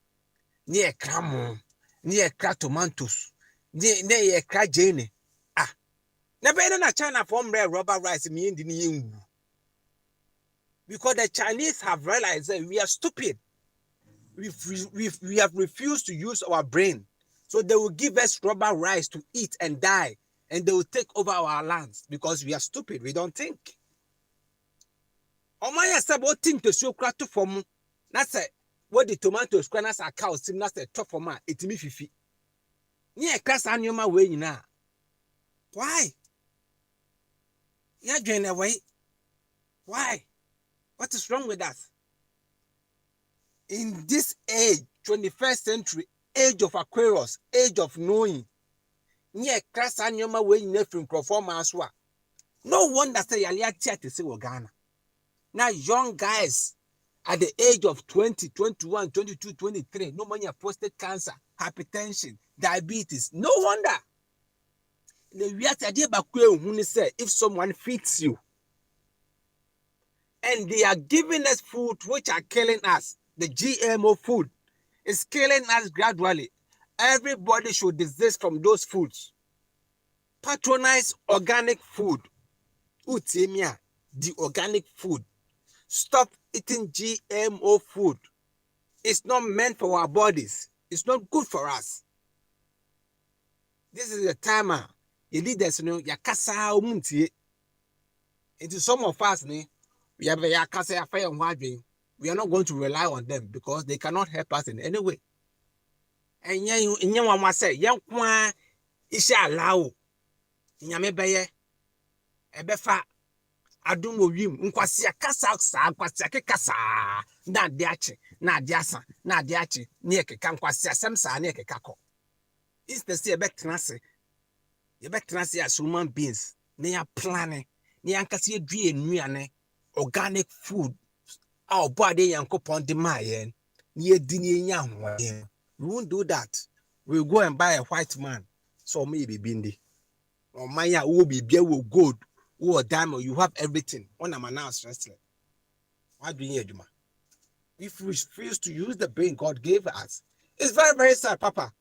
near cramo, near cra tomatoes, near ye cra jane. Ah, never in a China from rare rubber rice me in the new. Because the Chinese have realized that we are stupid. We have refused to use our brain. So they will give us rubber rice to eat and die. And they will take over our lands because we are stupid. We don't think. Omaya said what thing to show crack to form. That's it. What the tomatoes cranas are cows, sim that's a top for ma, it me fifi. Near class annual way now. Why? You're going away. Why? What is wrong with us? In this age, 21st century, age of Aquarius, age of knowing, near class annual way in performance. No wonder say Yalia to say Ghana. Now, young guys at the age of 20, 21, 22, 23, no money have prostate cancer, hypertension, diabetes. No wonder. The reality say if someone feeds you, and they are giving us food which are killing us, the GMO food is killing us gradually. Everybody should desist from those foods. Patronize organic food. Utemia, the organic food. Stop eating GMO food. It's not meant for our bodies. It's not good for us. This is the time the leaders yakasa umuntie. Into some of us we are not going to rely on them because they cannot help us in any way. And yen one say yen kwa isha allow nyame beye ebefa adumo wim nkwasia kasa nkwasia kekasa na diache na diasa na diache ne ekeka nkwasia semsa ne ekeka ko instead say ebetnase as human beings ne ya planning ne yankase adue nnuane organic food our body yankopon de mayen ne edini enya hoden. We won't do that. We'll go and buy a white man so maybe bindi or maya will be beer will gold or diamond. You have everything on a man wrestling. Why do you do? If we refuse to use the brain God gave us, it's very, very sad, Papa.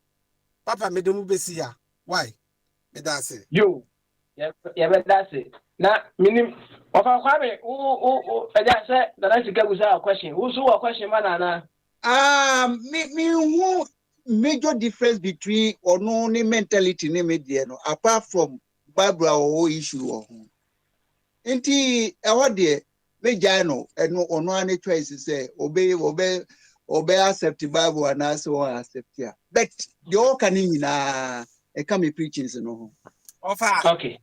Papa made the movie see ya. Why? That's it. You. Yeah, that's it. Now, meaning of our family, I just said that I should get with our question. Who's a question, man? Me who major difference between or no mentality ne media no apart from Barbara or issue or enti e what there me no ono ane choice say obey obey accept Bible and also accept here. But the all can in a come preaching no. Okay.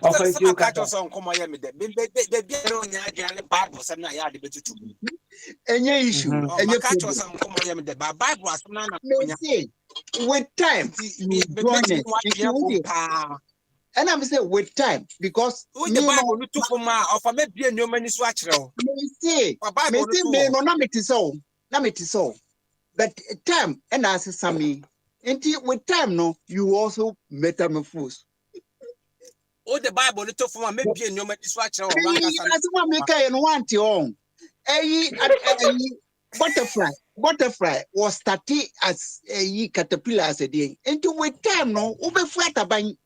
Some catch us on come here me the Bible some na ya de betutu. Any issue, any catch us on come here me the Bible as na say with time you join it. And I'm saying with time because the Bible no to for ma of a be no mani so akere o. Me say no na me so. But time and as Sammy, and with time no you also metamorphose. Oh, the Bible no to for ma be no mani so akere o. As one make and want on. Butterfly was started as a caterpillar as a day. Into with time no ube flat abang.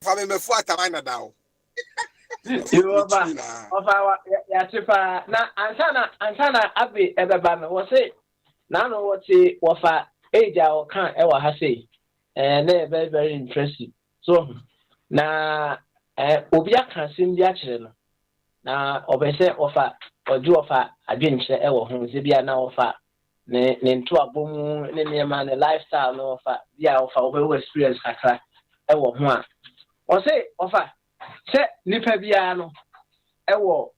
For me flat abang now. You of our Yatifa na Ansana Abbey Eberban was it. Now know what say wafa age or can't ever has say. And they're very, very interesting. So na Obia can sing the children. Na obese offer or do offer adventure ever home Zibia now offer ne to a boom ne man a lifestyle no offer yeah offer over experience kakra ever one. Or say offer say nipa bia no ewo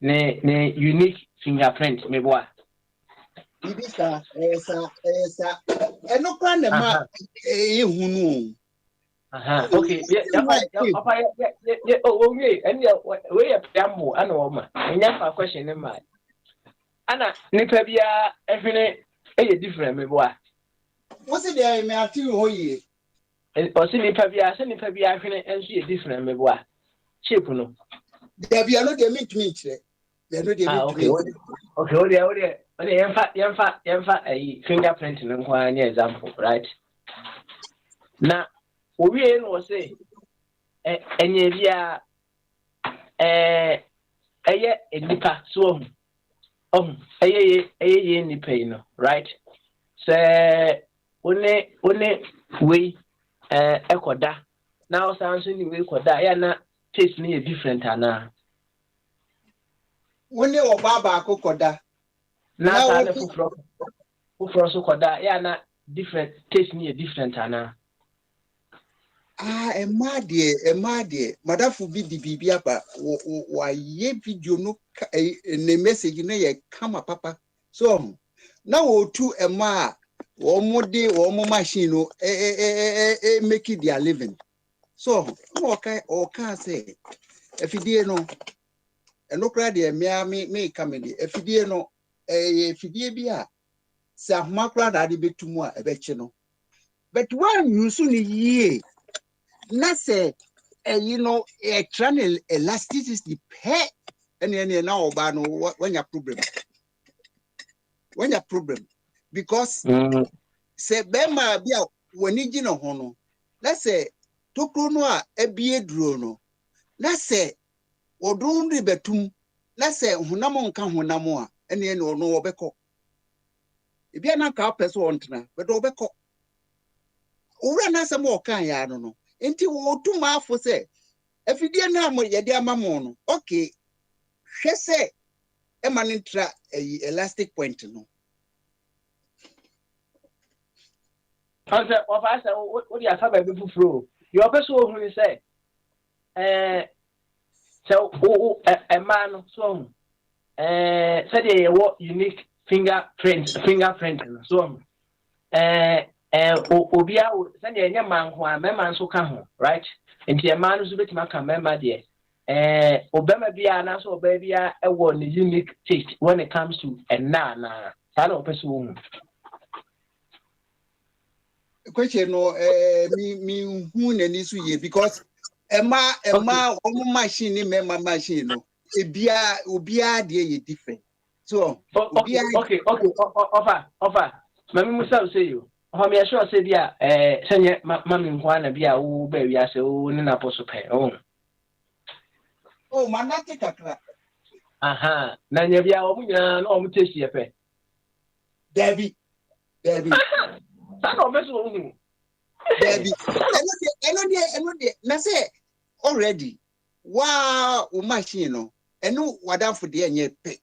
ne unique fingerprint me boa Ibisa esa eno kwa ne ma ehunu. Okay, yeah, oh, and we are preamble, and woman, and a question in mind. Anna, Nipabia, every a different, me boy. What's it there, me at you, ye? Or see Nipabia, send Nipabia, and she a different, me boy. Chip, no. There be a lot of meat. Okay, a fingerprint in one example, right? Now, we will say, and yeah, a nipa so a nipa, right? So, only we equada now sounds anyway, quada, yeah, not taste me a different ana. When you baba kokoda Now, who so quada, yeah, not different, taste me a different ana. A madie, madafu bi bibia ba wa ye video no ne message na ye kama papa so na wo tu ema wo mode wo mo machine no make it their living so no okay say efidie no eno kra de me kamedi efidie no efidie bia sa makra da de betumu a ebeche no but when you soon ye na say a channel elasticity pay and now oba no when your problem because say bema bia wani gi no ho no na say tokro no a ebie duro no na say odun ri betum na say honam nka honam a ene no obekọ ebia na ka pese ontena but obekọ owura na say mo kan ya no Enti wo tu ma afo se afidie na mo yede amamo no okay hwe se e manintra elastic point no Ante of us what you have be fufuro your person who say so a man so said a what unique fingerprint so obia send ye man ho a man so ka ho right enti e man so betima ka mema de obema bia na so oba bia e wo ne unique taste when it comes to na sana opese wo question no mi hu na ni so ye because ema omo machine ni mema machine no obia de ye different so okay offer mami musa say you me sure say bia senye mami nkwa na bia wo ba wi ase wo ne na poso pe manati kakra aha na nya bia wo nya na o mutesi ye pe Debbie ta no me so nu Debbie eno de na say already Wow, machine no. Eno wada for the enye pe.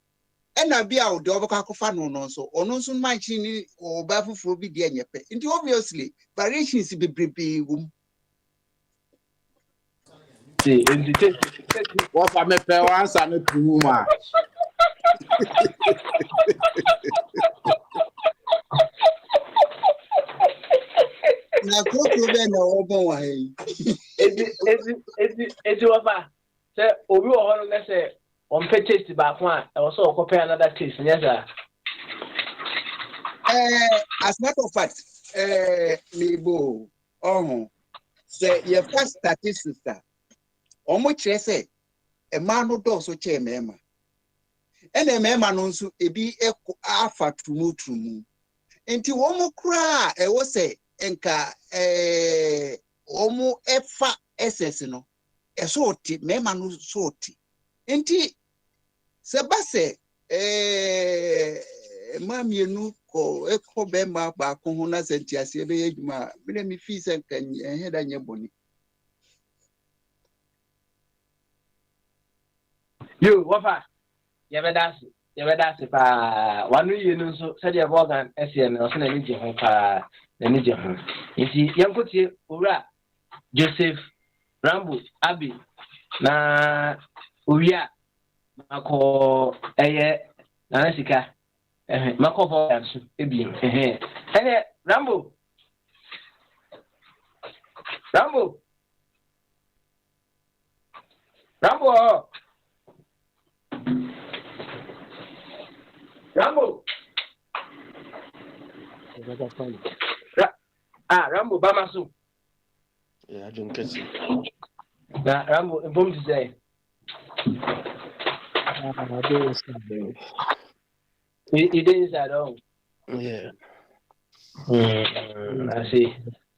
Ena bia o de obaka kofa no so. Ono nso machine o ba fufu bi de enye pe. Nti obviously variations be wum. See, and the take. What for me pay once and too much. Na koko be na obon wa he. Edi wafa. Say obi wo ho no say on pay taste back one. I was so compare another taste. Yes, sir. As a matter of fact, Libo, say your first statistics, omo chere say a man no does so che mema. And a mema no so ebi afa tumu. Enti omo kra e wo say enka omo efa SS no. E so ti mema no so ti. Enti se ba se mamienu ko ekọ be ma ba ko ho na sentiase be adwuma me me fi se kan heda nye boni. You wafa. You be dance pa wanu ye no so said your organ SN no so na ni je ho pa na ni je ho. Nti yankotie owura Joseph Rambo Abi na owia mako na sika mako for yansu ebi ene Rambo Rambo Rambo Bamasu. Yeah, I don't catch it. Na Rambo informed to say. I don't see. You didn't say at all. Yeah. I see.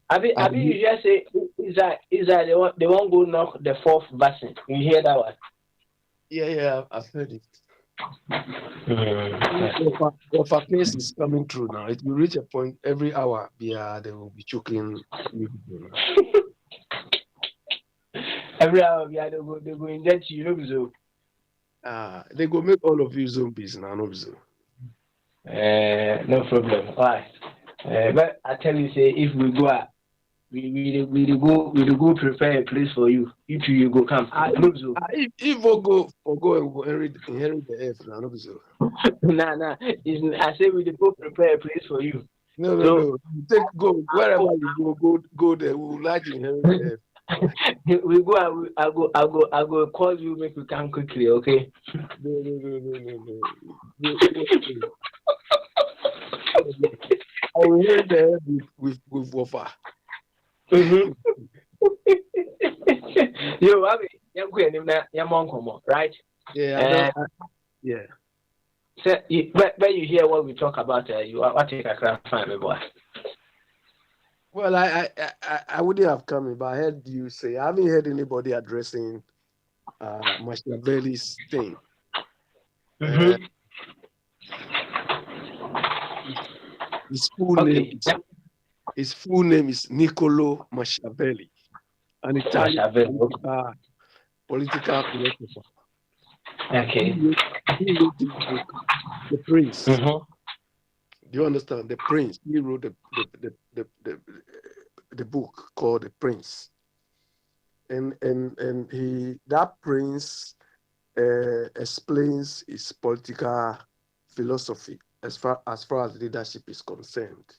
Abi, you just say Israel they won't go knock the fourth vaccine. You hear that one? Yeah, I've heard it. If a case is coming through now, it will reach a point every hour. Yeah, they will be choking you. Every hour, yeah, they go inject you, so. They go make all of you zombies now, no so. No problem. Why? But I tell you, say if we go out, we go prepare a place for you. You two, you go come. If we go and inherit the earth now, no so. Nah. I say we go prepare a place for you. No. Go wherever you go there. We will like to inherit the earth. We go. I go call you. Make you come quickly, okay? No. I will inherit the earth with Wafa. Yo, Abi, right? Yeah. Yeah. So, when you hear what we talk about, you are take a crap fine, boy. Well, I wouldn't have come in, but I heard you say I haven't heard anybody addressing Machiavelli's thing. His full name is Niccolo Machiavelli, an Italian political philosopher. Okay. He wrote the book, The Prince. Do you understand? The Prince. He wrote the book called The Prince, and that Prince explains his political philosophy as far as leadership is concerned.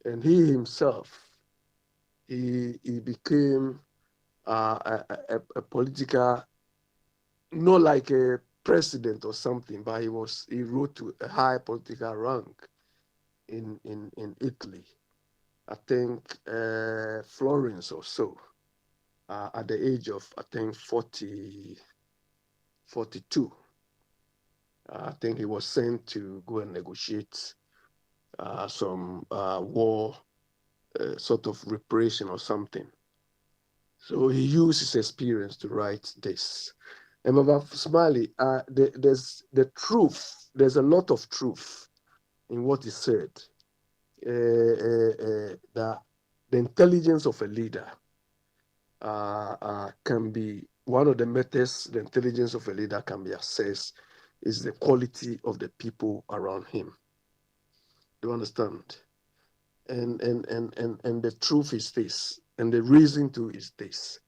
And he himself, he became a political, not like a president or something, but he rose to a high political rank in Italy. I think Florence or so, at the age of, I think, 42. I think he was sent to go and negotiate some war sort of reparation or something. So he used his experience to write this. And Baba Smiley, there's the truth. There's a lot of truth in what he said. That the intelligence of a leader can be one of the methods the intelligence of a leader can be assessed is the quality of the people around him. Do you understand? And the truth is this, and the reason to is this.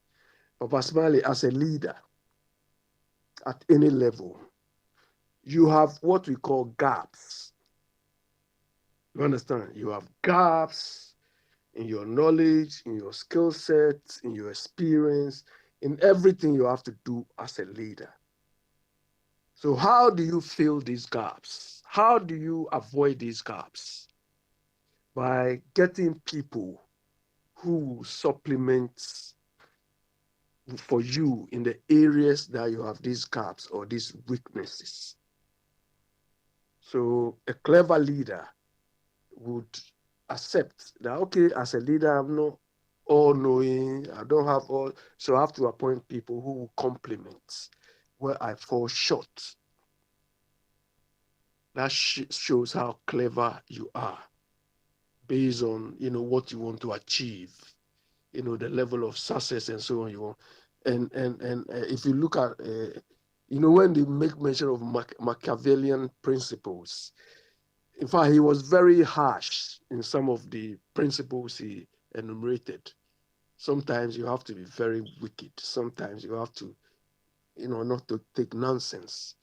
Papa Smiley, as a leader at any level, you have what we call gaps. You understand? You have gaps in your knowledge, in your skill set, in your experience, in everything you have to do as a leader. So how do you fill these gaps? How do you avoid these gaps? By getting people who supplement for you in the areas that you have these gaps or these weaknesses. So a clever leader would accept that, okay, as a leader, I'm not all-knowing, I don't have all, so I have to appoint people who will complement where I fall short. That shows how clever you are based on, what you want to achieve, the level of success and so on you want. And if you look at, when they make mention of Machiavellian principles, in fact, he was very harsh in some of the principles he enumerated. Sometimes you have to be very wicked. Sometimes you have to, not to take nonsense.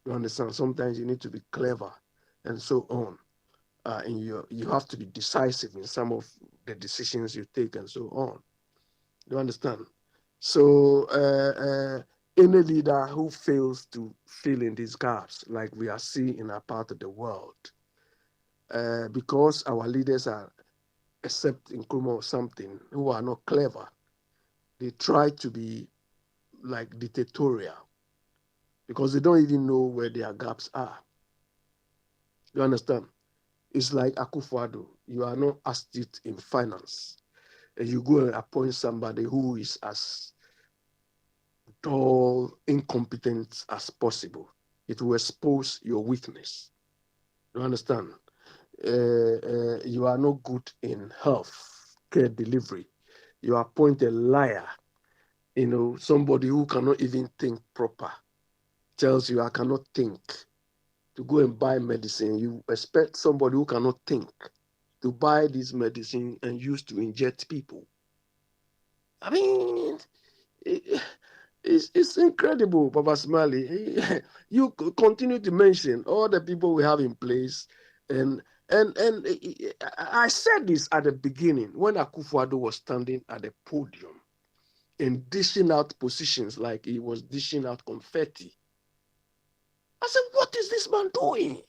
You understand? Sometimes you need to be clever and so on. And you have to be decisive in some of the decisions you take and so on. You understand? So any leader who fails to fill in these gaps, like we are seeing in our part of the world, because our leaders are, except in Nkrumah or something, who are not clever, they try to be like dictatorial because they don't even know where their gaps are. You understand? It's like Akufo-Addo. You are not astute in finance, and you go and appoint somebody who is as dull, incompetent as possible. It will expose your weakness. You understand? You are not good in health care delivery. You appoint a liar, somebody who cannot even think proper, tells you I cannot think, to go and buy medicine. You expect somebody who cannot think to buy this medicine and use to inject people. I mean, it's incredible, Papa Smiley. You continue to mention all the people we have in place, and I said this at the beginning when Akufo-Addo was standing at the podium and dishing out positions like he was dishing out confetti. I said, what is this man doing?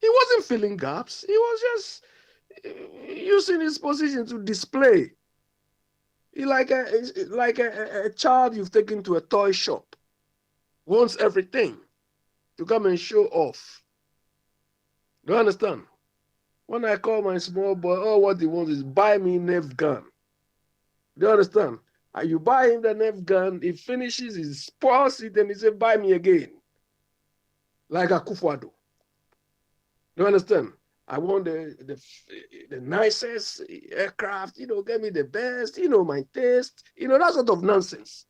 He wasn't filling gaps. He was just using his position to display. He like a child you've taken to a toy shop, wants everything to come and show off. Do you understand? When I call my small boy, all what he wants is buy me Nerf gun. Do you understand? And you buy him the Nerf gun, he finishes, he spoils it, and he says, buy me again. Like Akufo-Addo. Do you understand? I want the nicest aircraft, get me the best, my taste, that sort of nonsense.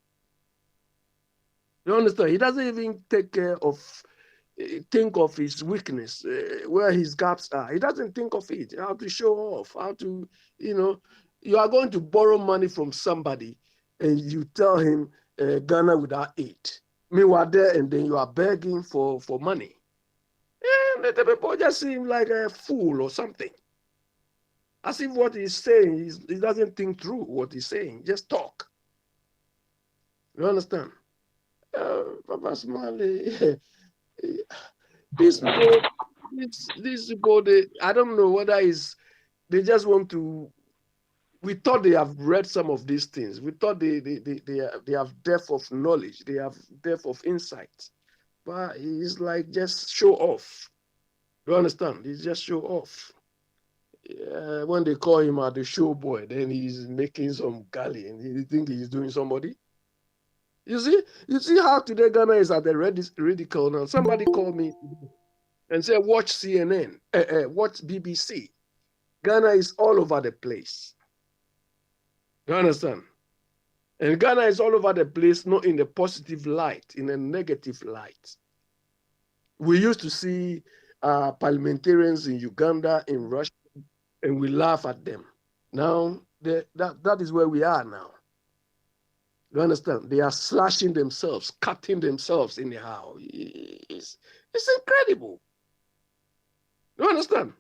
You understand? He doesn't even think of his weakness, where his gaps are. He doesn't think of it, how to show off, how to, you are going to borrow money from somebody and you tell him Ghana without aid. Meanwhile, there and then you are begging for money. And the people just seem like a fool or something. As if what he's saying, he doesn't think through what he's saying, just talk. You understand? Papa Smiley, these people, I don't know whether they just want to. We thought they have read some of these things. We thought they have depth of knowledge, they have depth of insight, but it's like just show off. You understand? It's just show off. When they call him the show boy, then he's making some galley and he think he's doing somebody. You see how today Ghana is at the ridicule now. Somebody called me and said, watch CNN, watch BBC. Ghana is all over the place. You understand? And Ghana is all over the place, not in a positive light, in a negative light. We used to see parliamentarians in Uganda, in Russia, and we laugh at them. Now, that is where we are now. You understand? They are slashing themselves, cutting themselves anyhow. It's incredible. You understand?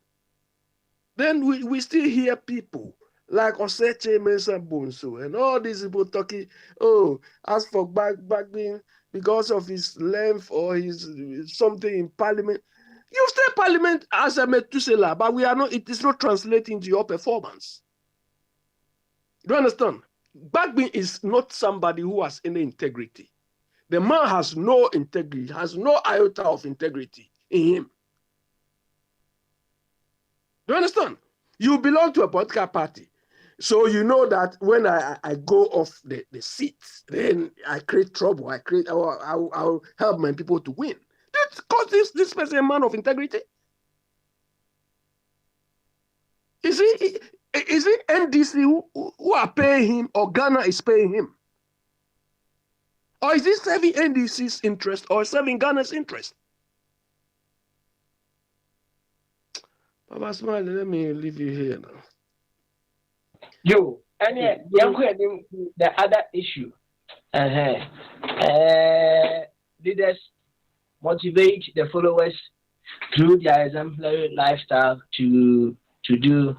Then we still hear people like Oseche Mensah Bonso and all these people talking, oh, as for Bagbin, because of his length or his something in parliament. You stay parliament as a Methuselah, but it is not translating to your performance. Do you understand? Bagbin is not somebody who has any integrity. The man has no integrity, has no iota of integrity in him. Do you understand? You belong to a political party. So you know that when I go off the seat, then I create trouble. I'll help my people to win. Because this person a man of integrity? Is it NDC who are paying him or Ghana is paying him? Or is this serving NDC's interest or serving Ghana's interest? Baba Smile, let me leave you here now. Yo, and the other issue. Leaders motivate the followers through their exemplary lifestyle to do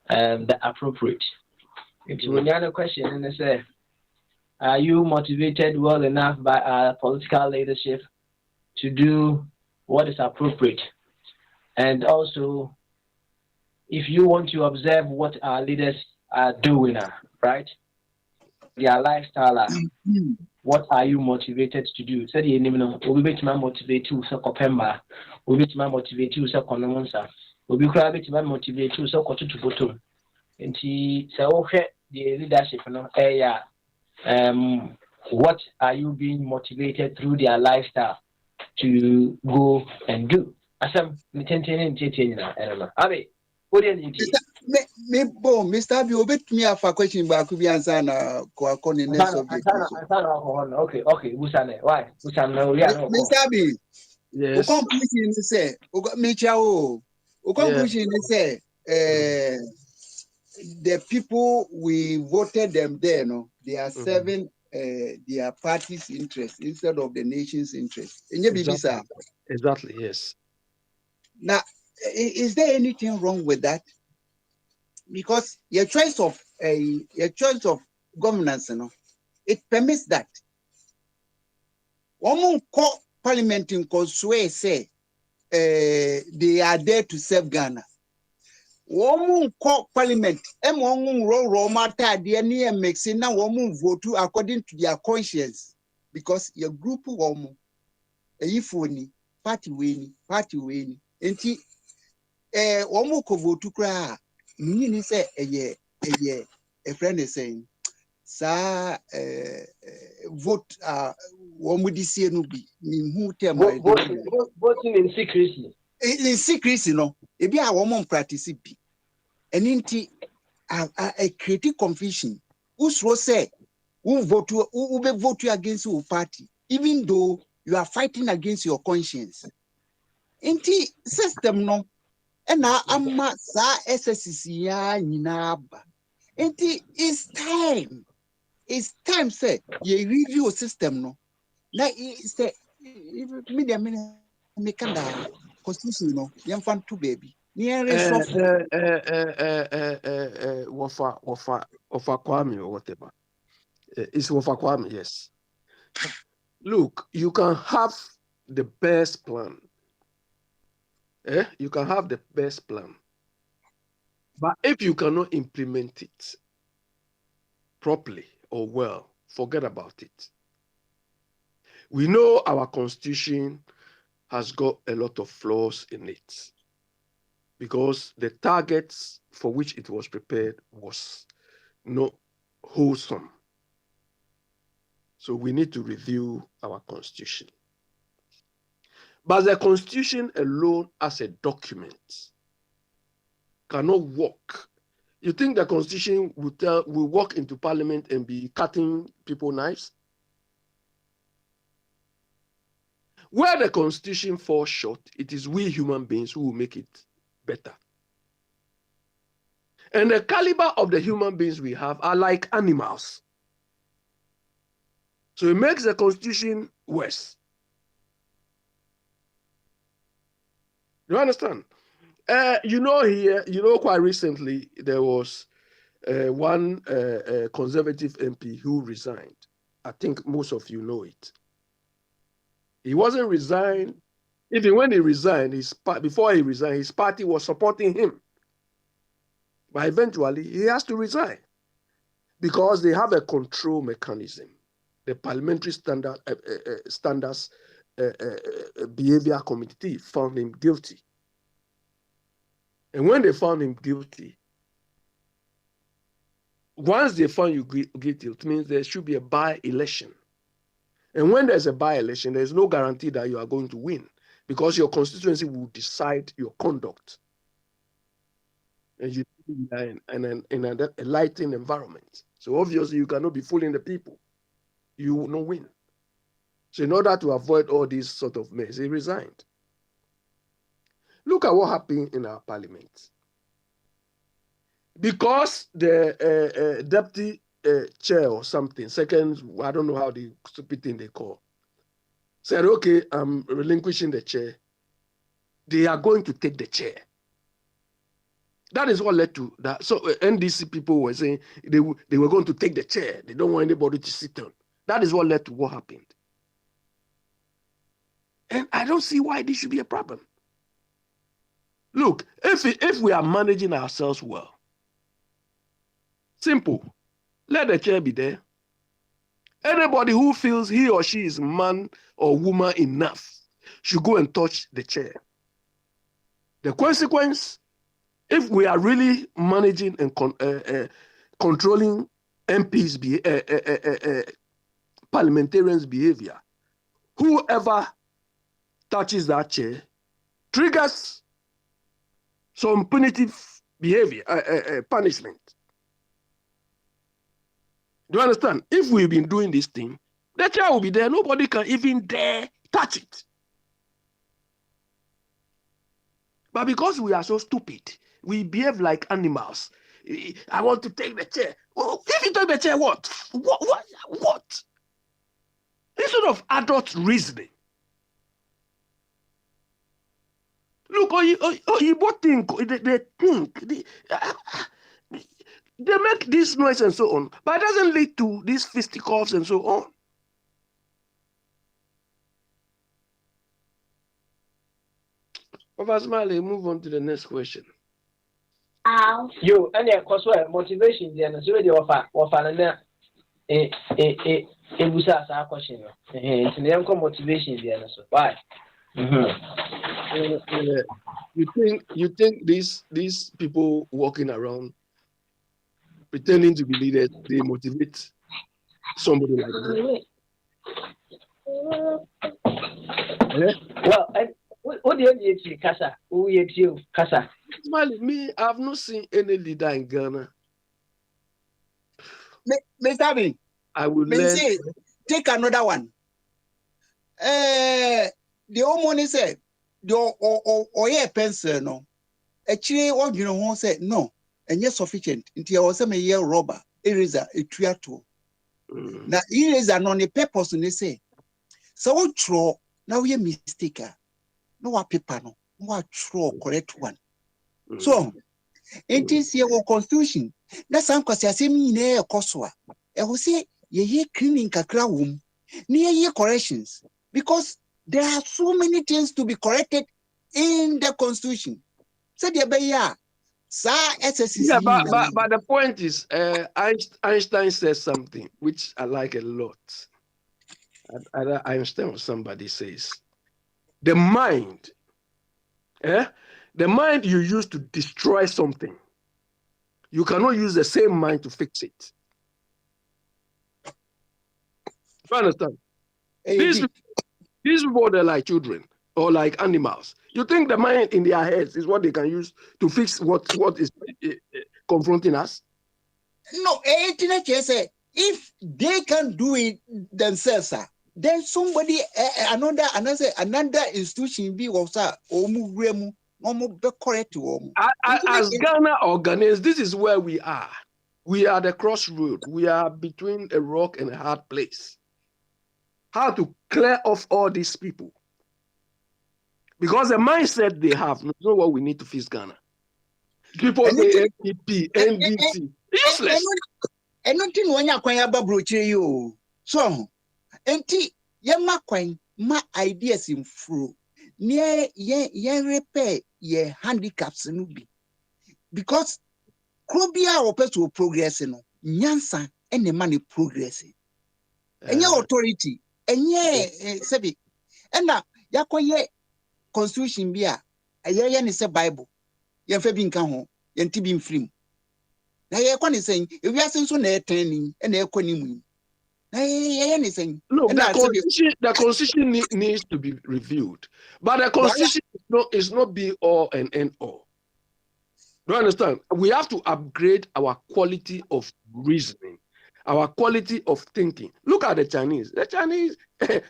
the appropriate. It's when you have a question and they say, are you motivated well enough by our political leadership to do what is appropriate? And also, if you want to observe what our leaders are doing, right? Their lifestyle, what are you motivated to do? Say the name no, we be to motivate you so kopemba, we be to motivate you so konomonsa, we be to motivate you so kotu to bottom. And he say, okay, the leadership, no, what are you being motivated through their lifestyle to go and do? Asam mitentene na erema. Abe, what do you need? Mr. Abi, obet me afa question ba ku bi answer na ko akoni next subject. Okay, busane. Why? Busane we are no. Mr. Abi. Yes. O conclusion is say, o me chao. O conclusion is say, the people we voted them there, no, they are serving their party's interest instead of the nation's interest. Exactly, yes. Now, is there anything wrong with that? Because your choice of governance, you know, it permits that. One parliament in Kosue say they are there to serve Ghana. One parliament, one roll matter the near mixing now one vote according to their conscience, because your group woman, a party winning, and one vote to cry. Meaning say a friend is saying, "Sir, vote one would see no be who tell my voting in secrecy." In secrecy, no, it be a woman practice be, and inti a creative confusion. Who's say who vote you against your party, even though you are fighting against your conscience. Inti system no. And now I'm sa SSC ya nyinaba. It's time. It's time, say, you review system no. Na say media make a constitution no. Yam fan to baby. Wafa Kwame or whatever. It's Wafa Kwame, yes. Look, you can have the best plan. You can have the best plan. But if you cannot implement it properly or well, forget about it. We know our constitution has got a lot of flaws in it because the targets for which it was prepared was not wholesome. So we need to review our constitution. But the constitution alone as a document cannot work You think the constitution will walk into parliament and be cutting people knives? Where the constitution falls short, it is we human beings who will make it better. And the caliber of the human beings we have are like animals. So it makes the constitution worse. You understand? Quite recently there was one conservative MP who resigned. I think most of you know it. He wasn't resigned. Even when he resigned, before he resigned, his party was supporting him. But eventually, he has to resign because they have a control mechanism. The Parliamentary Standards Behavior Committee found him guilty. And when they found him guilty, once they found you guilty, it means there should be a by-election. And when there's a by-election, there's no guarantee that you are going to win because your constituency will decide your conduct. And you are in a enlightened environment. So obviously you cannot be fooling the people. You will not win. So in order to avoid all this sort of mess, he resigned. Look at what happened in our parliament. Because the deputy chair or something, second, I don't know how the stupid thing they call, said, okay, I'm relinquishing the chair. They are going to take the chair. That is what led to that. So NDC people were saying they were going to take the chair. They don't want anybody to sit on. That is what led to what happened. And I don't see why this should be a problem. Look, if we are managing ourselves well, simple, let the chair be there. Anybody who feels he or she is man or woman enough should go and touch the chair. The consequence, if we are really managing and controlling MPs' parliamentarians' behavior, whoever touches that chair triggers some punitive behavior, punishment. Do you understand? If we've been doing this thing, the chair will be there. Nobody can even dare touch it. But because we are so stupid, we behave like animals. I want to take the chair. Well, if you take the chair, what? What? Instead of adult reasoning. Look, you both think, they think, they make this noise and so on, but it doesn't lead to these fisticuffs and so on. Professor Smiley, move on to the next question. You and your cause motivation, then so the offer a busa sa question. It's an motivation, then so why? You think these people walking around pretending to be leaders, they motivate somebody like that? Well, what do you see, Casa? Who you Casa? Me, I've not seen any leader in Ghana. Mr. B, I will say, take another one. The old money said, or yeah, pencil, no. Actually, what you know, said no, and yes, sufficient. Until I was a year robber, eraser, a triato. Now, eraser on the purpose, and they say, so true, now you're mistaken. No, what paper, no, what true, correct one. So, it is your constitution. That's because I say me near Koswa. I will say, ye cleaning kakra womb, near ye corrections, because there are so many things to be corrected in the constitution. So, the Baya, sir, yeah, but the point is, Einstein says something which I like a lot. I understand what somebody says. The mind, the mind you use to destroy something, you cannot use the same mind to fix it. You understand? These people, they're like children or like animals. You think the mind in their heads is what they can use to fix what is confronting us? No, if they can do it themselves, then somebody, another institution be also correct. As Ghana or Ghanaians, this is where we are. We are the crossroad. We are between a rock and a hard place. How to clear off all these people? Because the mindset they have is not what we need to fix Ghana. People say NPP, NDC, useless. And nothing when you broche you. So, enti my ideas in through. Near ye repair ye handicaps nubi. Because Krobia or person progressing, Nyansa and the money progressing. And your authority, and ye sebi. And now, Yakoye constitution bia, a year is a Bible. Ye febin can home, yen tibin film. Now ye is saying, if we are so near training and they're calling anything. Look, the constitution needs to be reviewed. But the constitution is not be all and end all. Do you understand? We have to upgrade our quality of reasoning, our quality of thinking. Look at the Chinese. The Chinese,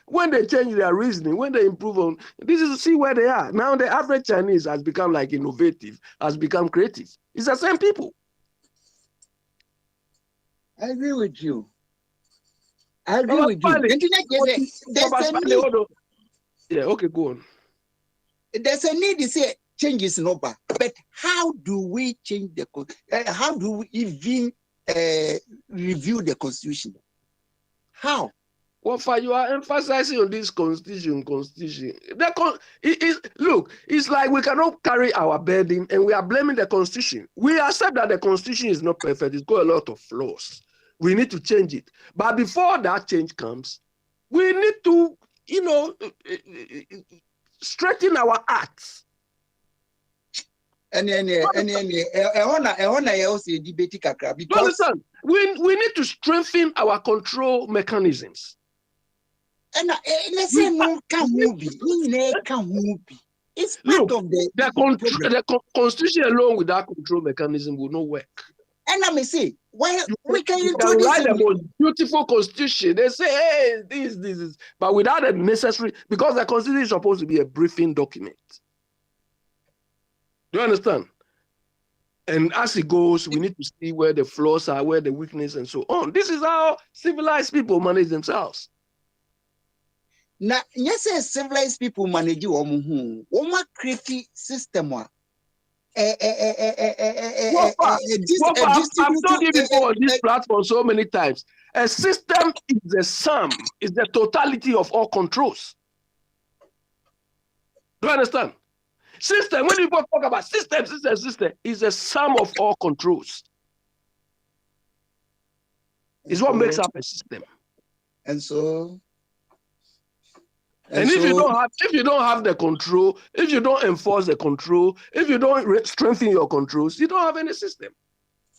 when they change their reasoning, when they improve on, this is to see where they are. Now the average Chinese has become like innovative, has become creative. It's the same people. I agree with you. I agree with you. Yeah, okay, go on. There's a need to say changes in over, but how do we change how do we even review the constitution? How? Well, you are emphasizing on this constitution. Look, it's like we cannot carry our burden and we are blaming the constitution. We accept that the constitution is not perfect. It's got a lot of flaws. We need to change it. But before that change comes, we need to, straighten our acts. Because understand, we need to strengthen our control mechanisms. And let's say no can be. It's part of the constitution alone without control mechanism will not work. And I may say, why we can introduce the most beautiful constitution? They say, hey, this is, but without the necessary, because the constitution is supposed to be a briefing document. Do you understand? And as it goes, we need to see where the flaws are, where the weakness, and so on. This is how civilized people manage themselves. Now, yes, civilized people manage you. Create system. I've told you before on this platform so many times. A system is the sum, is the totality of all controls. Do you understand? System, when people talk about system, is a sum of all controls. It's what makes up a system. And so. And if you don't have the control, if you don't enforce the control, if you don't strengthen your controls, you don't have any system.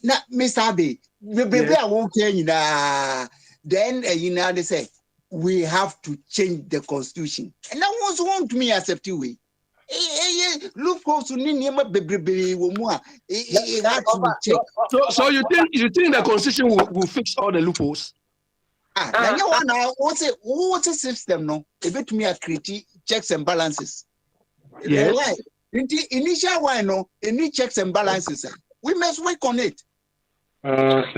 Now, Mr. Abbey, I won't tell you that. Then they say we have to change the constitution, and that was one to me accept way. Look also so you think the constitution will fix all the loopholes? What's a system? No, a bit me a create checks and balances. Yes. Initial one, no, any checks and balances. We must work on it. Can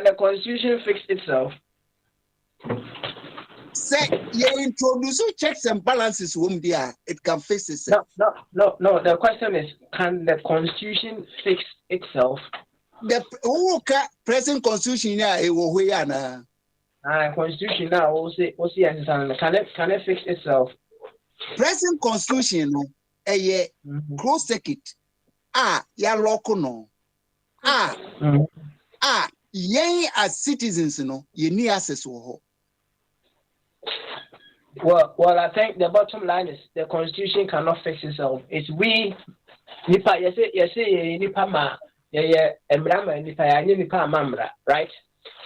the constitution fix itself? Say you introduce checks and balances there, it can fix itself. No. The question is, can the constitution fix itself? The present constitution constitution now can it fix itself? Present constitution close circuit ya local no yen as citizens you need access to. Well, I think the bottom line is the constitution cannot fix itself. It's we nipa nipa ma embrama nipa mamra, right?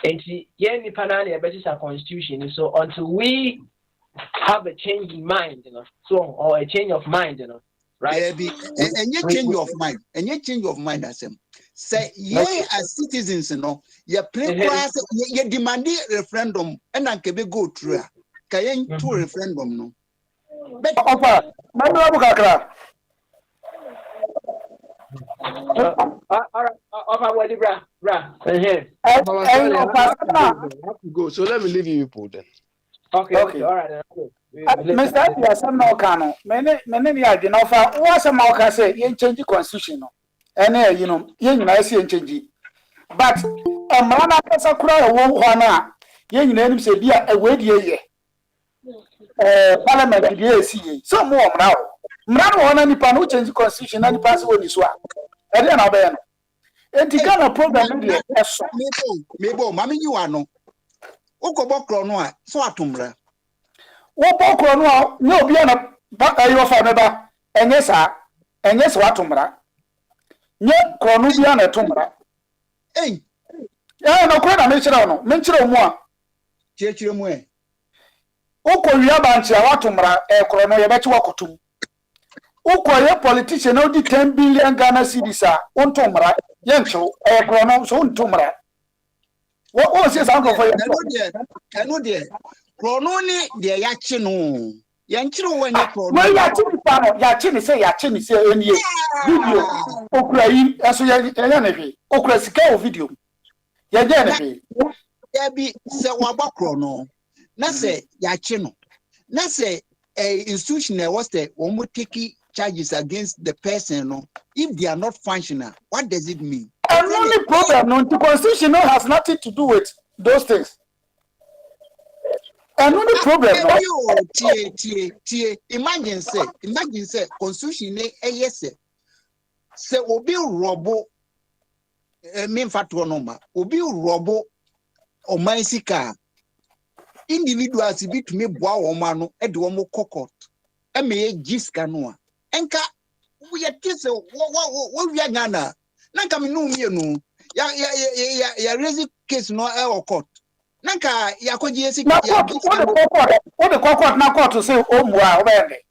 And nipa na a constitution. So until we have a change in mind, or a change of mind, right? And you change of mind. And you change of mind as him. Say, ye as citizens, you play class, you demand a referendum, and I can go through. Can to referendum, no? But Offer, Madam Bukakra. All right, offer what you bra. Here. Mama And Stanley, I offer, have to go. I have to go. So let me leave you people then. Okay, all right. Mr. Yasam Naukano, many idea offer, what's a Mauka say, you change the constitution. And you know, you see and change it. But a man as a cry won't wanna, you name say, dear, a way, ye. Parliament, ye see, some more now. Man, one any pan who change the constitution and pass when you swap. And then I'll be. And the kind of program, maybe, mammy, you are no. Okobo Kronoa, so atumra. What Bokro no be on a but are your father, and yes, sir, and yes, what tumra. Yet, Cronubian a tumra. Hey, Yeah, no, quite mention more. Churchumwe. Oko Yabanchi, Watumra, a chrono, a better wakutum. Oko, a politician, no, 10 billion Ghana cedis, on tumra, Yancho, a chrono, so tumra. What was his uncle for you? Cannot dear. Chrononi, dear Yachino. Yancho, when you're Well, Yachini say, and ye video. Ukraine, as we are enemy. Ukraine video. Yajanity. There be Sawaba Chrono. Nase Yachino. Nase a institution was the one would take charges against the person. If they are not functional, what does it mean? And only problem, no, the constitution has nothing to do with those things. And only problem, imagine say, constitution, yes, say, obi robo, mean fatronoma, obi robo, or my sika. Individuals be to me, boa or mano, edwomo cockot, and me gis canoa. Enka, we are kissing what we are gonna. Nanka me no me ya raise case no e court. Nanka ya koji esi what the court now court to say omwa obende.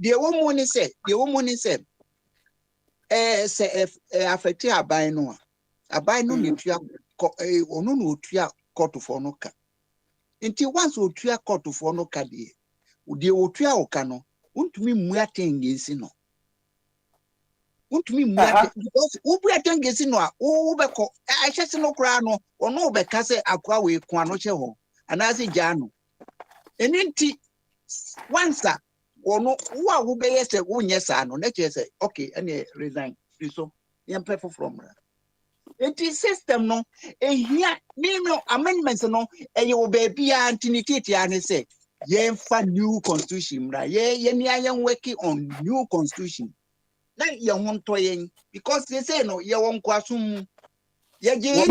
The woman said say affect aban no ne tua onu no tua court for no ka. Nti once o tua court for no ka de o tua o ka no untumi mu atengesi no. Untumi mu because ubu atengesi no a wo beko ahwese no kra no ono beka se akwa we kwa no che ho anase gya no. Eninti once ono wo be yese wo nye sa no na che say okay ene resign so yem pefo from enti system no ehia no amendments no eye wo be bia antinitete ane say yen fa new constitution mra ye ni ayen working on new constitution na ye won to yen because they say no ye won kwasum ye je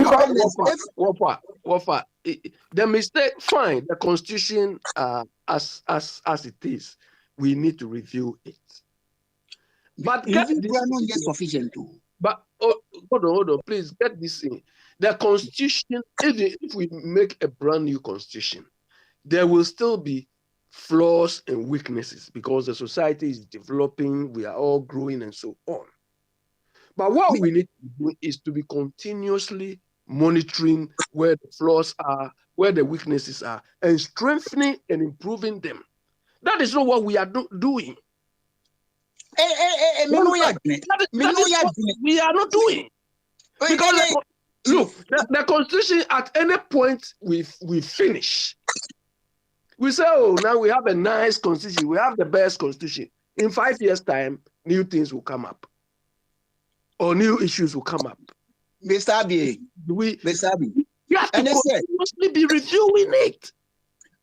Wafa, the mistake, fine, the constitution as it is, we need to review it. But get this not just sufficient too. But hold on, please get this in. The constitution, if we make a brand new constitution, there will still be flaws and weaknesses because the society is developing, we are all growing and so on. But what we need to do is to be continuously monitoring where the flaws are, where the weaknesses are, and strengthening and improving them. That is not what we are doing. We are not doing. Because look, the constitution at any point we finish. We say, oh, now we have a nice constitution. We have the best constitution. In 5 years' time, new things will come up. Or new issues will come up. Mr. Abi, you have to continuously be reviewing it.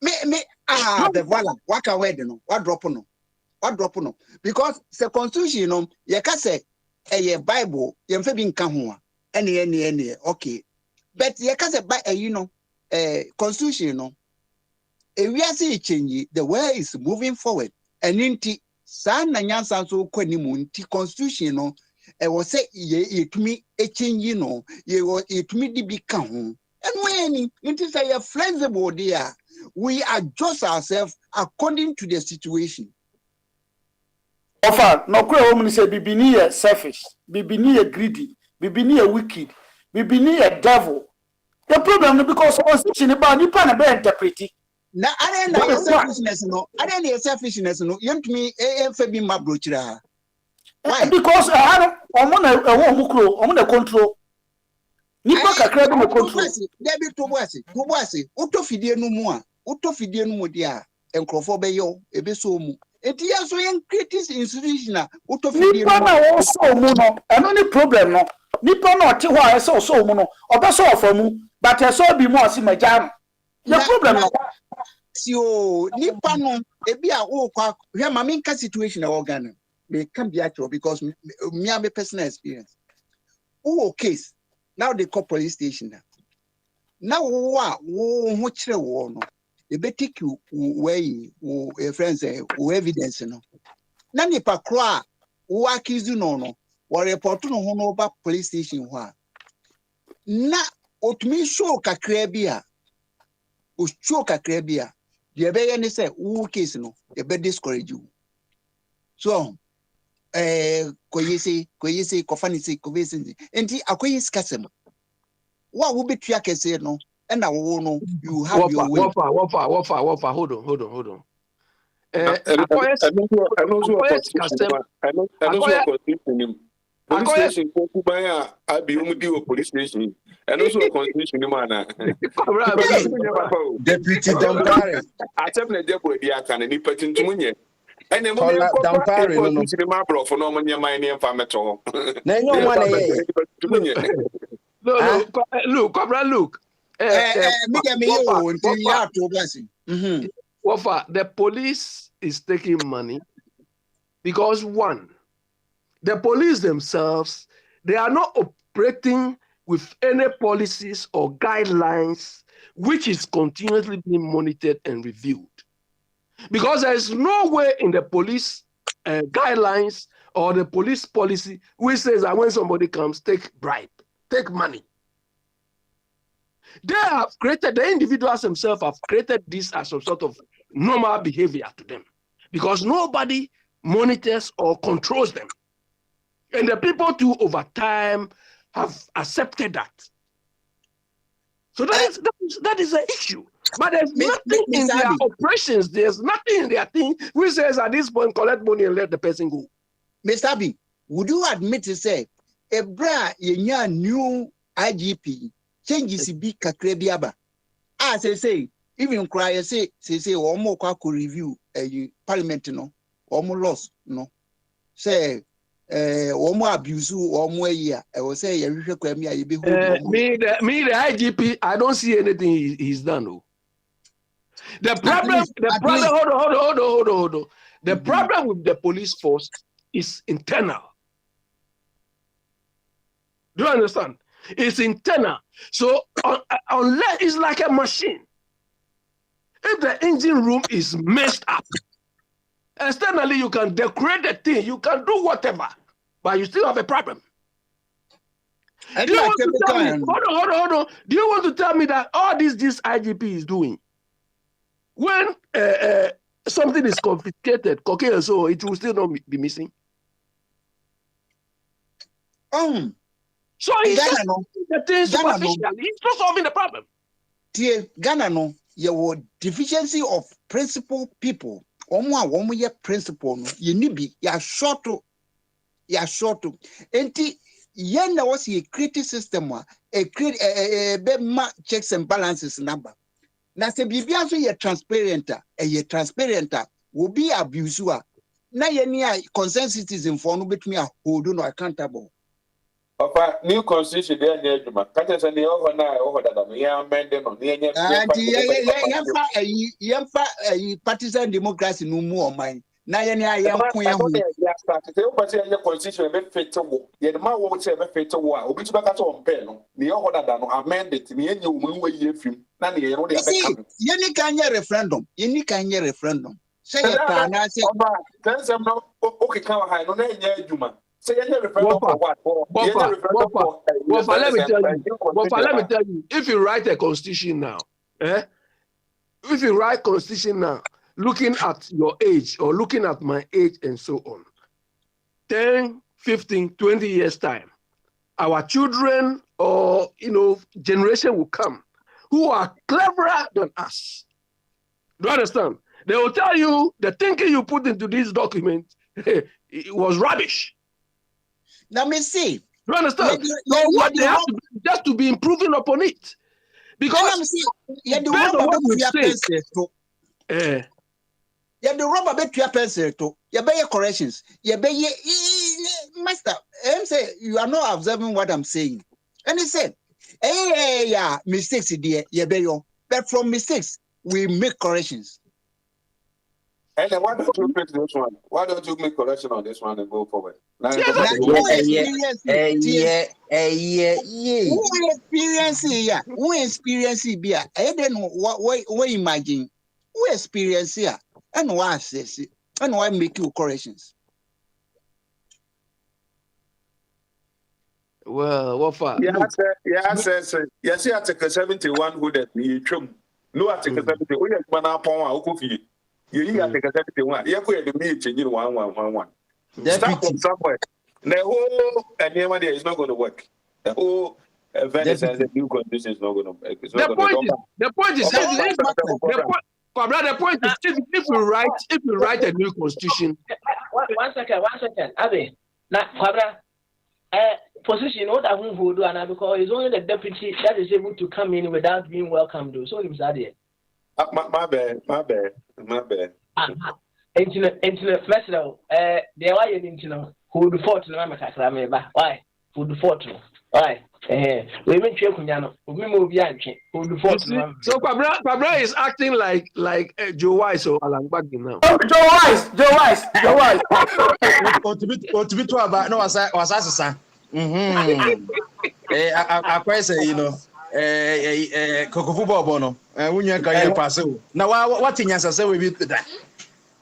The voila, what can we do? What drop no? Because the constitution, you can say a Bible, you have been come any, okay. But you can say, constitution, if we are seeing change, the way is moving forward. And in San Nanyan so Quenimunti constitution, I was say it me a change, it me the become. And when it is a flexible there, we adjust ourselves according to the situation. Offer no kura home say bibini selfish, bibini greedy, bibini wicked, bibini devil. The problem is because constitution about nipa na be interpreti. Na are na selfishness no. Are na selfishness no. Yentumi fa bi ma brochira. Why? Because omo na control. Nipa kakra bi na control. There be to boase. Utofidie no mu a. Utofidie no mu dia. Enkrofo be yo ebe so mu. Eti ya so yen create institution a utofidie no. Nipa na wo so mu no. Eno ni problem no. Nipa na ote ho a so so mu no. Obeso ofamu. But I saw be more see my jam. Your problem no. So nipa no ebi a wo kwa hwe ma me nka situation na organ me can be actual because me am a personal experience. Oh case now they call police station now wo ho kire wo no e be take you where wo friends wo evidence no na nipa kro a wo accuse no wo report no ho no ba police station ho a na otumi show kakra bi a o show kakra bi a de be ye ne say wo case no e be discourage you so koyese kofanisi kovesi enti akoyes kasem wo betua kese no e na wo no you have your way wafa hold on akoyes kasem police station kuban a bi umudi o police station eno so constitution ni mana deputy dampare atep na debo di aka na ni patintum nye ene mo me dampare no no ma brofo no mo nyama ni emfa meto na enyo mo na ye look me yo until ya to blessing wafa the police is taking money because one, the police themselves, they are not operating with any policies or guidelines which is continuously being monitored and reviewed. Because there is no way in the police guidelines or the police policy which says that when somebody comes, take bribe, take money. They have created, the individuals themselves have created this as some sort of normal behavior to them because nobody monitors or controls them. And the people too, over time, have accepted that. So that is an issue. But there's nothing in their operations, there's nothing in their thing which says at this point, collect money and let the person go. Mr. Abi, would you admit to say, a bra yenya new IGP changes be kakrebiaba? As I say, even cry say or more kwaku review a parliament no, or more loss no. Say or more abuse or more year. I will say me the IGP, I don't see anything he's done. No. The problem, hold on. The problem with the police force is internal. Do you understand? It's internal. So unless it's like a machine, if the engine room is messed up, externally you can decorate the thing, you can do whatever, but you still have a problem. Do you want to tell me, hold on. Do you want to tell me that all this IGP is doing, when something is confiscated, cocaine, so it will still not be missing? So he's just the thing superficially. He's not solving the problem. Ghana no, your deficiency of principled people. One year principle no, you need be short to. Enti yen na was a creative system a create a checks and balances number. Na se bibia so ye transparent will be abuse na ye near concerned citizen for no between a hold no accountable. Papa, new constitution there near Juma. Catches and the over now over that we are amending on the partisan democracy no more mine. Na ye near young constitution be fit to ye the man will say be fit to war. Obi to back at on pen. The over that amended me and you will ye film. None ye know the ye can referendum. Ye can referendum. Say a plan. I say, then some no okay, come high no near Juma. Say let me tell you, if you write a constitution now, if you write constitution now, looking at your age or looking at my age and so on, 10, 15, 20 years time, our children or generation will come who are cleverer than us. Do you understand? They will tell you the thinking you put into this document it was rubbish. Let me see. Do you understand? So what they have to do is just to be improving upon it. Because based on what we say, yeah, the rubber bet your pencil to you bear corrections. You bear master. Say you are not observing what I'm saying. And he said, hey, yeah, mistakes, dear, you bear your. But from mistakes, we make corrections. And then why don't you fix this one? Why don't you make correction on this one and go forward? Who experience here? I don't know what imagine. Who experience here? And why says it? And why make you corrections? Well, what for? Yes, Article 71 who that we chum. No Article 70. We have one upon Okufi. You Article 71. You could have me changing 1. Start from somewhere. The whole and is not going to work. The whole Venice has a new condition is not going to work. The point is, if we write a new constitution. One second, Abby. Now, Kwabra, position what I won't do, and because it's only the deputy that is able to come in without being welcomed. So him say my bad. Internet festival. There why you didn't know who the fort no mama kakra me ba. Why? Who the fort no? Why? We been twe kunya no. Obi mo obi antwe. Who the fort no? So Pabra is acting like Joe Wise or Alan Baggy now. Joe Wise. To be to about no was asasa. I quite say, Cocofu Bobo no. Unya ka pass. Now what in answer say we be that.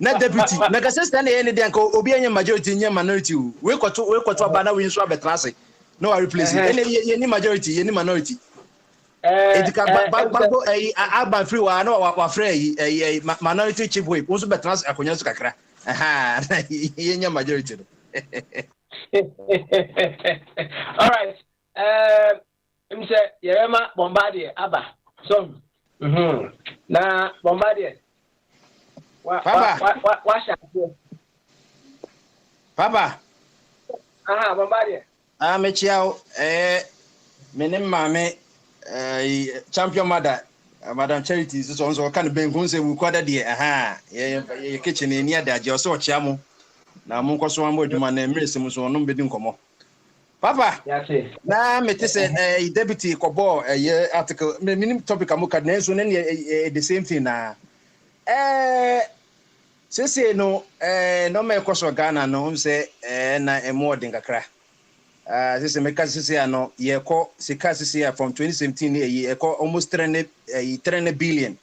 Not deputy. Like I said, any day obi any majority, any minority. We got to bana we so betrase. No, I replace it. Any majority, any minority. It can bago urban free wa no wa free minority chief whip. Also betrase akonya so kakra. Aha, any majority. All right. I'm say Yerema Bombardier Abba. So. Na Bombardier. Papa. Aha, Bombardier. Mechiao menem mame champion mother Madam Charity so kan ben gun se we kwada de aha ye kitchen ni ada je so chia mo na mo nkoso am adwuma na emrese mo so no bedi nkomo Papa na mete se deputy kobo ye article minim topic amuka na so na the same thing na sese no no me koso Ghana no se na emo den kakra sese me ka sese ano ye ko sika sese from 2017 ye ko almost 3 billion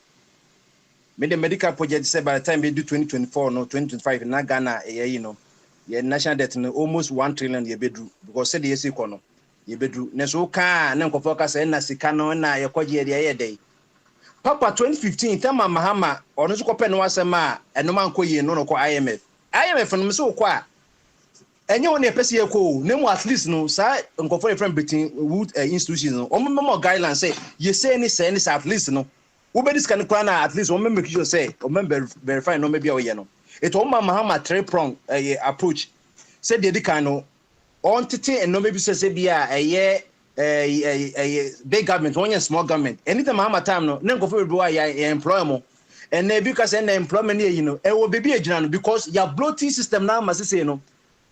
me the medical project say by the time we do 2024 no 2025 na Ghana ye ye national debt no almost 1 trillion ye bedru because say the yesi ko no ye bedru ne so ka na nkofo ka say na sika no na ye kwaje ye ye dey Papa 2015 tema Mahama ono so kope no asema eno man koye no ko IMF no so ko a enye won e pese ye ko nemu at least no sa nkofo friend between wood institutions no o mo guidelines say ye say ni at least no wo be discan kwa na at least o make sure say o member verify no maybe o ye no it o Mahama 3-prong approach say the kan no on tete and no maybe say bia big government, one small government. Anytime Mahama time no, then go for employ mo. And because employment it will be a general because your bloating system now must say no.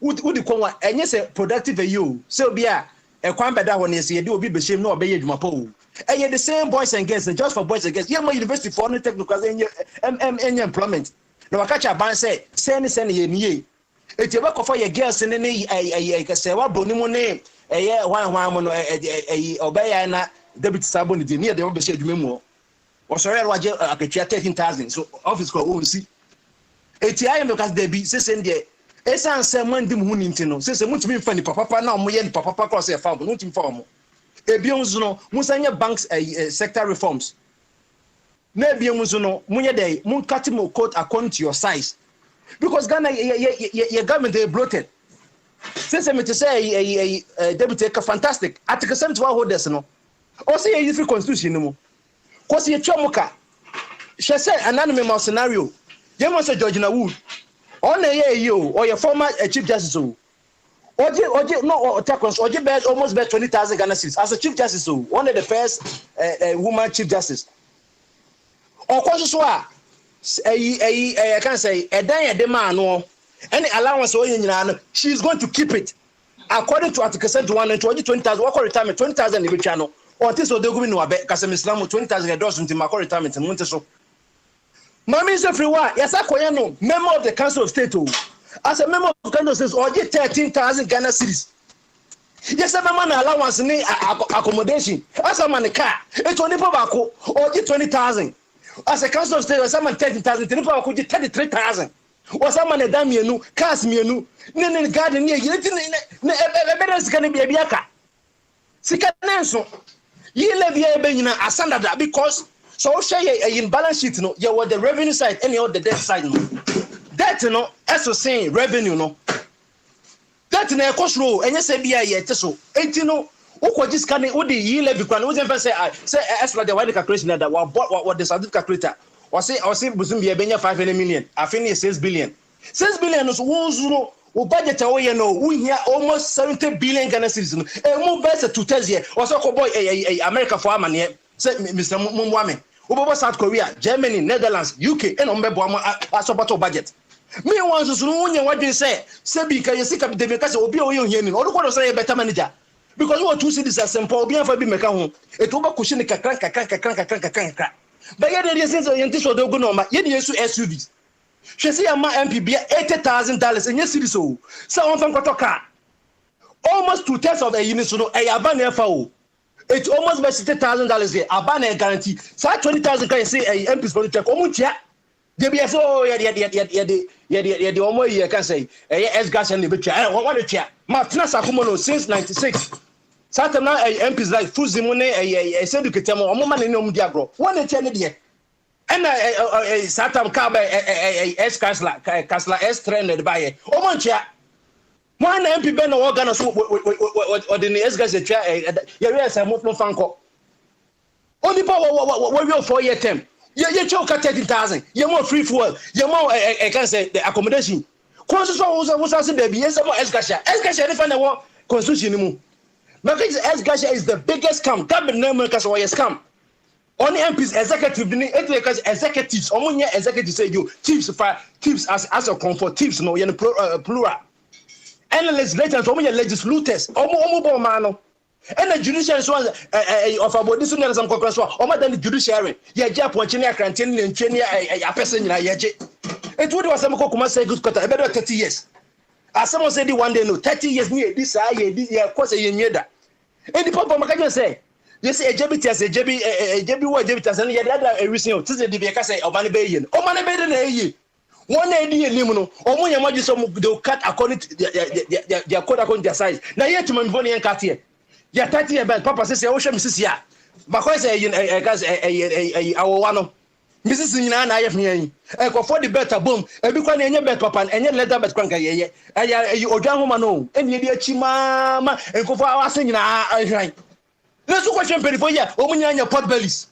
Would the come and yes productive you so be a quan better when you see do be shame no obey you po. And yet the same boys and girls just for boys and girls. Yeah, my university for no technical any employment. No, I catch a band say send ye. It's a work for your girls and any I say what bonimo name. One no obey na debit sabon di near the obese adwuma o sorry waje akatua 13,000 so office ko o si eti because they be say there esan say man dim hu ni ntino say mutumi mfa ni papa na mo ye ni papa cross e farm mutumi fa mo ebion zo no musanya banks sector reforms na ebion zo no munye dey mun cut mo quote according to your size because Ghana your government they bloated Since me to say a deputy fantastic. Article 71 holders no. O say a free constitution no. Cause ye chomoka. She say an anonymous scenario. You must say Georgina Wood. On a year you or your former chief justice. Oje no attackers Oje bet almost bet 20,000 Ghana cedis as a chief justice. One of the first woman chief justice. Or cause so I can say a day a demand no any allowance or she's going to keep it according to Article 71 and 20,000 work retirement 20,000 in the channel or this or they go in no abet because Islam 20,000 dollars into my retirement and Monteso. Mammy is a free one. Yes, I no member of the Council of State. As a member of the Council of State, or get 13,000 Ghana cedis. Yes, I'm a man allowance in accommodation. As a man a car, it's only Pabako or get 20,000. As a Council of State, or someone 13,000, could get 33,000. Or someone a damn you, cast me, no garden near you, evidence can be a biaka. Sikanenso, ye levy a benina asanda because. So share in balance sheet no you what the revenue side any of the debt side no debt no as so saying revenue no debt na cost row enye say bia ye teso enti no ukoji scan wo the ye levy kwan wo say as for the wide calculation that what the certificate calculator or say busum bia benya 5 million afini 6 billion 6 billion no so wo o budget away you know we here almost 70 billion Ghana cedis no e mo best to tell here or so boy America for amane say Mr. Mumwame Obo South Korea, Germany, Netherlands, UK, and Ombebo asobato budget. Me want to know what they say because you see the because obi o yen ni or go say better manager because what two cities are simple obi afa bi meka ho eto ba kushi ni kakran but yeah there is sense orientation so they go no ma ye dey SUVs she say am MP bia $80,000 and yes city so on fan kwato car almost 2/3 of the units no e aba na fa o. It's almost by $60,000 here. A banner guarantee. So 20,000 can say MPs for the check. Omutia. They be so the almost you can say S gas and the bit. I want to check. Martina Sakumono since 96. Satana MPs like Fuzimone a Seduketamo, a woman in Omudiagro. One channel here. And Satam Kaba S Casla S trended by it. Omutia. One MP Ben or Ghana so or the S guys yes I move no fanco. Only power what 4-year term. You choke at 30,000. You're more free fuel. You're more I can say the accommodation. Constitution was baby yes more S Gasha. S Gasha if I know constitution anymore. Because S Gasha is the biggest scam. Government no make us why scam. Only MPs executive because executives omunya executives say you tips as a comfort tips no plural. And legislators, legislators, almost man. And the judiciary of about this one, some congress, or than the judiciary. Yeah, Japonia, Crantin, and Chenia, a person in a yaje. It would was some Kokuma say good cut about 30 years. As someone said one day, no, 30 years near this year, of course, a year that. And the Papa Macan say, you say a JBT, a JB, and yet other recent, to the Becasa or Manabayan, or Manabayan a year. One idea, Limuno, or Moya some they'll cut according to their code according to their size. Now, yet to Monboni and Cartier. Yeah, 30 about Papa says, Ocean Mrs. Ya. Because our one. Mrs. Nina, I have me. I go for the better boom. Every one in your bed, Papa, and your letter, but Cranka, you or Jamano, and you dear Chimama, and go for our singing. Let's go question for you, open your pot bellies.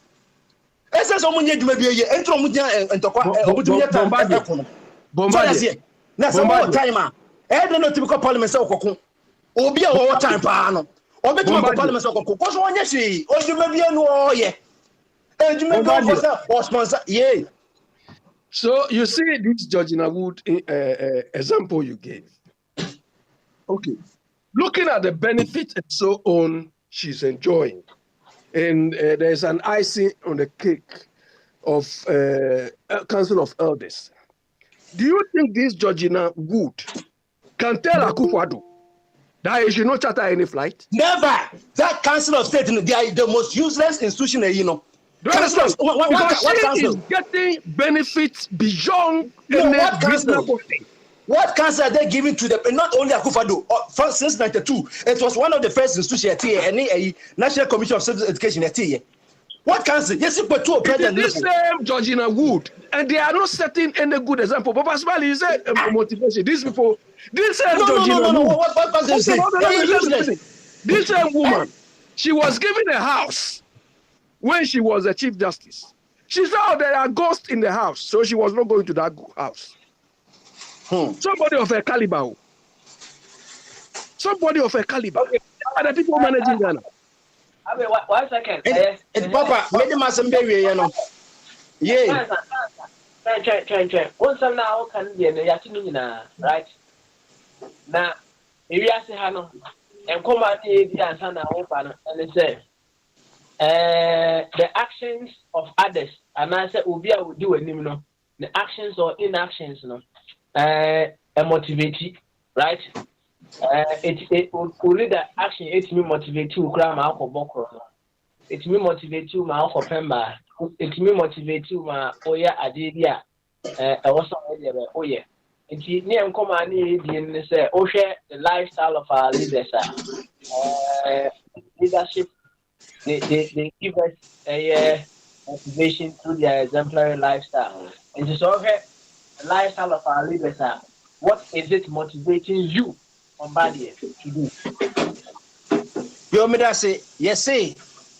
Essa só mulher de bebê entrou muito em tocar o dia tá bombarde nessa boa time é de no typical parliament só kokon obi a o time pa no obi to parliament só kokon ko so onye hwe o de bebê no oye e de bebê o sponsor yeah. So you see this Georgina Wood example you gave. Okay, looking at the benefits and so on she's enjoying. And there's an icing on the cake of Council of Elders. Do you think this Georgina Wood can tell Akufo-Addo that he should not charter any flight? Never. That Council of State, they are the most useless institution, you know. Because she is getting benefits beyond any reasonable thing. What council are they giving to them? And not only Akufo-Addo, since 92, it was one of the first institutions here, a National Commission of Civil Education here. What council? Yes, you put two president. This same Georgina Wood, and they are not setting any good example. Papa Smiley, you said motivation. These people, this same Georgina Wood. What is it? This same woman, she was given a house when she was a chief justice. She saw there are ghosts in the house, so she was not going to that house. Somebody of a caliber. Somebody of a caliber. Okay. Are the people managing Ghana? I mean, 1 second. It's Papa, let him ask him, baby, you know. Yeah. Try. Once now can be a Yatinina, right? Now, if you ask Hano, and come out the answer now open, and they say, the actions of others, and I said, Ubia would do a nimno, the actions or inactions, no, motivate, right? It will lead the action. It may motivate you, grandma, or bokro. It may motivate you, my uncle Pemba. It may motivate you, my Oya Adia. Also, oh yeah. It near command in say, oh, share the lifestyle of our leaders. Leadership, they give us a motivation through their exemplary lifestyle. It is okay. The lifestyle of our leaders. What is it motivating you? On body to do. You say, yes, say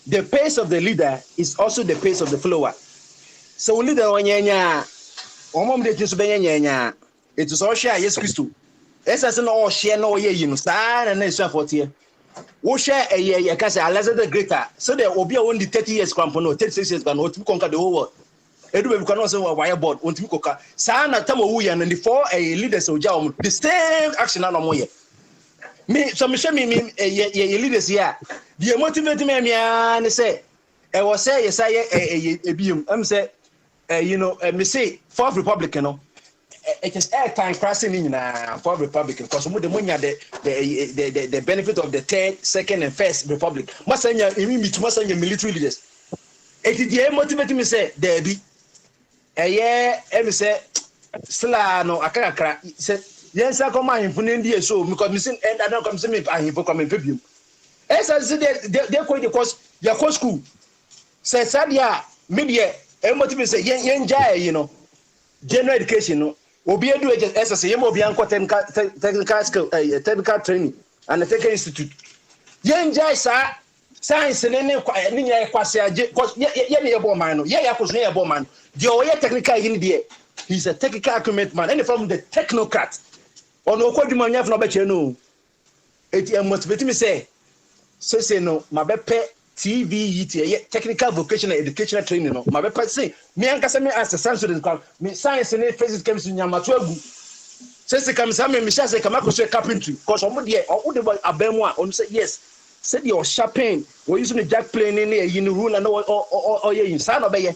the pace of the leader is also the pace of the follower. So leader on yanya, it is all share, yes, Christo. As an all share no year, you know, stand and then 40. We share a year, I can say, Alexander the Greater, so there will be only 30 years, 36 years, but not to conquer the whole world. Edward can also a wire board, want to cook. Sana Tamoyan and the 4 leaders of Jam, the same action on a year. Me, some show me leaders here. The motivated me and say, I was say, yes, I beam. Say, you know, me say, 4th Republican. It is airtime crossing in 4th Republican because the money the benefit of the 3rd, 2nd, and 1st Republic. Must send your military leaders. It is the motivated me say, there be a year, and say, Slano, I can't crack. Yes, I come in for India, so because missing and I don't come to me. I for coming to you. As I said, they're going to cost your cost school. Says Sadia, media, and what you say, young jay, you know, general education, no, will be a do it as I say, you will be on technical skill, technical training, and the Technical Institute. Young jay, sir, science and any quasi, yeah, man, yeah, I man. The technical in the he's a technical accurate man, and from the technocrat. On no quad man have no better no. It motivates me say no, my bepe TV technical vocational educational training no. My bepe say me ankasa me as a science student me science and physics chemistry nyama to agu. Say come say me say come akose carpentry cause omo de o de abemu a on say yes. Say the sharpen we use the jack plane in the rule and or ye sa no be ye.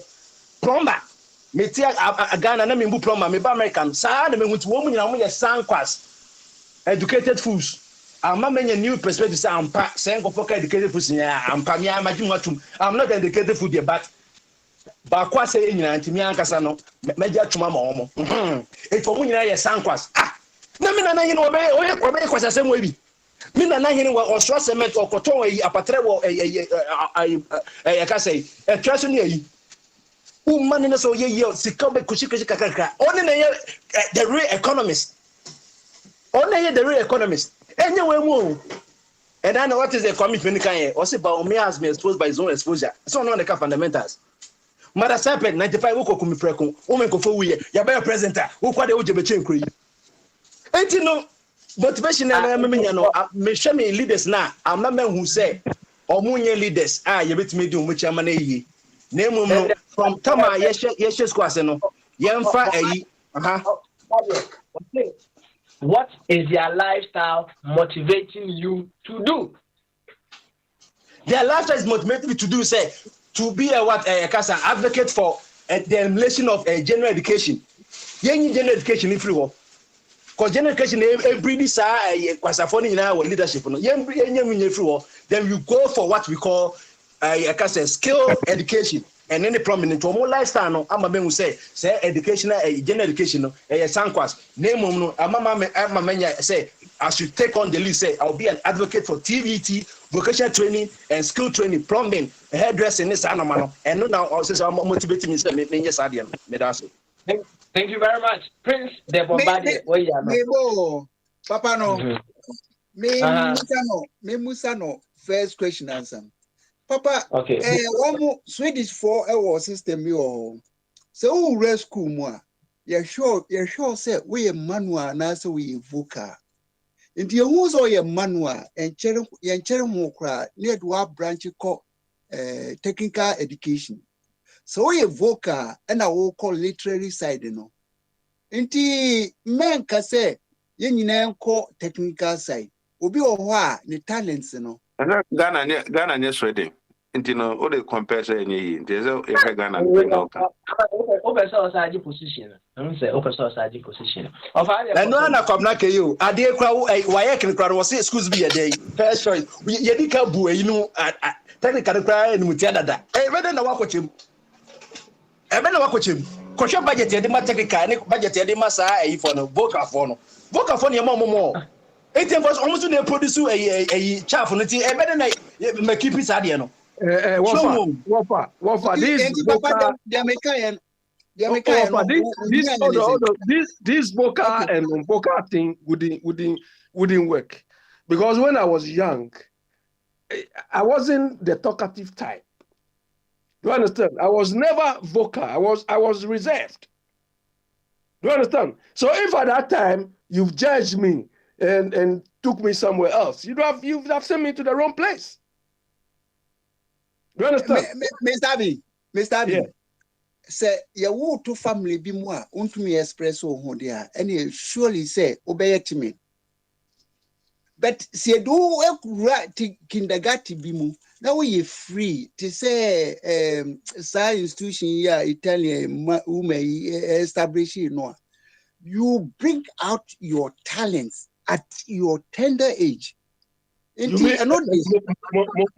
Plumber me tia Ghana na me mbu plumber me ba American sa na me hutu wo mu nyina mo ye sankwas educated fools amma menya new perspective say ampa say go for educated fools ya ampa me amagi mwatum I'm not educated food there but ba kwa say nyina ntimi ankasa no meja tuma ma omo e to mu nyina ye sankwas na me na nyina obe kwasa sem we bi me na nyina wo osro cement okoton yi apatre wo ya ka say e traso ni yi man so ye sikabe kushika kakaka only the real economist only the real economist anyway mu and I know what is the commitment kan here or say ba me has been exposed by his own exposure so no the fundamentals mother serpent 95 wo kokumi preko wo men ko fo wuye ya be presenter wo kwa de wo jebe chenkuri enti no motivation na me no me hwe me leaders na am na man who say omunye leaders ye betime di omu chiama na yi name no from Tama yes squash no yemfa ayi What is their lifestyle motivating you to do? Their lifestyle is motivating me to do say to be a advocate for the elimination of general education. Yen general education if you because general education every this kwasafoni na leadership no yen then you go for what we call skill education and any prominent or more lifestyle no ama me say educational general education no sankwas name no ama menya say I should take on the lead say I'll be an advocate for TVT vocational training and skill training, plumbing, hairdressing, this and no. And now also motivating me say me yes adian. Me that's it. Thank you very much, Prince. The Bombardier. Where you are? Mebo, Papa no. Mm-hmm. Me Musa no. First question answer. Papa, Okay. One more Swedish 4-hour system yo. So who rest school more? You're sure say we a manual na so we vocal. Into your who's all your manual and cherry more cry near to our branch called technical education. So we vocal and I will call literary side, you know. Inti men can say you name call technical side. Obi owa the talents, you know. Ghana yes ready. Intino all the compare say any there's a Ghana Open source IG position. I'm say open source IG position. And no na come na ke you. Ade kwa why can crowd was schools be a day. First choice. You did ka bu you know technical cry and mutia dada. Whether na wakochim. Ebe na wakochim. Kosho budget e dey ma technical ni budget e dey ma sa for no vocal for no. Vocal for no more. 18 was almost to produce a chaff no ti ebe na make keep it ade no. Wafa. This vocal and vocal thing wouldn't work, because when I was young, I wasn't the talkative type. Do you understand? I was never vocal. I was reserved. Do you understand? So if at that time you've judged me and took me somewhere else, you'd have sent me to the wrong place. Do you understand? Mr. Abi. Say your two family be more me express ho there and you surely say obey to me. But see do kindergarten be mu now we free to say science institution here Italian woman establish no. You bring out your talents at your tender age.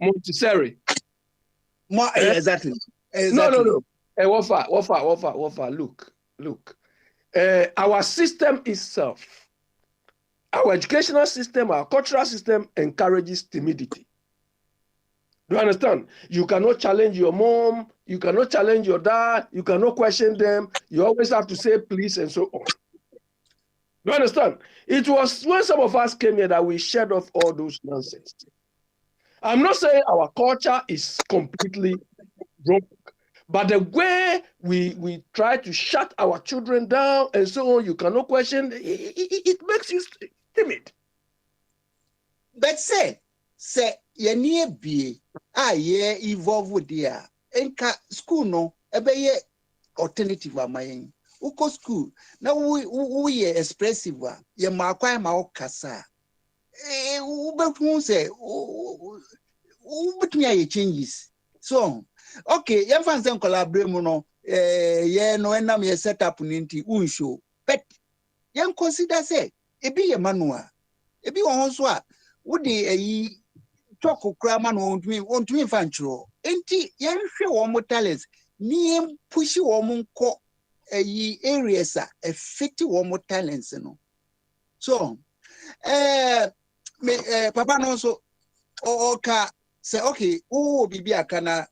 Montessori. Exactly. No. Wafa. Look. Our system itself, our educational system, our cultural system encourages timidity. Do you understand? You cannot challenge your mom, you cannot challenge your dad, you cannot question them. You always have to say please and so on. Do you understand? It was when some of us came here that we shed off all those nonsense. I'm not saying our culture is completely wrong, but the way we try to shut our children down and so on, you cannot question, it makes you timid. But say, you near be, evolve with dear, and school no, a alternative of my uko school. Now we expressive, ye marquai ma kasa. But who say, but me changes. So, okay, you fans don't collaborate, no, no, and I'm set up ninety unshow. But you consider say, it be a manual. It be on so would the talk of crammar want me fanchro. Ain't you show one more talents? Name pushy woman co areas a 50 one more talents, you know. So, Papa no so okay say okay bibi akana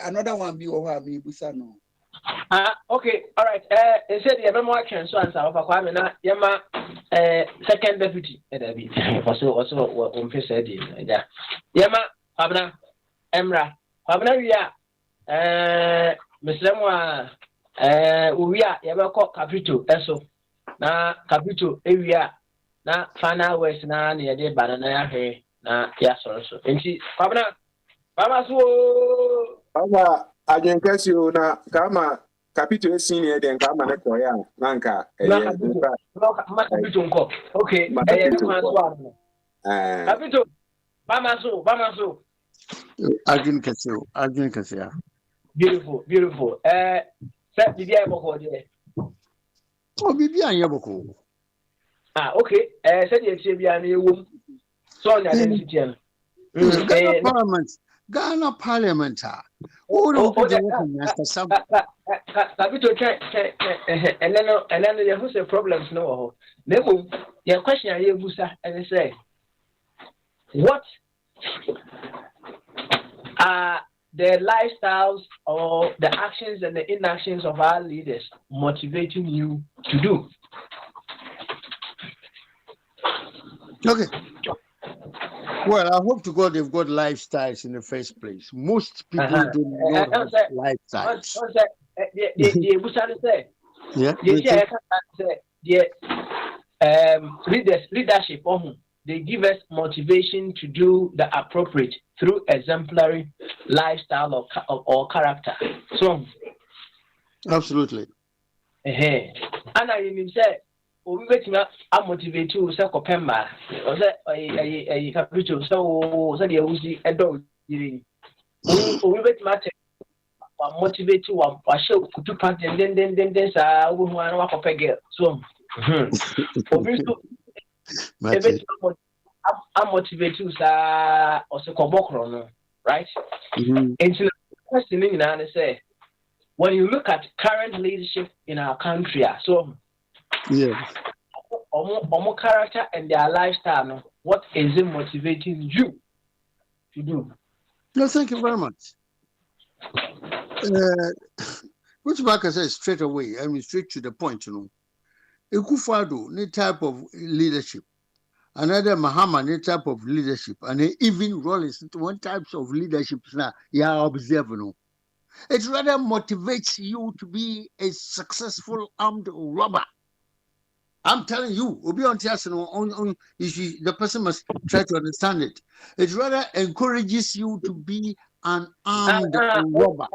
another one be over me busa no. Okay, all right. Instead you have more action so answer of Kwame na yema second deputy David also on face said yeah. Yema Abna Emra Abna wiya Mr. Uwia yeba ko capital eso na capital ewia na final west na ne de banana ya hwe na ya so enti baba so Aba ajenkasi o na kama capito senior den kama na koya nanka capito nko okay capito baba so Arjun ya beautiful say bibi ayeboko de bibi ayeboko okay say the etie bia na ewom so on identity an Ghana Parliament. Capito and then you who say problems no. Your question I busa and say what The lifestyles or the actions and the inactions of our leaders motivating you to do. Okay. Well, I hope to God they've got lifestyles in the first place. Most people do not have lifestyles. Yeah. Leadership, they give us motivation to do the appropriate through exemplary lifestyle or character. So, absolutely. And I mean, say, we wait me. I motivate you. Say, Kopemba. Or say, I capital. So, say, you see, a dog. We wait me. Motivate you. I show to part and then, sir, we want to walk up again. So, I motivate you, sir, or so Kobokro, right? And the question is, say, when you look at current leadership in our country, so yes, omo character and their lifestyle, what is it motivating you to do? No, thank you very much. Which Barker says straight away, I mean straight to the point, Ekufado, any type of leadership. Another Mahama, any type of leadership, and even Rollins, one types of leadership now, observe. It rather motivates you to be a successful armed robber. I'm telling you, the person must try to understand it. It rather encourages you to be an armed robber.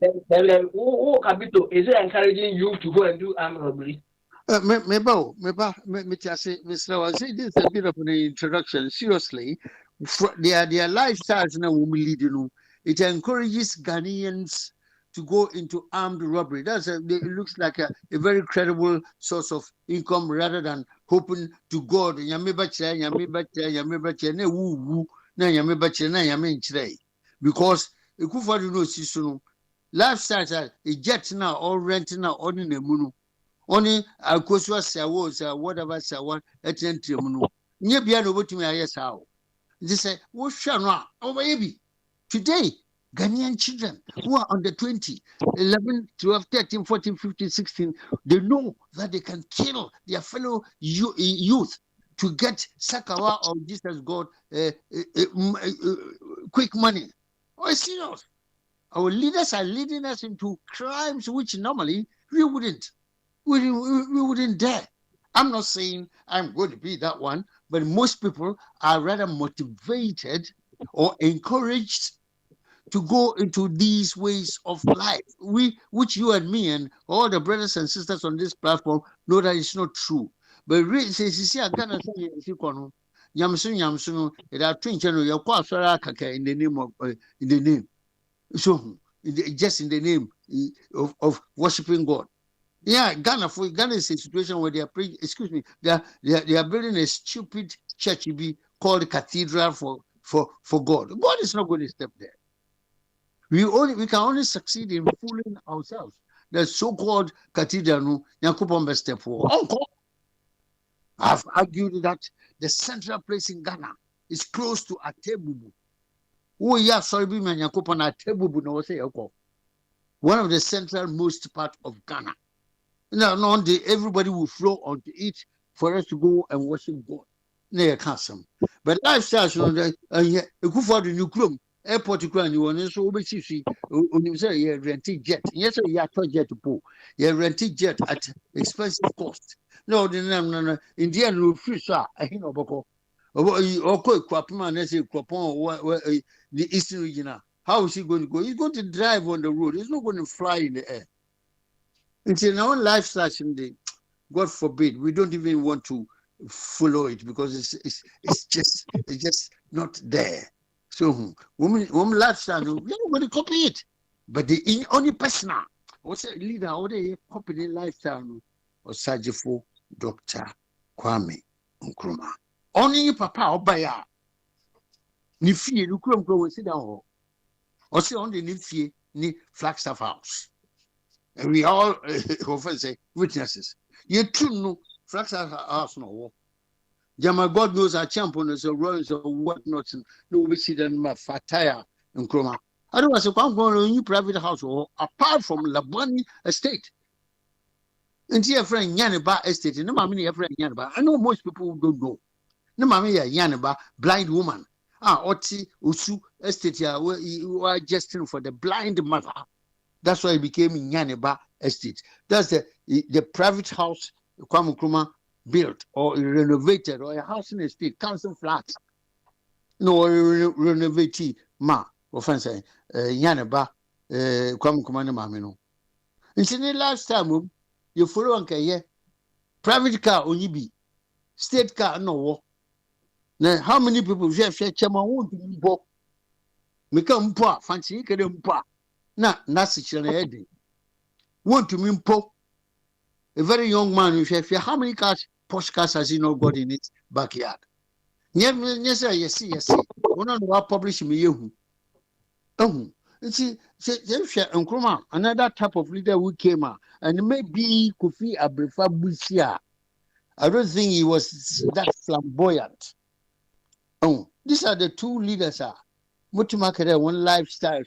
Is it encouraging you to go and do armed robbery? Maybe say this is a bit of an introduction. Seriously, their lifestyles now will lead, it encourages Ghanaians to go into armed robbery. It looks like a very credible source of income rather than hoping to God. Because lifestyles are a jet now or renting now on in a moon. Only I'll go to whatever Sawan at Entium. Near beyond over to me, yes, how. They say, what shall not? Oh, baby. Today, Ghanaian children who are under 20, 11, 12, 13, 14, 15, 16, they know that they can kill their fellow youth to get Sakawa or Jesus God quick money. Oh, serious. Our leaders are leading us into crimes which normally we wouldn't. We wouldn't dare. I'm not saying I'm going to be that one, but most people are rather motivated or encouraged to go into these ways of life, which you and me and all the brothers and sisters on this platform know that it's not true. But really, in the name of so just in the name of worshiping God. Yeah, Ghana is a situation where they are they are building a stupid church called Cathedral for God. God is not going to step there. We can only succeed in fooling ourselves. The so-called cathedral no step forward. I've argued that the central place in Ghana is close to Atebubu. Oh yeah, sorry, Atebubu no say one of the central most part of Ghana. No, everybody will flow onto it for us to go and worship God. But lifestyle, the new club, airport you want so obviously you say you rented jet. Yes, you are jet to pull. You rented jet at expensive cost. No, Indian will free sir. The eastern region. How is he going to go? He's going to drive on the road. He's not going to fly in the air. Until our lifestyle, God forbid, we don't even want to follow it because it's just not there. So, woman lifestyle, we're not going to copy it. But the only person, what's a leader, or they copy the lifestyle, or Sajifo Dr. Kwame Nkrumah. Only papa or buyer. Ni fie, you couldn't go and sit down. Or say on the Nifie, ni Flagstaff House. And we all often say witnesses. You too know Flagstaff House no war. Jama, God knows our champion is a royals or whatnot. No, we see them fataya and chroma. I don't want to come from a new private house or apart from Labani estate. And see a friend Yaniba estate, no mammy, a friend Yaniba. I know most people don't know. No mammy, Yaniba, blind woman. Oti, Usu estate, you are justing for the blind mother. That's why it became Yaniba estate. That's the private house, Kwame built or renovated, or a house in a state, council flat. No, renovate ma, offense, Yanaba, Kwame Mamino. And the last time you follow Uncle, private car only be, state car no. Now, how many people have shared Chama won't be poor? Become poor, fancy, can poor. Now, that's it. Want to mean poor. A very young man, you say, how many cars, posh cars has he not got in its backyard? Yes, yes. One on what publish me you. Oh, see, another type of leader who came out, and maybe Kofi Abrefa Busia. I don't think he was that flamboyant. Oh, these are the two leaders. Mutumakere, one lifestyle.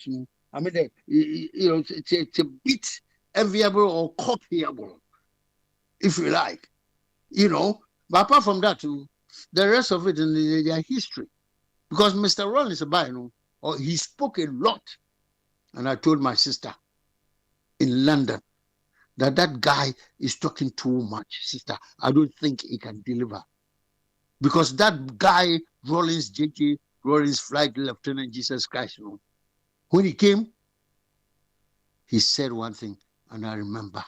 I mean, it's a bit enviable or copyable, if you like, But apart from that, the rest of it in their history, because Mr. Rollins, he spoke a lot, and I told my sister in London that guy is talking too much, sister. I don't think he can deliver, because that guy Rollins, J.K. Rollins, Flight Lieutenant Jesus Christ, when he came, he said one thing, and I remember.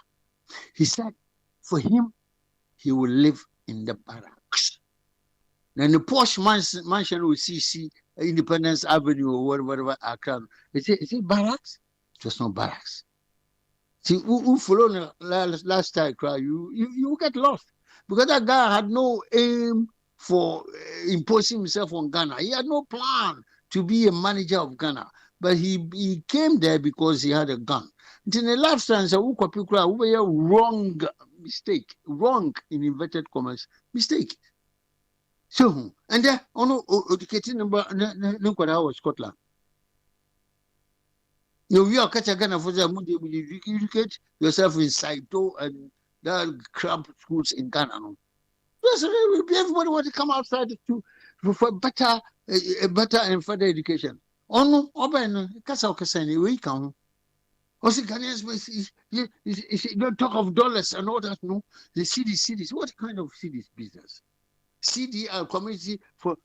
He said, for him, he will live in the barracks. Then the posh mansion will see Independence Avenue or whatever Accra. Is it barracks? It was not barracks. See, who followed last time, you get lost. Because that guy had no aim for imposing himself on Ghana. He had no plan to be a manager of Ghana. But he came there because he had a gun. In the last time, wrong mistake, wrong in inverted commas, mistake. So, and then, educating number, Scotland. You are catching Ghana for the you educate yourself in Saito and the crap schools in Ghana. Everybody want to come outside for better and further education. No, we can. Also, Ghanaians, you don't talk of dollars and all that. No, the CDs. What kind of CDs business? CDR, Committee for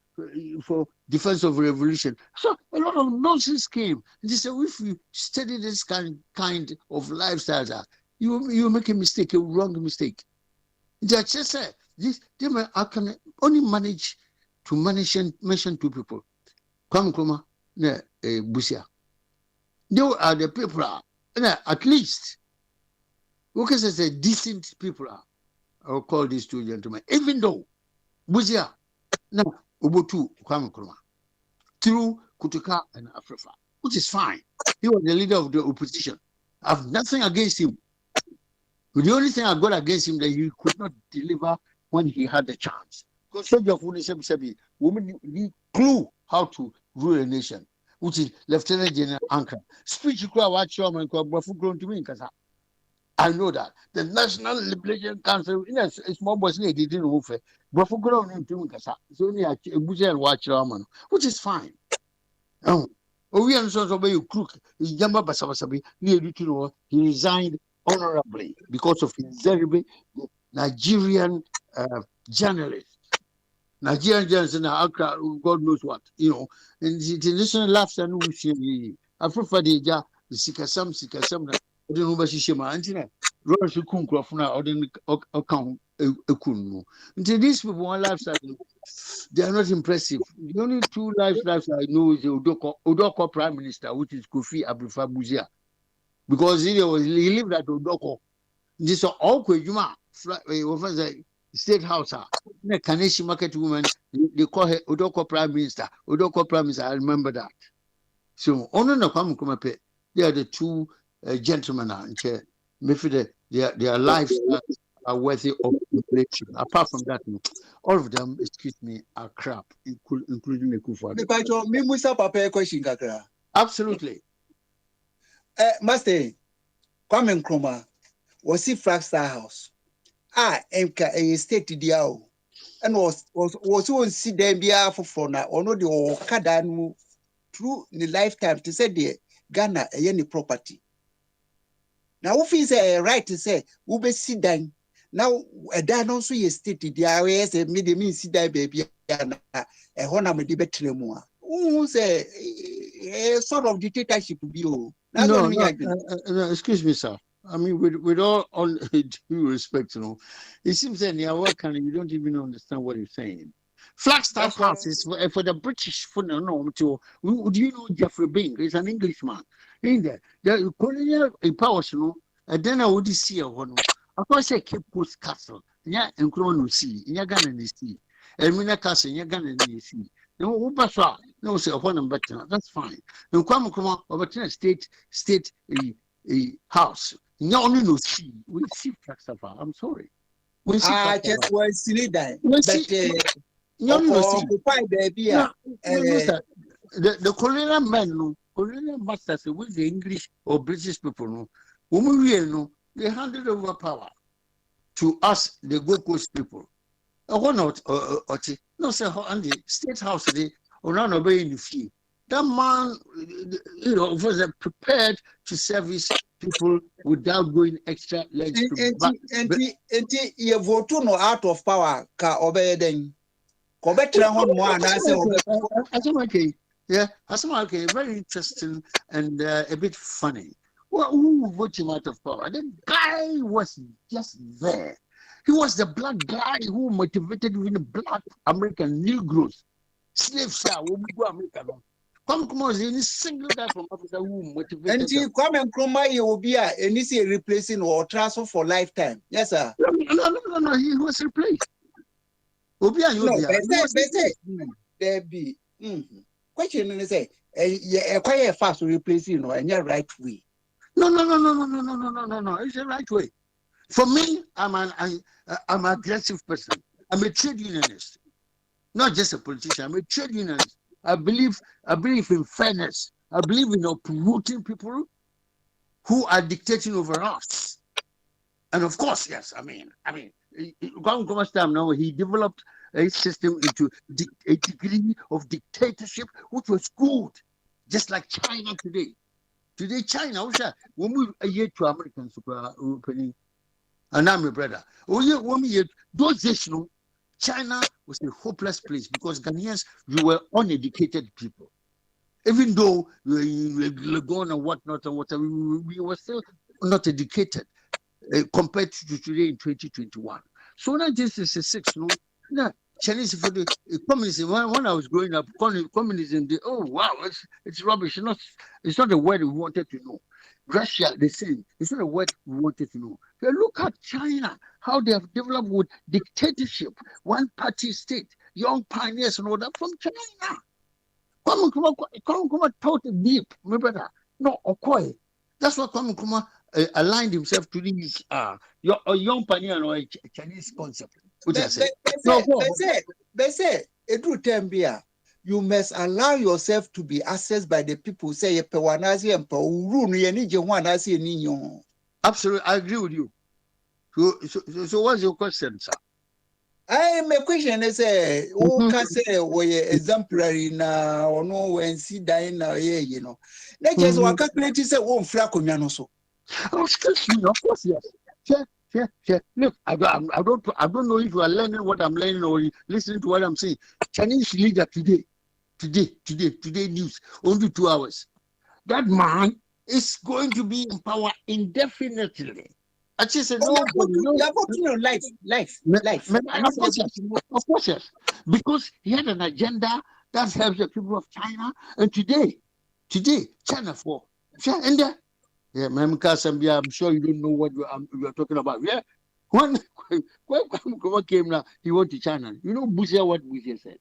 Defense of Revolution. So a lot of nonsense came. They said, if you study this kind of lifestyle, you make a mistake, a wrong mistake. They just said, I can only manage to mention two people. Kwame Busia. They are the people, at least, because as a decent people, I will call these two gentlemen, even though Busia, now, Ubutu Kwame Nkrumah, through Kutuka and Afrifa, which is fine. He was the leader of the opposition. I have nothing against him. But the only thing I got against him that he could not deliver when he had the chance. Because Soldier Funi women need clue how to rule a nation, which is Lieutenant General Ankara. Speech you watch your man grown to me. I know that. The National Liberation Council, in a small boys, they didn't move it. But for grown to me, it's only a Buja and watch your man, which is fine. Oh, we are so you crook. Yamba Basabasabi, he resigned honorably because of his very Nigerian journalist. Nigerian journalists in Accra, God knows what, and the international laughs and we see. I prefer the Sikasam, I don't know what she shema, Antina, Roger Kunkrofna, or the account a kunu. Until these people, one lifestyle, they are not impressive. The only two lifestyles I know is the Odoko Prime Minister, which is Kofi Abrefa Busia, because he lived at Odoko. This is all Juma, State House, Kaneshi market woman, they call her Odoko Prime Minister. Odoko Prime Minister, I remember that. So, they are the two gentlemen, their lives are worthy of emulation. Apart from that, all of them, excuse me, are crap, including the Kufa. Me musa papa question kakra. Absolutely. Master, Kwame Nkrumah was he Flagstaff House. Enka a state diao. And was on see them be for now, or no the Okada through the lifetime to say the Ghana any property. Now, if he's a right to say, Ube sit down. Now, a dan also ye state the areas a made me sit down, baby, and a honor me debate more. Who's a sort of dictatorship view? No, excuse me, sir. I mean, with all due respect, it seems that you don't even understand what he's saying. Flagstaff House is for the British. Do you know Jeffrey Bing? He's an Englishman. In there, the colonial powers, and then I would see one. Of course, I Cape Coast Castle. Yeah, and Crown Sea, in your gun in the sea. And Mina Castle, in your gun in the sea. No, no, say one better. That's fine. No, come over to state a house. No, no, see. We see Flagstaff. I'm sorry. We see. Just was silly that. The colonial men, colonial masters with the English or British people, they handed over power to us, the Gold Coast people. Or not, no, sir, on the state house, they or not obeying the fee. That man, was prepared to service people without going extra legs. And you vote no out of power, ka obey them. Yeah, very interesting and a bit funny. Well, who voted him out of power? The guy was just there. He was the black guy who motivated even the black American Negroes. Slaves are who go America. Come on, any single guy from Africa who motivated. And Kwame Nkrumah, you will be replacing or transfer for lifetime. Yes, sir. No, he was replaced. There be question and say quite fast to replace and your right way. No. It's the right way. For me, I'm an aggressive person. I'm a trade unionist, not just a politician. I'm a trade unionist. I believe in fairness. I believe in uprooting people who are dictating over us. And of course, yes, I mean, time now he developed a system into a degree of dictatorship, which was good, just like China today. Today, China, when we a year to Americans, and I'm a brother. Those days, China was a hopeless place because Ghanaians, we were uneducated people. Even though we were gone and whatnot and whatever, we were still not educated compared to today in 2021. So 1966, Chinese for the communism. When I was growing up, communism, it's rubbish. It's not the word we wanted to know. Russia, the same. It's not a word we wanted to know. But look at China, how they have developed with dictatorship, one-party state, young pioneers and all that from China. Come taught deep, my brother. No, Okoye. That's what Kwame Nkrumah aligned himself to these young pioneer or a Chinese concept. They say, you must allow yourself to be assessed by the people. Say, absolutely, I agree with you. So what's your question, sir? My question is, who can say we exemplary na or no when see dying now? Let's just calculate say one fraco so. Oh, excuse me, of course, yes. Sure. Look, I don't know if you are learning what I'm learning or listening to what I'm saying. Chinese leader today news, only 2 hours. That man is going to be in power indefinitely. I just said, you're putting your life. Of course, yes. Because he had an agenda that helps the people of China. And today, China for. And I'm sure you don't know what you're talking about. Yeah. When came now, he went to China. You know, what Busia said?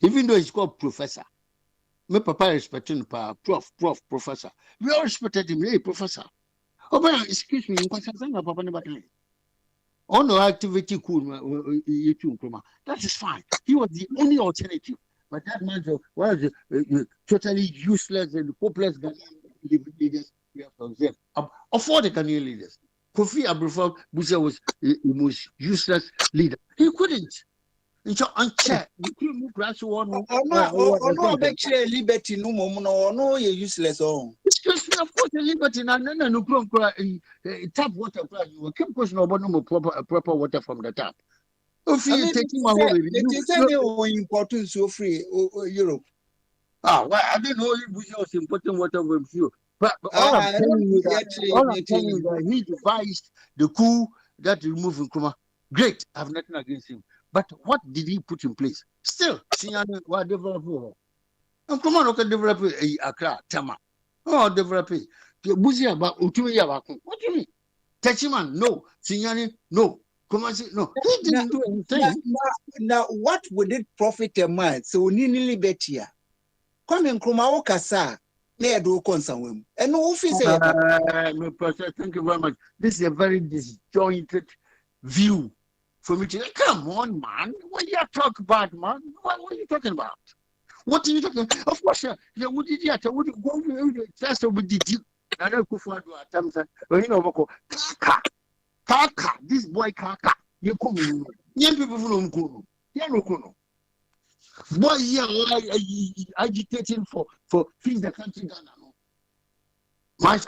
Even though he's called professor. My papa respected him, professor. We all respected him. Hey, professor. Oh, but excuse me, papa never time. On no activity cool, that is fine. He was the only alternative. But that man was totally useless and hopeless Ghanaian leaders we have to observe. Of all the Ghanaian leaders, Kofi Abrufo Busia was the most useless leader. He couldn't. Uncheck. You couldn't move grass one. No, liberty no more. No, you're useless. Oh, of course, the liberty no tap water. You keep question about no proper water from the tap. If you taking my home, it is important so free Europe. Well, I don't know if we was important water with you. But all I'm telling you that he devised the coup that removed Nkrumah. Great, I have nothing against him. But what did he put in place? Still, Sinyani was developing. Nkrumah no can develop Accra, Tama. Oh, develop it. Buzia about Utuya Baku. What do you mean? Techiman, no. Sinyani, no. Kumasi, no. He didn't do anything. Now, what would it profit a man? So, Nini Libertia. Come in Nkrumah Okasa. Do concern and no officer. Thank you very much. This is a very disjointed view for me to come on, man. What are you talking about, man? What are you talking about? What are you talking about? Of course, what did you go test over the deal? I don't go for Kaka, this boy Kaka, you come in. Young people from Kuno. Yanukuno. Boy, agitating for things the country Ghana.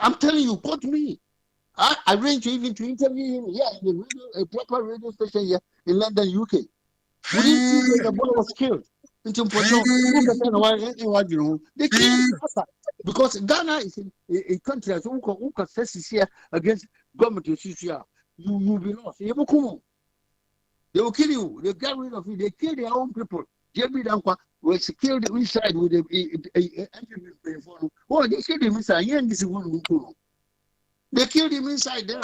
I'm telling you, quote me. I arranged even to interview him here in a proper radio station here in London, UK. The boy was killed. They killed him because Ghana is a country that who can face here against government issues here. You will be lost. They will kill you. They get rid of you. They kill their own people. JB Dankwa was killed inside with a oh, they killed him inside. They killed him inside there.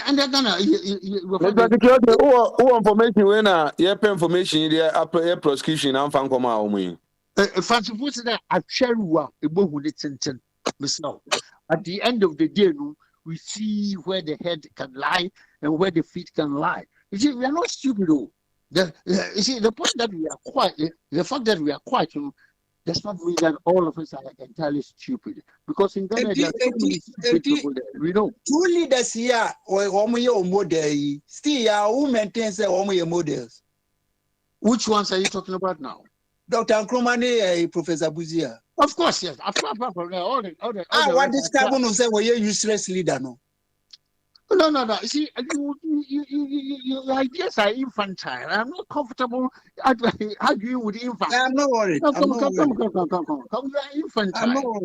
And they're gonna who information when information there upper prosecution and fan come out me. Fancy that at Cherua, a boy who did sentence. At the end of the day, we see where the head can lie and where the feet can lie. You see, we are not stupid though. You see, the point that we are quiet, the fact that we are quiet, does not mean that all of us are entirely stupid. Because in Ghana, there are so many stupid people there. We know. Two leaders here, or model, still, who maintains the models. Which ones are you talking about now? Dr. Nkrumah, Professor Buzia. Of course, yes. All the what this carbon will say, well, you're useless leader, no? No. You see, your ideas are infantile. I'm not comfortable arguing with infants. I'm not worried. Come. You are infantile.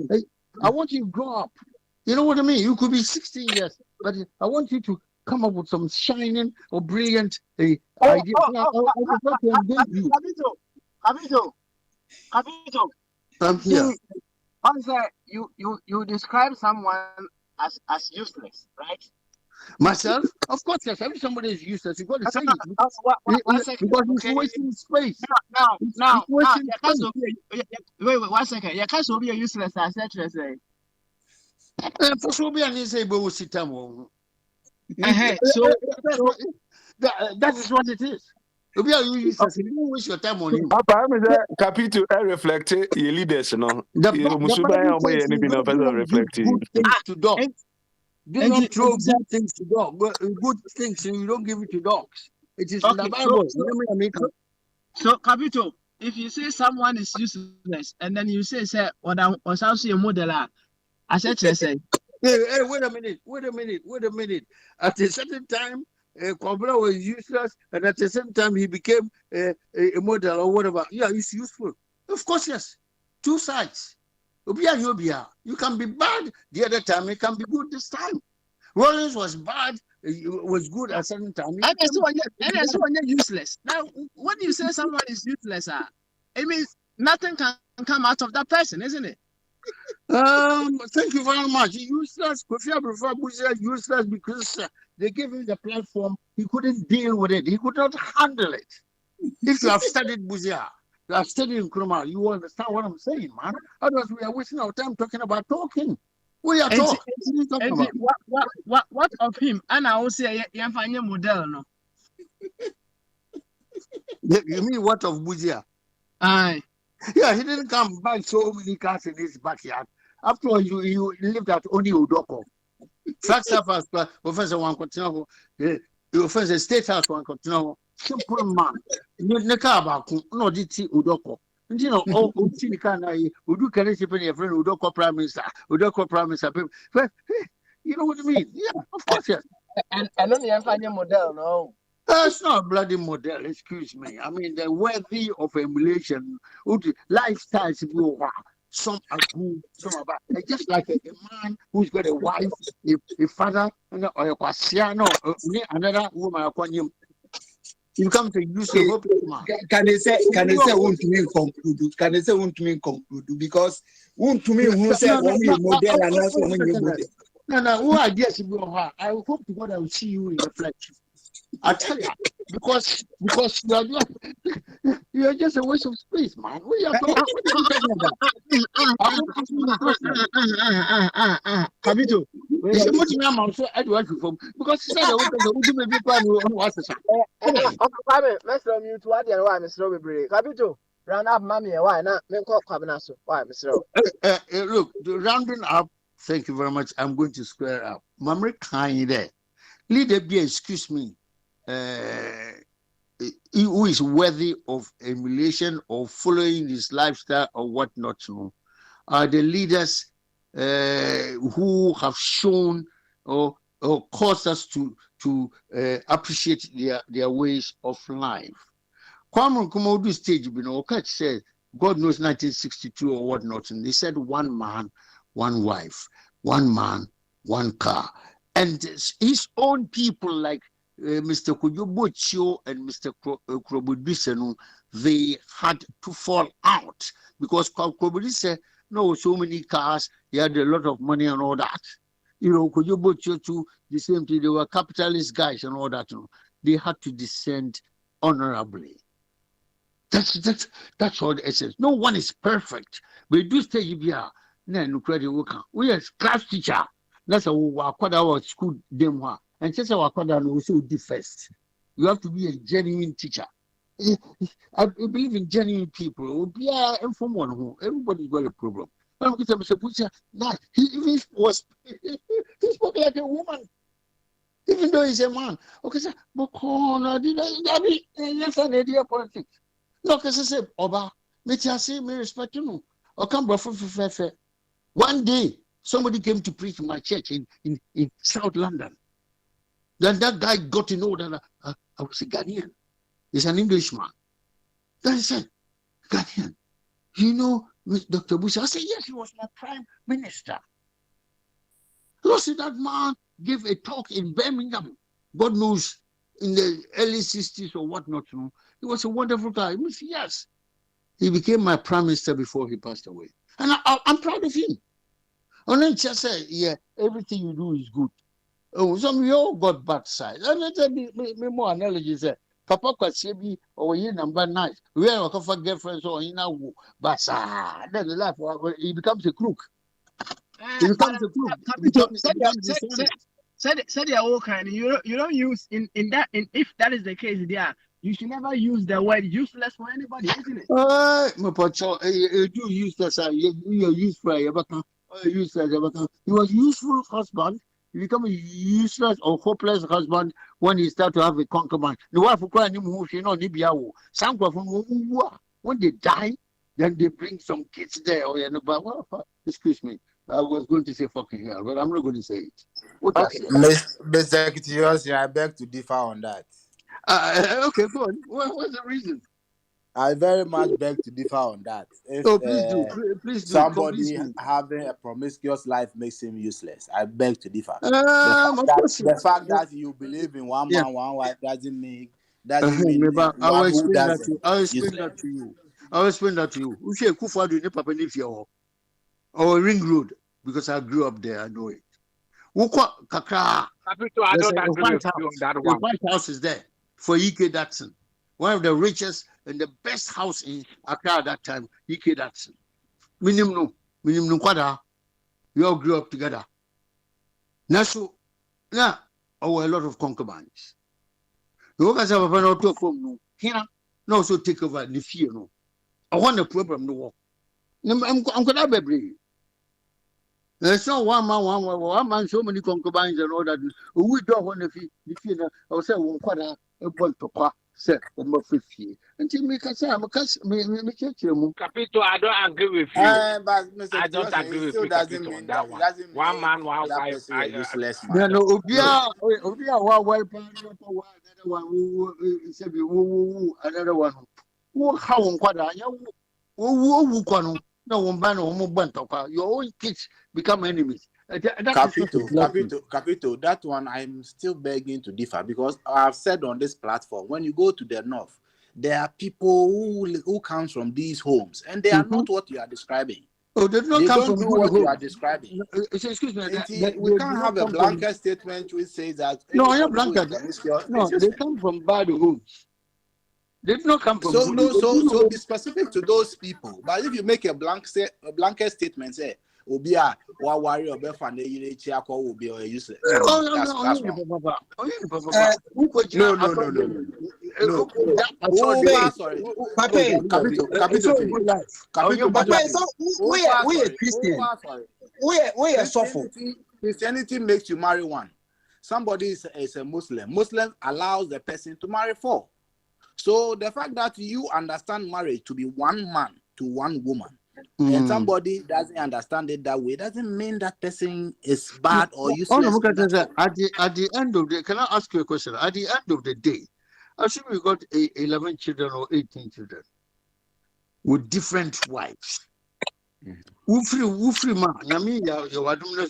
I want you to grow up. You know what I mean? You could be 16 years, but I want you to come up with some shining or brilliant idea. Kabito. I'm here. You describe someone as useless, right? Myself? Of course, yes. Every somebody is useless. You got to say it. One second. Because he's wasting space. Now, wait, 1 second. You can't be useless, I said to say. For sure, be an easy boy sit down. So that is what it is. You don't waste your time on him. Papa, I'm capito reflect your leaders, no. Do not throw good things to dogs. Good things, you don't give it to dogs. It is in the Bible. So, Capito, if you say someone is useless and then you say, or sounds a model, I said to say, hey, wait a minute. At a certain time, Kobra was useless, and at the same time, he became a model or whatever. Yeah, he's useful. Of course, yes. Two sides. You can be bad the other time, it can be good this time. Rollins was bad, was good at certain time. And someone useless. Now, when you say someone is useless, it means nothing can come out of that person, isn't it? Thank you very much. Useless, Kofi Abrufo Buzia useless because they gave him the platform. He couldn't deal with it. He could not handle it. If you have studied Buzia, you have studied Nkrumah, you understand what I'm saying, man. Otherwise, we are wasting our time talking about talking. We are talking. What of him? And I will say, "I'm finding a model." No, You mean what of Buzia? aye. Yeah, he didn't come buy so many cars in his backyard. After all, you lived at only Udoko. Facts are fast, but offense one continue. You offense the state house one continue. Simple man. No car about no DT Udoko. You know, all Uti can I Udu can your friend Udoko Prime Minister, Udoko Prime Minister. You know what I mean? Yeah, of course, yes. And only I'm finding a model. No. That's not a bloody model, excuse me. I mean, they're worthy of emulation. Lifestyles, some are good, some are bad. Just like a man who's got a wife, a father, or a Kwasiano, another woman, you come to use a hope man. Can they say, won't me conclude? Can they say, won't me conclude? Because won't me who said, only a model and also only a model. No, who are dear to go? I hope to God I will see you in the flesh. I tell you, because you are just a waste of space, man. We are talking about. Kabito. It's a much more so I do from because he said I want to be people who was the Mr. Mute, what the why, Mr. Break. Kabito, round up, mammy, why not? Make up Cabanasso. Why, Mr. Look, rounding up, thank you very much. I'm going to square up. Mammy, kind there. Leader be, excuse me. Who is worthy of emulation or following his lifestyle or whatnot are the leaders who have shown or caused us to appreciate their ways of life. Kwame Nkrumah stage, Okach said, God knows 1962 or whatnot, and they said 1 man, 1 wife, 1 man, 1 car, and his own people like Mr. Kujobochio and Mr. Krobudisenu, they had to fall out because Krobudise no so many cars, he had a lot of money and all that. You know, Kujobochio too, the same thing, they were capitalist guys and all that. You know. They had to descend honorably. That's all the essence. No one is perfect. We do stay here. We are class teacher. That's our school demo. And just our father also do first. You have to be a genuine teacher. I believe in genuine people. Be a informal. Everybody's got a problem. He even was he spoke like a woman, even though he's a man. Okay, sir, but that's an idea politics. No, because I said, Oba, me respect you. Or come, one day, somebody came to preach in my church in South London. Then that guy got to know that I was a Ghanaian. He's an Englishman. Then he said, Ghanaian, you know Dr. Bush? I said, yes, he was my prime minister. You see, that man gave a talk in Birmingham. God knows, in the early 60s or whatnot. You know, he was a wonderful guy. Yes, he became my prime minister before he passed away. And I'm proud of him. And then just say, yeah, everything you do is good. Oh, some we all got bad side. And let me more analogy say, Papa Kwasibi or you number 9. We are a girlfriends or in our but then the life he becomes a crook. He becomes a crook. Said your own kind. You don't use in if that is the case, there you should never use the word useless for anybody, isn't it? You do useless. You're useful. He was useful husband. He become a useless or hopeless husband when he start to have a concubine. The wife who cry anymore, she know Nibiawo. Some when they die, then they bring some kids there. Or well, excuse me. I was going to say fucking hell, but I'm not going to say it. What okay. Mr. Kitiyosi, I beg to differ on that. Okay, go on. What's the reason? I very much beg to differ on that. If please do. Somebody having a promiscuous life makes him useless, I beg to differ. The fact that you believe in 1 man, 1 wife doesn't mean I'll explain that to you. I'll explain that to you. We say Kufadu Papa Nifio or Ring Road because I grew up there. I know it. Kakra. The White House is there for E.K. Datsun. One of the richest and the best house in Accra at that time, E.K. Datsun. Minimum kwada. We all grew up together. Now, so now, a lot of concubines. You guys have a panel to form no. Here, no, also take over the fear no. I want a problem no. I'm gonna be brave. There's not one man, so many concubines and all that. We don't want to fear. I was saying, one quarter, a point to qua, say, almost 50. Until me, because I'm a cuss, me, Capito, I don't agree with you. But Mr. I don't Johnson, agree it with still you, doesn't Capito, on mean that that it one. doesn't One make man, one that wife. person a useless No, man. no, Obia, another one. Who how on quadra? No one ban or more your own kids become enemies. Capito, that one I'm still begging to differ because I've said on this platform, when you go to the north, there are people who come from these homes and they are not what you are describing. Oh, they don't do what you are describing. Excuse me. We can't have a blanket statement which says that no, I am blanket. No, they come from bad homes. They did not come from. So be specific to those people. But if you make a blanket statement, say Obia or worry or befan will be useless. That's wrong. Christianity makes you marry one. Somebody is a Muslim. Muslim allows the person to marry four. So the fact that you understand marriage to be one man to one woman, and somebody doesn't understand it that way, doesn't mean that person is bad or useless. At the end of the day, can I ask you a question? At the end of the day, assume you got 11 children or 18 children with different wives. Wufri man, Yami, your adumna,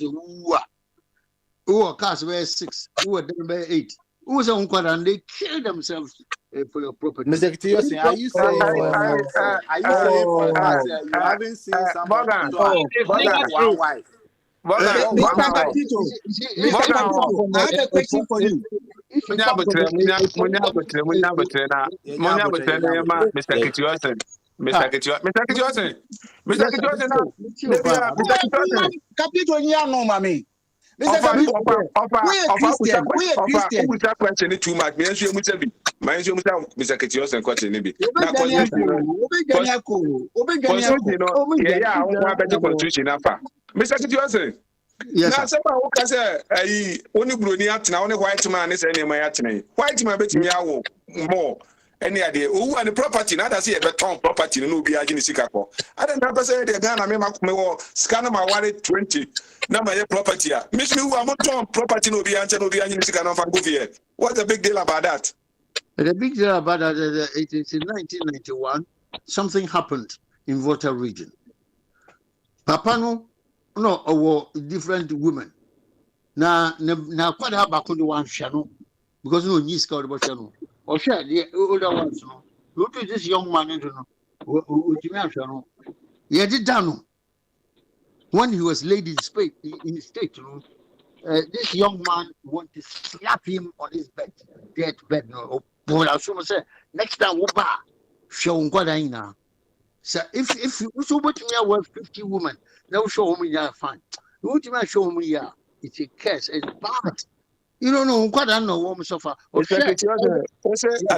who are cast where 6, who are done by 8, who was on quad and they kill themselves for your property. Mr. Kitiyosin, are you saying you haven't seen somebody have one wife? Mr. Capito, I have a question for you. Capito, you know, mommy. Mr. Capito, we are Christian. We are Christian. Question too much. Mr. Kitiyosin question maybe. Mr. Kitiyosin. Yes, now, someone who can say, only brunette now, only white man is any my attorney. White man betting me more. Any idea? Who and the property? Not as a beton property, no be a Sikapo. I don't know, say the gun, I mean, scan my wallet 20. Now my property. Miss me, who am not property, no be answer, no be any Sikano from Govier. What's the big deal about that? The big deal about that is in 1991, something happened in Volta region. Papano. No, or different women. Now, quite have back on the one channel because no news called about channel. Or share the older ones. Look at this young man, channel. He did done when he was laid in state, this young man wanted to slap him on his bed, dead bed. No, but I was say next time we'll buy. Show now. So if so much me I have 50 women, now show me you fine. What you show me yeah, it's a curse, it's bad. You don't know what I know what suffer. Or say at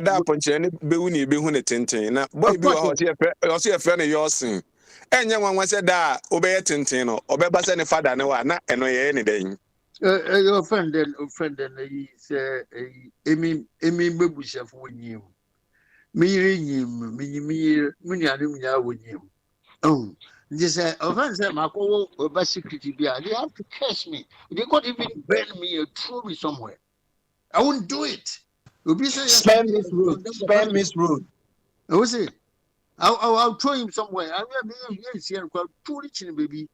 that point, Bewuni Tintin. Now, boy, be a friend of yours. And young one said that obey Tintin or Beba send a father no one, and no anything. Your friend and he's Amy Babushef with you. Me, with you. Oh, this offense, my co security beer. They have to curse me. They can't even burn me or throw me somewhere. I won't do it. Spare Miss Road. I will say, I'll throw him somewhere. I will be here, too rich, baby.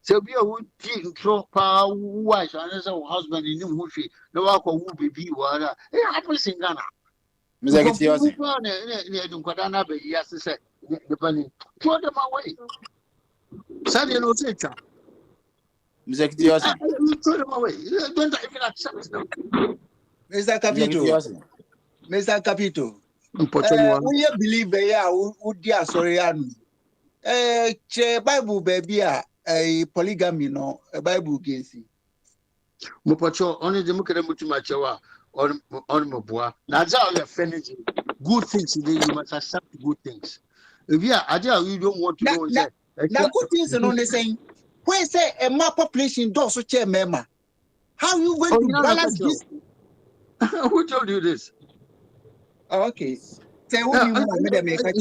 So be a wood king, throw power, wife, and as a husband in New Wushi. No, I will be water. It happens in Ghana. Mr. Kitiyosin. Yes, said the bunny. Throw them away. Sadly, no teacher. Mr. Kitiyosin. Throw them away. Don't even accept them. Mr. Capito. Mr. Capito. We believe who dear sorry Che Bible baby a polygamy no a Bible against it. Mupacho only the mukere mutumachewa on mobua. Now that's how you're finishing. Good things today, you must accept good things. If you are, you don't want to go and say. Now good things and only saying, when say a more population does so chair mema. How you going to balance this? Who told you this? Oh, okay. Say who you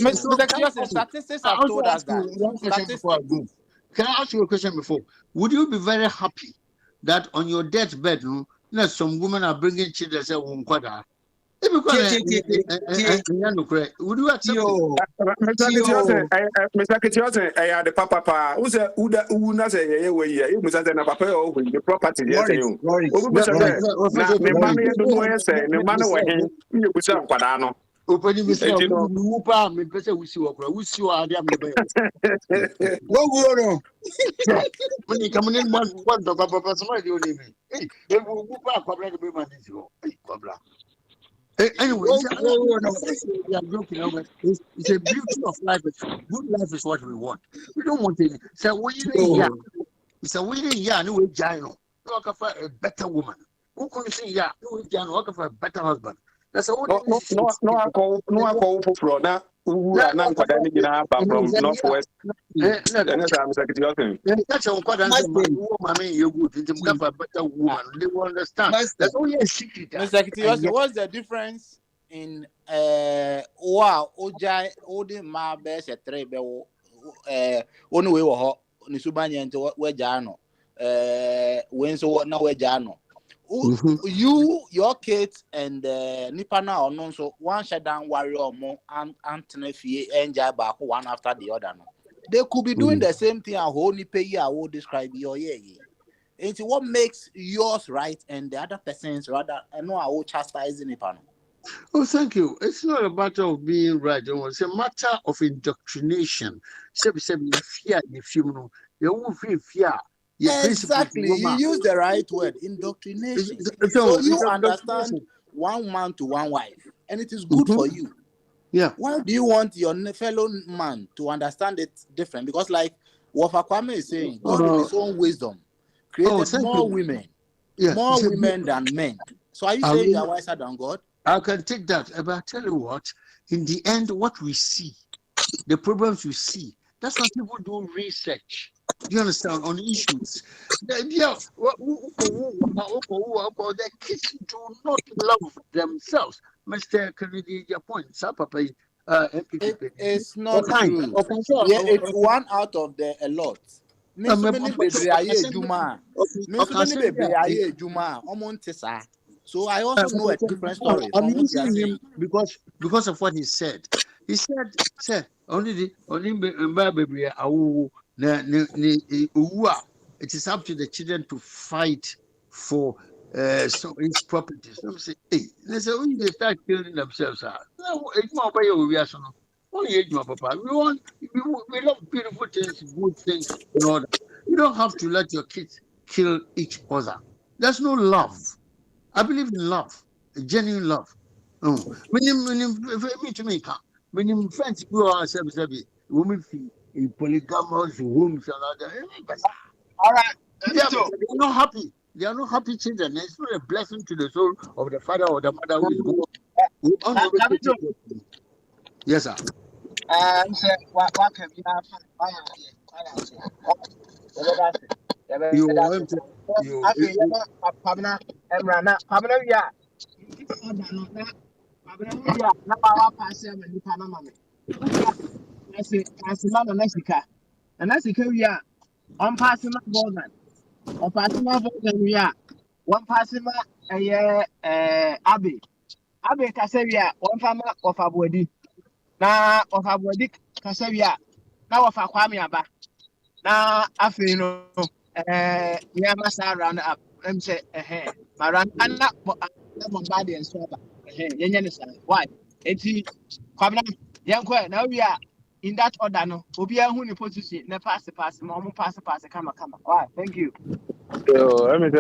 Mr. Statistics have told us that. One question before I go. Can I ask you a question before? Would you be very happy that on your deathbed, some women are bringing children say, would you accept Mr. Kitiote, I had the papa who's a Una say, you must have a papa with the property. Yes, you. The money and the way say, the man away, you was up, Padano. Open you say, Whoopa, me person we see what I am the What when you come in one dog, Papa, somebody you leave me. Hey, they will whoop up, Papa, the woman is you. Anyway, it's a beauty of life. Good life is what we want. We don't want it. So we it's a winning year, no way, Jano. Work for a better woman. Who can say, yeah, no way, Jano, work for a better husband. That's all. No, I call for now. Who are not from Northwest. That's a woman, you would a better woman. They will understand. That's all you secret. What's the difference in wow, Odi ma best a trebe one way or Nisubanya into where Jano when so what now where Jano. You, your kids, and Nipana or non so one shut down warrior more and Anthony and Jaba one after the other. They could be doing the same thing. A whole pay I will describe your year. It's what makes yours right and the other person's rather. I know I will chastise in Nipana. Oh, thank you. It's not a matter of being right. It's a matter of indoctrination. Fear, you won't feel fear. Exactly, you use the right word, indoctrination. So you understand one man to one wife, and it is good for you. Yeah. Why do you want your fellow man to understand it different? Because, like what Kwame is saying, God in His own wisdom created more women, more women than men. So are you saying you are wiser than God? I can take that, but I tell you what. In the end, what we see, the problems we see, that's why people do research. Do you understand on issues? The kids do not love themselves. Mr. Kennedy, your point. It's not true. It's one out of a lot. So I also know a different story. I'm using him because of what he said. He said, only baby, it is up to the children to fight for so his properties. Let me say, hey, they say when they start killing themselves, we love beautiful things, good things, and all that. You don't have to let your kids kill each other. There's no love. I believe in love, genuine love. When you friends go ourselves, women feel in polygamous homes and other. All right. They're not happy. They are not happy children. It's not a blessing to the soul of the father or the mother who is going. Yes, sir. One passing my Bolgan. Or passing my Bolgan, we are. One passing my Abbey. Abbey Casavia, one farmer of a body. Now of a body Casavia. Now of a Kwamiaba. Now after you know, Yamasa round up. Let me say, my run and not body and swab. Why? It's Kwamna, young quay. Now we are. In that order, no. Obia who you position, ne pass, mom pass, come. Why? Thank you. I mean,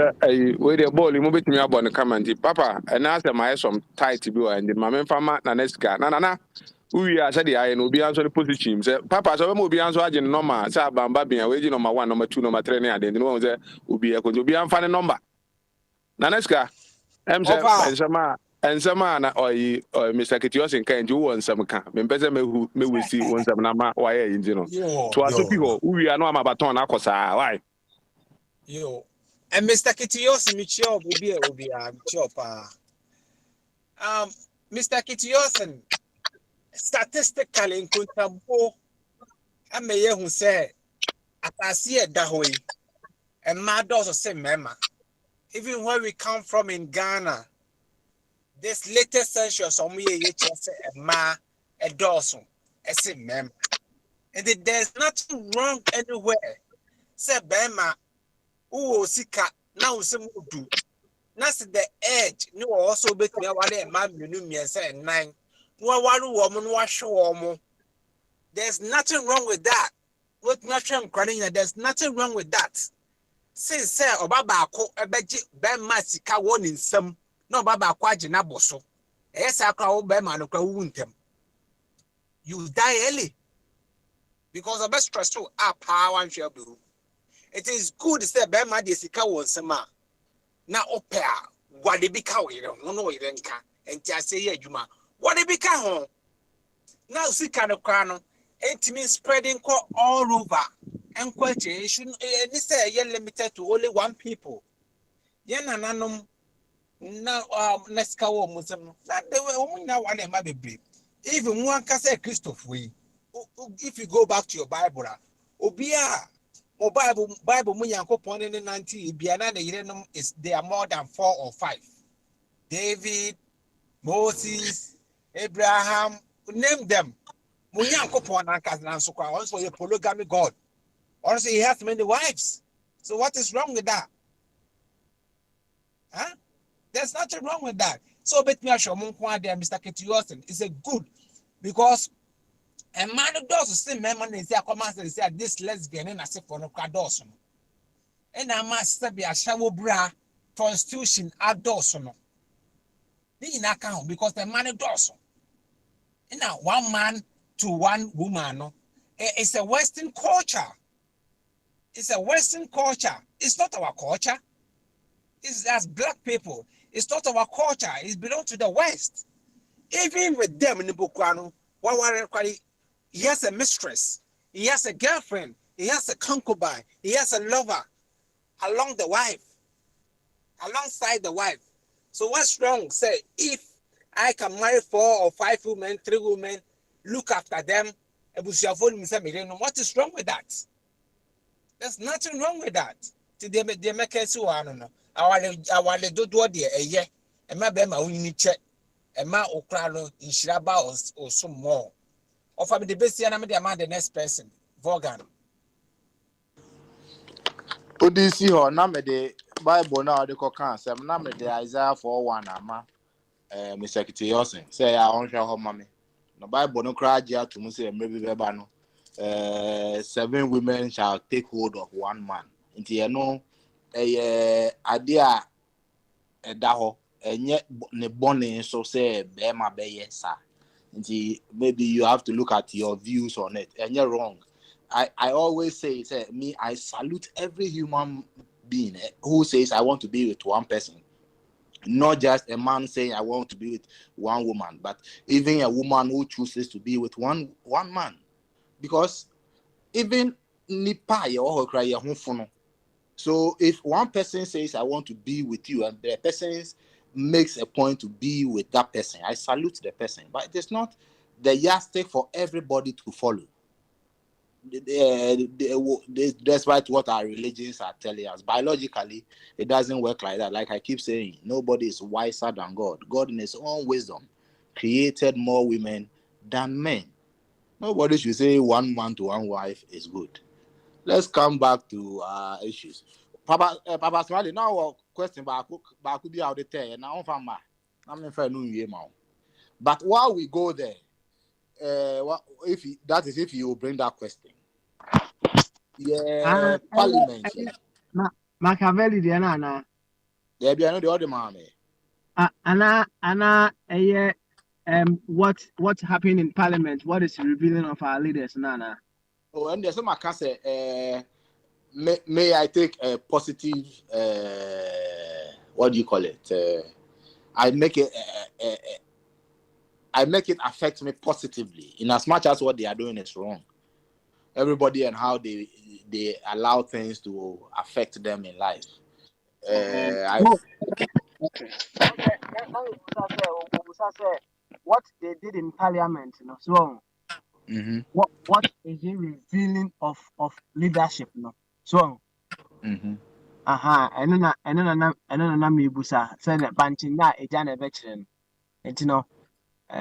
with the ball, you move it me up on the comment, Papa, and ask them I some tight to do and the mamma farmer, Naneska, Nana, We are said I no be answer the position. Say papa so we be answer agent normal. Say bamba be we number 1, number 2, number 3 na den no say obi e ko obi amfa number. Na next ka say ensema na oyi Mr. Kitiosin kan ju won sam ka. Me pese me we see won sam na ma why e no. To asopi ho we are no am abaton na akosa. Why? Yo. And Mr. Kitiosin mi chio obi chio pa. Mr. Kitiosin statistically in Kuntampo ameye hu say atasi e da hoyi and mad also say mema. Even where we come from in Ghana, this latest census on me say a dozen as a mem. And there's nothing wrong anywhere. Say Bema sika now some do. That's the edge. No also bet me what a man you say 9. No woman wash woman. There's nothing wrong with that. What nothing crying, there's nothing wrong with that. Since say Obaba ko ebeji Bema sika won in some no Baba kwaji na boso. Yes, I call Bema no wuntem. You die early because the best stress to power and share blue. It is good to say Bema de sika won some. Na opera what they become no and just say yeah juma what they become now see kind of crown it means spreading all over and question any say you're limited to only one people yana nanom now next kawo muslim that they were now one might be even one can say Christopher if you go back to your Bible obia or Bible Munyanko in the 90 Biana is there are more than 4 or 5. David, Moses, Abraham, name them. Munyanko Ponanka also a polygamy God. Also, he has many wives. So what is wrong with that? Huh? There's nothing wrong with that. So bet me assure there, Mr. Kitiosin, is a good because a man who does the same man is there, commands and say this lesbian and I say for no cadosum. And I must be a shower bra prostitution at Dawson. They in account because the man does. And now 1 man to 1 woman. No, it's a Western culture. It's a Western culture. It's not our culture. It's as black people. It's not our culture. It belongs to the West. Even with them in the Bukwano, he has a mistress, he has a girlfriend, he has a concubine, he has a lover alongside the wife. So what's wrong? Say, if I can marry 4 or 5 women, 3 women, look after them, what is wrong with that? There's nothing wrong with that. They make us one. Our do dear a year, and my bema we check, and my okrano in Shiraba or some more. Or from the best year, I'm the next person, Vorgan. Odisi ho na me de Bible na de kokan sem na me de Isaiah 4:1 ama Mr. Kitiosin say ya onhwe ho mame no Bible no kra age atum say mrebi beba no 7 women shall take hold of 1 man nti ye no ade a eda ho enye ne bone so say be ma be yes nti maybe you have to look at your views on it and you're wrong. I always say me, I salute every human being who says I want to be with one person. Not just a man saying I want to be with one woman, but even a woman who chooses to be with one man. Because even nipa or cry. So if one person says I want to be with you and the person makes a point to be with that person, I salute the person. But it is not the yardstick for everybody to follow. Despite what our religions are telling us, biologically it doesn't work like that. Like I keep saying, nobody is wiser than God. God in his own wisdom created more women than men. Nobody should say 1 man to 1 wife is good. Let's come back to issues. Papa Smiley, now question could be out there now from but while we go there, if you bring that question. Yeah, Parliament. Machiavelli, the Anna. There be another other man. Anna, what happened in Parliament? What is revealing of our leaders, Nana? Oh, and there's some I can say. May I take a positive? What do you call it? I make it. I make it affect me positively, in as much as what they are doing is wrong. Everybody and how they allow things to affect them in life. What they did in Parliament, so what is it revealing of leadership, so and then me busa said banting na ejana veteran, and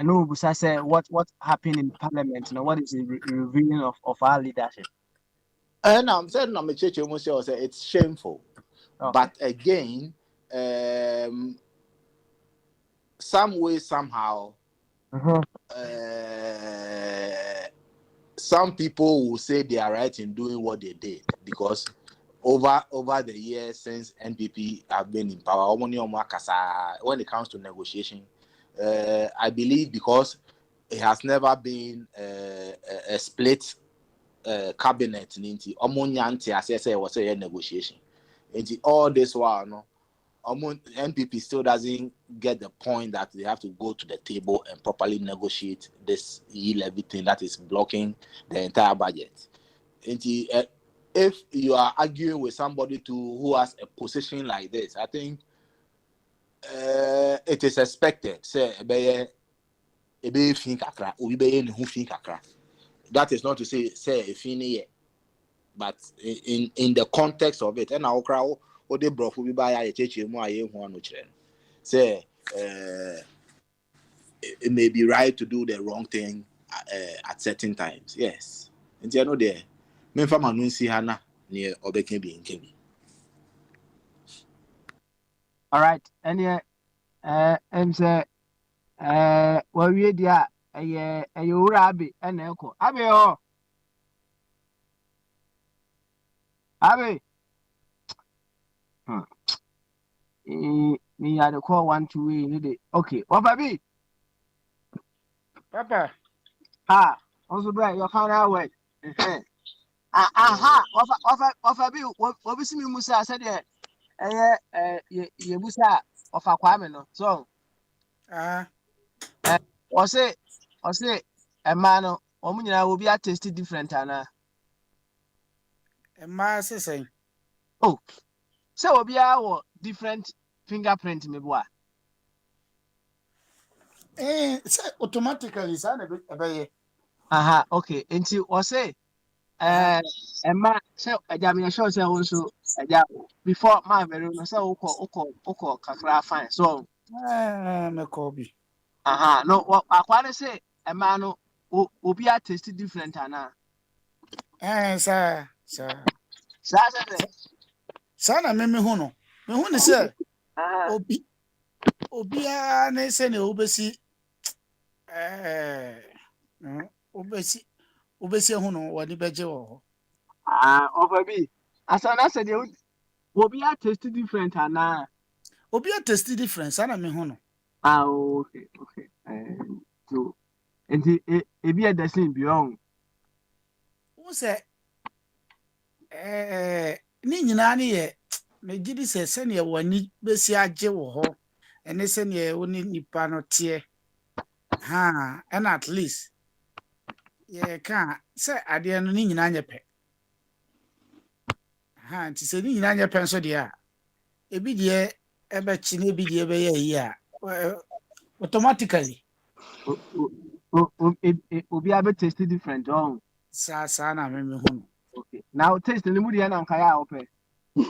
no busa say what happened in Parliament, what is it revealing of our leadership. And I'm saying I'm a church say it's shameful, but again, some way somehow, some people will say they are right in doing what they did because over the years since NPP have been in power, when it comes to negotiation, I believe because it has never been a split cabinet was a negotiation. All this while, no, NPP still doesn't get the point that they have to go to the table and properly negotiate this levy thing that is blocking the entire budget. If you are arguing with somebody who has a position like this, I think it is expected. That is not to say but in the context of it, and our crowd or they brought we buy a church say it may be right to do the wrong thing at certain times. Yes. And you know there. Men from Anunsi Hana near Obekebi in Kemi. All right, and and say well we dia you Abi and Echo. Abi Abi. Me had to call 1 2 way. Okay, what baby? Papa. Also bright your final word. Aha, what we see me Musa said ye Musa of a Kwame no. So or say a man or woman will be a tasty different Anna. A mass saying, oh, so will be our different fingerprint me boy. Automatically, son, Aha, okay. Until or say a man so a jammy show say also before my very no so oko kakra fine. So me Kobe. aha, no what I say a man will be a tasty different Anna. Sir. Sana me huno. Me huno say Obia ne se ne obesi obesi huno wani beje wo. Over me. As I said, will be a tasty different Anna. Obi a tasty different. Sana me huno. Okay. So, and it be a the same beyond. Who say ni nyina ne ye me gidi se ne wani besi agye wo ho ene se ne woni nipa no tie and at least ye ka se ade no ni nyina nyepe nti se ni nyina nyepe nso de a ebi de ebe chi ne ebi de ebe ye yi a automatically Obi a bit tasty different sa na me hu. Okay, now taste the moody and kaya open. Me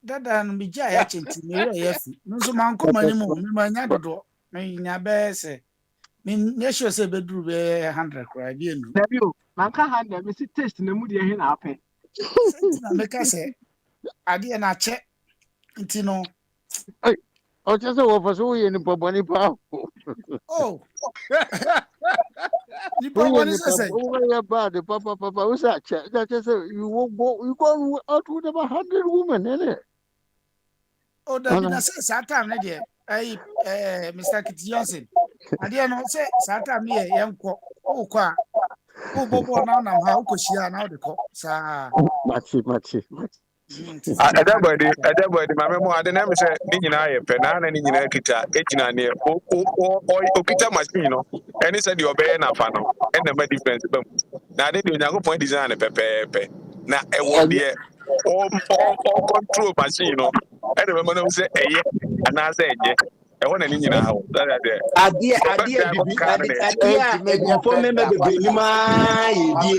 dada no bi ja ya chinti me we ya fi no so man ko mani mu me manya dodo me nya be se me nya sure se beduru be 100 kra bi enu Debio man ka 100 me see taste the moody here na open. Na me ka se ade na che nti no o just over so we in Boboni pa. Oh. You probably say bad papa who's that that just you go out with about 100 women in it. Oh, that be na say time na there. Mr. Kit Johnson. I didn't know say Santa me young co oh bobo now nam how could she now the co sa Machi. Everybody, my memo, I didn't ever say, Nina, Penana, Nina Kita, Ejina near, Okita machine, and he said, you're better enough, and the difference. Now, they do not point design a pepe. Now, I will be all control machine, and the woman say, and I said, I want an engine out. Adeɛ bibi adeɛ a ebibifo mɛmɛ bebree nim a yɛdie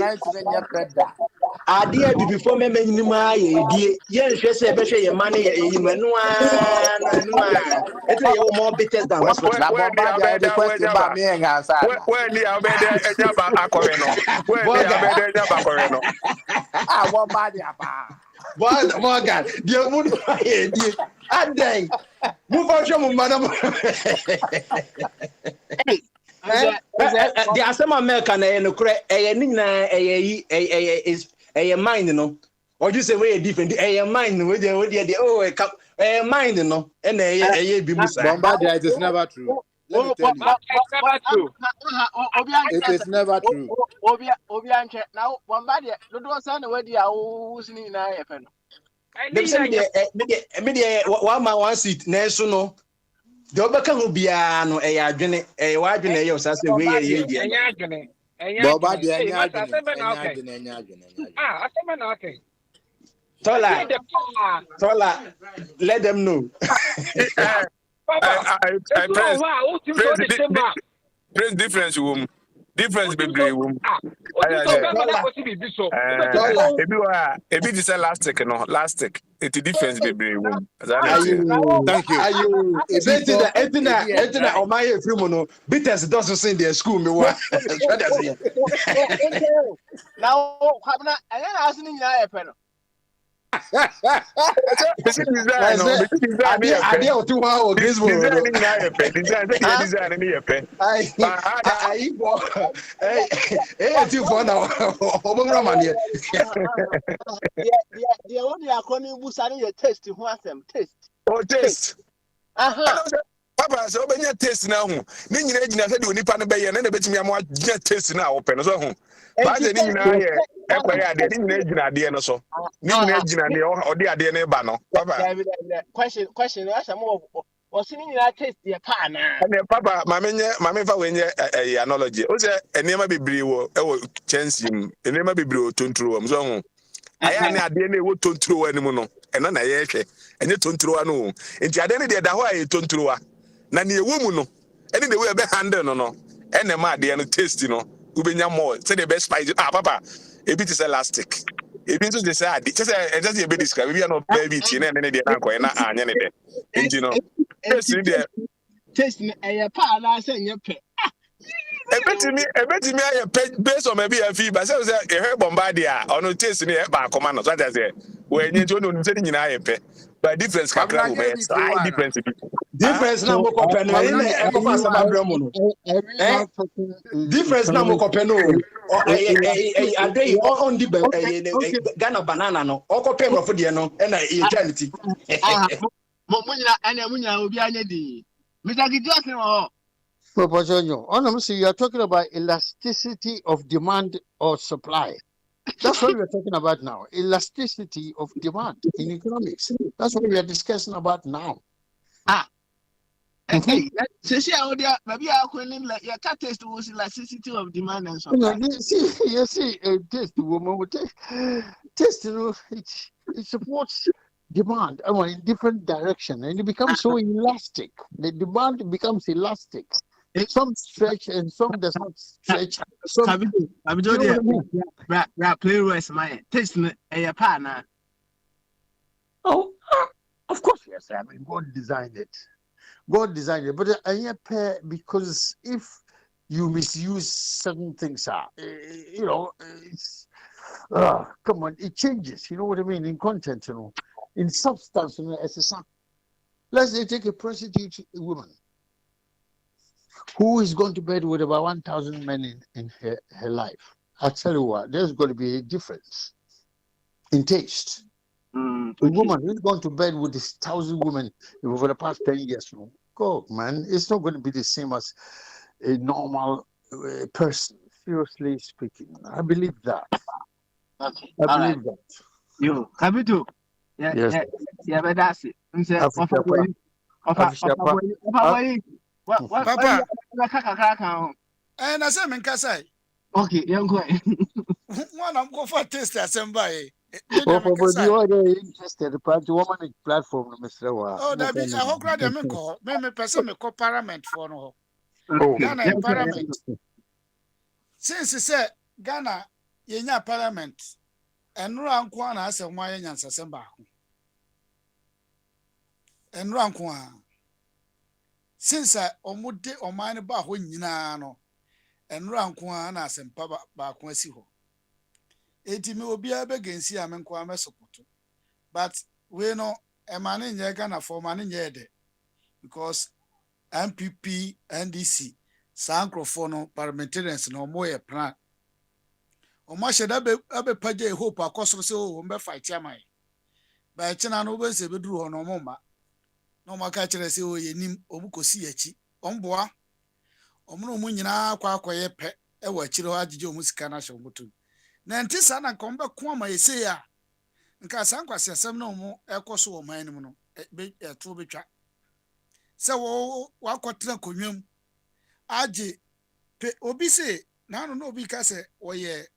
adeɛ bibifo mɛmɛ nim a yɛdie yɛnhwɛ sɛ ɛbɛhwɛ yɛn ma no yɛ eyi no ɛno a ɛti na yɛwɔ more bitters than hospital. Where the question about me and answer. Where the Abeda Ejaba Akoreno? Where the Abeda Ejaba Akoreno? Ah, one body apa. Morgan, deɛ mu no yɛdie adan mu fa hwɛ mu madam the asɛm America na ɛyɛ nokorɛ ɛyɛ ne nyinaa ɛyɛ mind no ɔgye sɛ wɔyɛ different ɛyɛ mind no wɔdeɛ ɛyɛ mind no ɛna ɛyɛ bi mu saa. Bombardier, it is never true. Let me tell you. It is never true. Obianche now Bombardier do say na wedi a wo sini na ye fe no. Me one man one seat na so no. The obeka ho bia no adwene wadwene ɛyɛ osase we yɛ di. Adwene. Bombardier nya adwene. Ah, asema na okay. Tola, let them know. Praise difference woman. Difference be woman. Ebi this elastic no elastic. It difference be woman. Thank you. Etina o my free no. Bitters doesn't sing their school me wa. Now kwabna ɛyɛ asini nyina yɛ pɛ no. Adeɛ o tu hɔ o Griswold. The only acronym busani ye taste who asem taste. Oh taste. Papa so obenya taste na ho. Ni nyina gyina sɛ de onipa no bɛyɛ na betimi am agya taste na wo pɛ no so ho. Ba de ni nyina yɛ ekɔyɛ ade ni nyina gyina ade no so. Ni nyina gyina de ɔde ade no ba no. Papa. Question asem o sini nyina taste ye pa na. And papa mame fa wenye analogy. O sɛ enema bebree wo ɛwɔ chance mu. Enema bebree o tonturo wo so ho. Aya ne ade na ɛwɔ tonturo wa anim no. Ɛno na yɛ hwɛ. Enye tonturo wa no. Enti ade ne de da hɔ a yɛ tonturo wa. Na ne ewu mu no ene the way be handle no ene ma de no taste no ubenya more say the best spice papa ebi ti say elastic ebi nso dey say ade say e just e be describe ebi no baby ti na ene de na ko na anya ne de enti no taste ne e pa na say nye pe ebetimi aye based on maybe a fee but say e hear Bombardier ono taste ne e ba akoma no so that say we enye nti ono nse ni nyina aye pe but difference kakra go be slight difference na mo compare no e ko pass about bremo no difference na mo compare no adey on the Ghana banana no o ko pay brofo de no e na eternity munya obi anya di Mr. Gideon o Promotional. You are talking about elasticity of demand or supply. That's what we are talking about now. Elasticity of demand in economics. That's what we are discussing about now. Okay. Maybe I couldn't like your cat test was elasticity of demand and supply. You see, test woman would test. It supports demand in different direction, and it becomes so elastic. The demand becomes elastic. Some stretch and some does not stretch. Play West my taste a partner. Oh, of course, yes. I mean, God designed it. But because if you misuse certain things, it's come on, it changes. You know what I mean? In content, in substance, let's say take a prostitute woman who is going to bed with about 1,000 men in her life. I'll tell you what, there's going to be a difference in taste. A woman who's going to bed with this 1,000 women for the past 10 years, go, man. It's not going to be the same as a normal person. Seriously speaking, I believe that. Okay. I All right. believe that. You, Kabitu. Yeah, Yes. yeah, but that's it. Africa, What, Papa, what, and I said, Menkasai, okay, young boy. one I'm going for taste assembly. But you are interested in the woman platform, Mr. Wa. Oh, that be a whole crowd of me call. Me person me call parliament for no. Oh. Ghana in parliament. Since he said Ghana, yenya parliament, and Ran Kwana as a Mayan and Sasemba. And Ran Kwan. Since I omude or mine about when yinano, and Ran Kwan as and Papa Bakwesiho. 80 me will be a beg and see a man Kwame support. But we know a man in Ghana for man in Yede because MPP, NDC, Sancrofono, parliamentarians no more plan. O mashe da be paje hope akoso se o mbe fight ya mai ba chena no be se be duru ho no moma no maka kire se o yenim obukosi yachi omboa omno mu nyina akwa akoye pe e wa kire ho agije o musika na hye mutu na ntisa na nkombe ko ma yese ya nka sankwase asem no mu ekoso o man nim no be eto betwa se wo wakotra konwam age pe obi se na no obi ka se oye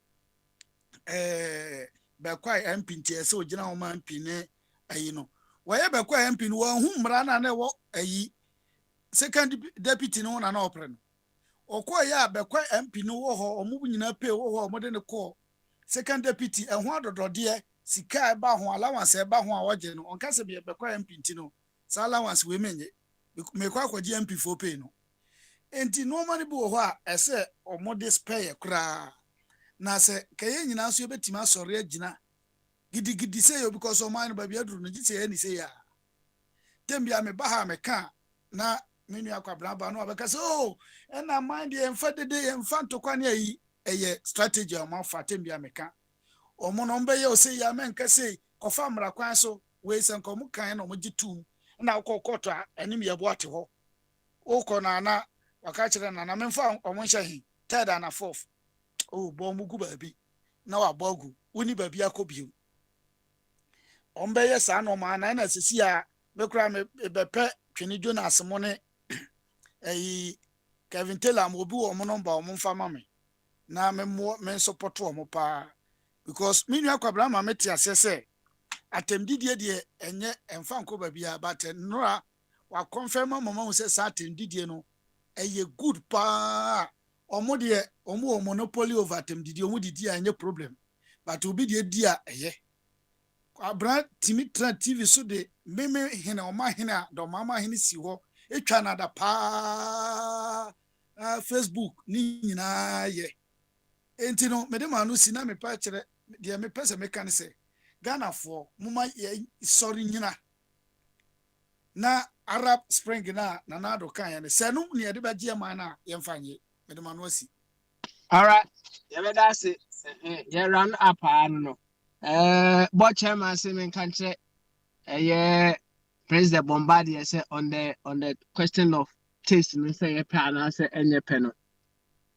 bekwai MP ntie se ogina wo man MP ne ayi no waye bekwai MP no wa hu mra na wo ayi second deputy no na opre no okoya bekwai MP no wo ho omu nyina pe wo ho omode ne ko second deputy ehun adodode sika ba ho allowance ba ho a woje no onka se bekwai MP nti no sa allowance we menye me kwa kwaji MP for pay no enti no mani bu ho a ese omode spare kra na se kaye nyina so betima asore agina gidigidi say yo because of mine baby aduru no gise ani say ya tembia me ba ha me ka na menu akwabra ba no abeka say oh and na mind e mfa dede e mfa ntokwane ayi eye strategy o ma fa tembia me ka omo no mbe ye o say ya men ka say kofa mra kwan so we sen ko mu kan na mo gitum na kokoto anim ye bo ate ho o ko na waka kire na memfa omo hye hi third and fourth. Oh, bomugu baby. Now a bogu, uni baby a cobium. Ombe sa no man, and as see a becram a bepe, Trini Jonas money, a Kevin Taylor mobu or monomba or monfamame. Now me more men support to mopa because Minia Quabrama metia say, Atem didier dear and yet and Fanco baby, but Nora, while confirm mamma says Satin didier no, a ye good pa. Omodie omo monopoly over them did you did any problem but obi de dia eye abra timitra TV so de meme hina o ma hina do mama hina si ho etwa na da pa Facebook ni nyina ye enti no me de ma no si na me pa kire de me pese me kan se Ghana for muma sorry nyina na Arab Spring na do kan ya ne se no ne de ba gie man na ye mfanye. All right. Yeah, that's it. Yeah, run up. I don't know. But chairman say me can say, yeah, President Bombardier say on the question of taste. Me say a pen. I say any pen.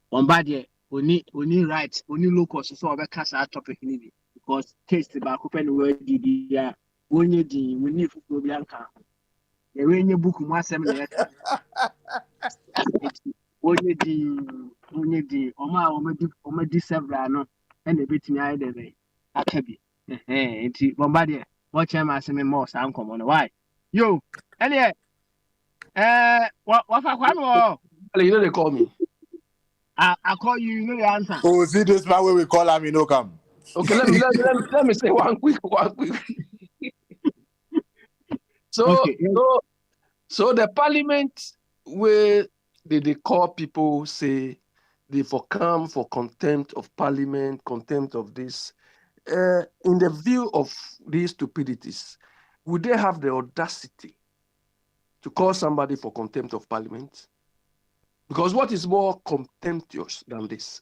Bombardier, we need right. We need local so we cast our topic maybe because taste about open word yeah. We need for Bianca. Yeah, we need book more seminar. Onye di omedi several no and the betimi aye dey akabi enti Bombardier watch am as me more san komo no why yo any what for kwame You know they call me. I call you, you know the answer. Oh, see this man where we call him, you know come. Okay, let me say one quick. So the parliament where they call people say they for come for contempt of parliament, contempt of this. In the view of these stupidities, would they have the audacity to call somebody for contempt of parliament? Because what is more contemptuous than this?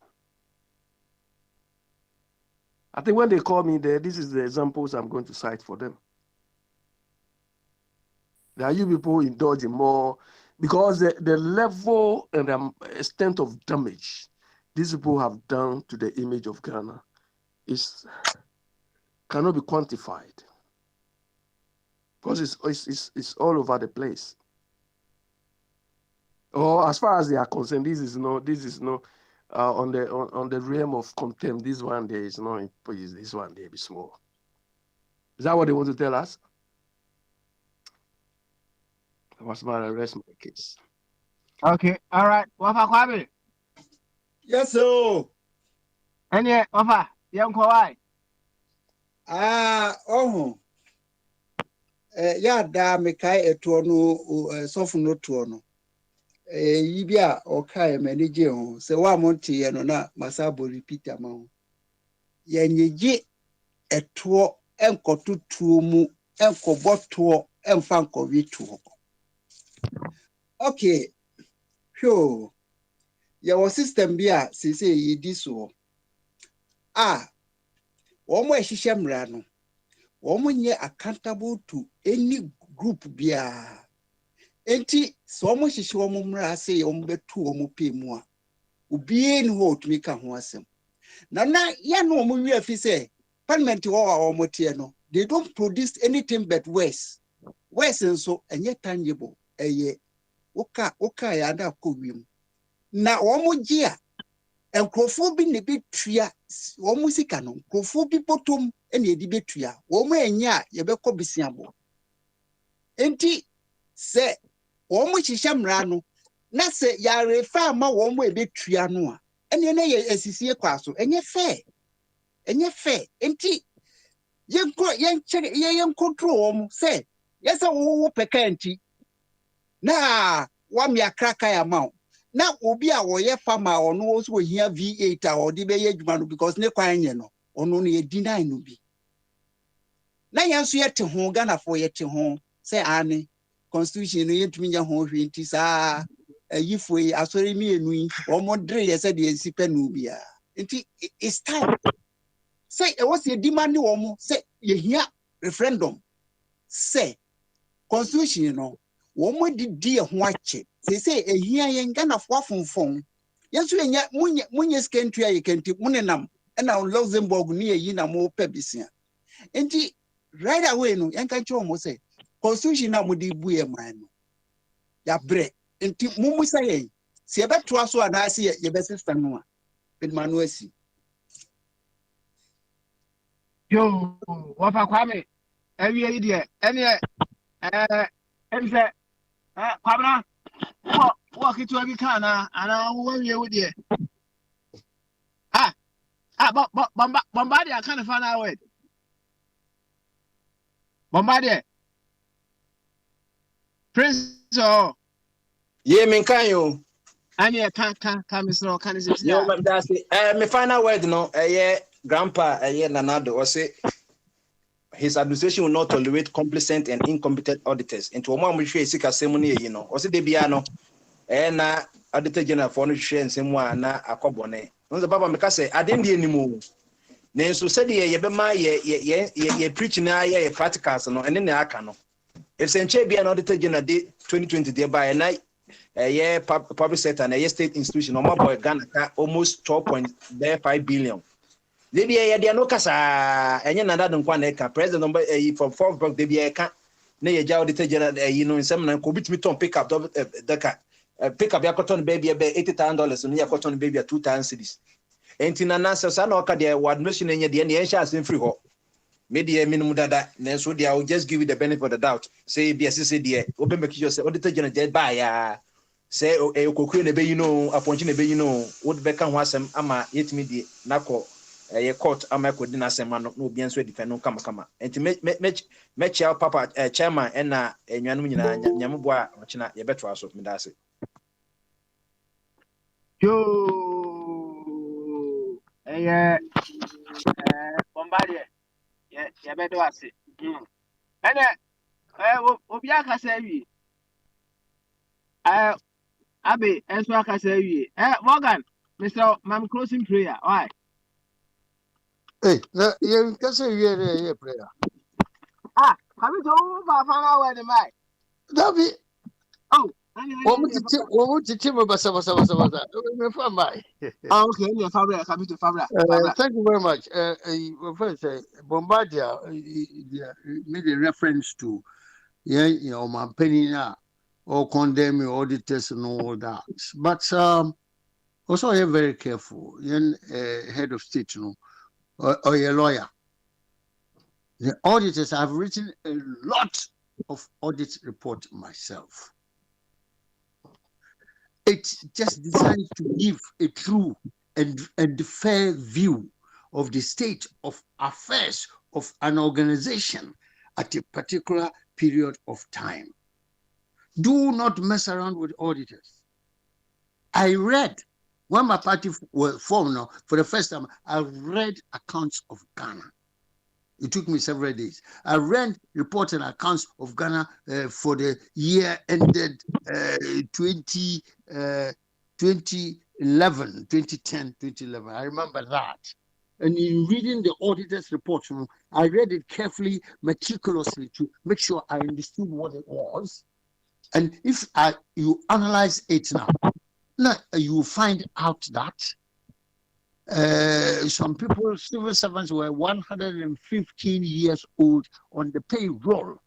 I think when they call me there, this is the examples I'm going to cite for them. There are you people indulging more because the level and the extent of damage these people have done to the image of Ghana cannot be quantified, because it's all over the place. Or as far as they are concerned, this is no on the realm of contempt. This one there is no, this one there be small. Is that what they want to tell us? I was about to arrest my case. Okay, all right. Wafa Kwame. Yes, sir. Any Wafa, young Kawai. Ya da mekai etuo no sofu no tuo no. Yibi a okai manage ho. Se wa monte ye no na masabo repeat ama ho. Ye nyeje etuo enkoto tuo mu enkobo tuo emfa nkowi tuo. Okay. Sure. Your system bi a sese yidi so. Omo ehihye mra no. Omo nye accountable to any group bia. Enti so omo hihye omo mra say omo betu omo pe mu a. Obi ni ho otumi ka ho asem. Na ya no omo wi afi say parliament wo omo tie no. They don't produce anything but worse. Worse nso enye tangible. Eye oka ya da ko wiem. Na omo gi a enkrofo bi ne betua omo sika no enkrofo bi potom ene edi betua omo enya ye bekọ bisiabo enti se omo hihye mra no na se ya refa ma omo ebetua no a ene ne ye asisie kwaso enye fair enti yen control omo se yesa wo peka enti na wa mi akraka ya ma na obi a woye farmer ono so hia V8 a odi be ye adwuma no because ne kwan nye no ono no ye deny no bi na yanso ye te ho Ghana for ye te ho say ane constitution no yetumi nya ho hwe nti saa ayifoi asori mi enu yi omo dre ye say de ensipe no bia nti it's time say e was ye demand omo say ye hia referendum say constitution no womo didi ho ache say ehia yen Ghana fo afonfon yenso enya munye skentua ye kenti munenam na Luxembourg ni eyi na mo pebisia enti right away no yen kan cho mo say constitution na mo di buye man no ya bre enti mumu say se beto aso ana se ye be sister no a bedmanu asi Yo, Wafa Kwame. Every idea. Any say Kwabna. Walk it to every can, and I will you with you. Bombardier, I can't find out it. Bombardier. Prince, oh. Yeah, me can you? And yeah, can't miss no, can't see. Yeah, but that's it. Me final word, no. Yeah, grandpa, Nanado, was it. His administration will not tolerate complacent and incompetent auditors. Into a moment, we seek a ceremony, or say, Debiano, and auditor general for no share and same one, a cobone. On the Baba Mecase, I didn't anymore. Then so said, ye preaching, ye practicals, and then the Akano. If Saint be an auditor general 2020, thereby a night, a year public sector and a state institution, or my boy Ghana, almost 12.5 billion. They be no casa, and you know that don't want president number from 4 block, they be a cat. Nay, a auditor general, in some could me to pick up the cat. Pick up your cotton baby about $80,000 and your cotton baby at 2 times cities. And in an answer, son or Cadia, what mission in the end, shares in free hall. Maybe a minimum that, then so they will just give you the benefit of the doubt. Say, be a CCD, open make yourself auditor general dead by say, a cocoon, a bay, appointing a bay, would become was some ama yet me the knuckle. A court amako dina sema no bi enso defend no kama enti me papa chairman na enwanu nyina nyambo a ochina ye beto aso me dase Yo, Bombardier. Yeah, better was it. And obi aka say wi. Abe, enso aka say wi. Morgan, Mr. Mam closing prayer. Why? Hey, you can say yeah, prayer. Come to over final word, Mike. That be. Oh, What to Tim Basa. Okay, yeah, Fabra, Capito Fabra, Fabra. Thank you very much. First, Bombardier made a reference to, my opinion, or condemn auditors and all that. But also, you're very careful. You're head of state, or your lawyer. The auditors, I've written a lot of audit report myself. It's just designed to give a true and fair view of the state of affairs of an organization at a particular period of time. Do not mess around with auditors. I read, when my party was formed now, for the first time, I read accounts of Ghana. It took me several days. I read reports and accounts of Ghana for the year ended 2011, 2010, 2011. I remember that. And in reading the auditor's report, I read it carefully, meticulously to make sure I understood what it was. And if you analyze it now, you will find out that some people, civil servants, were 115 years old on the payroll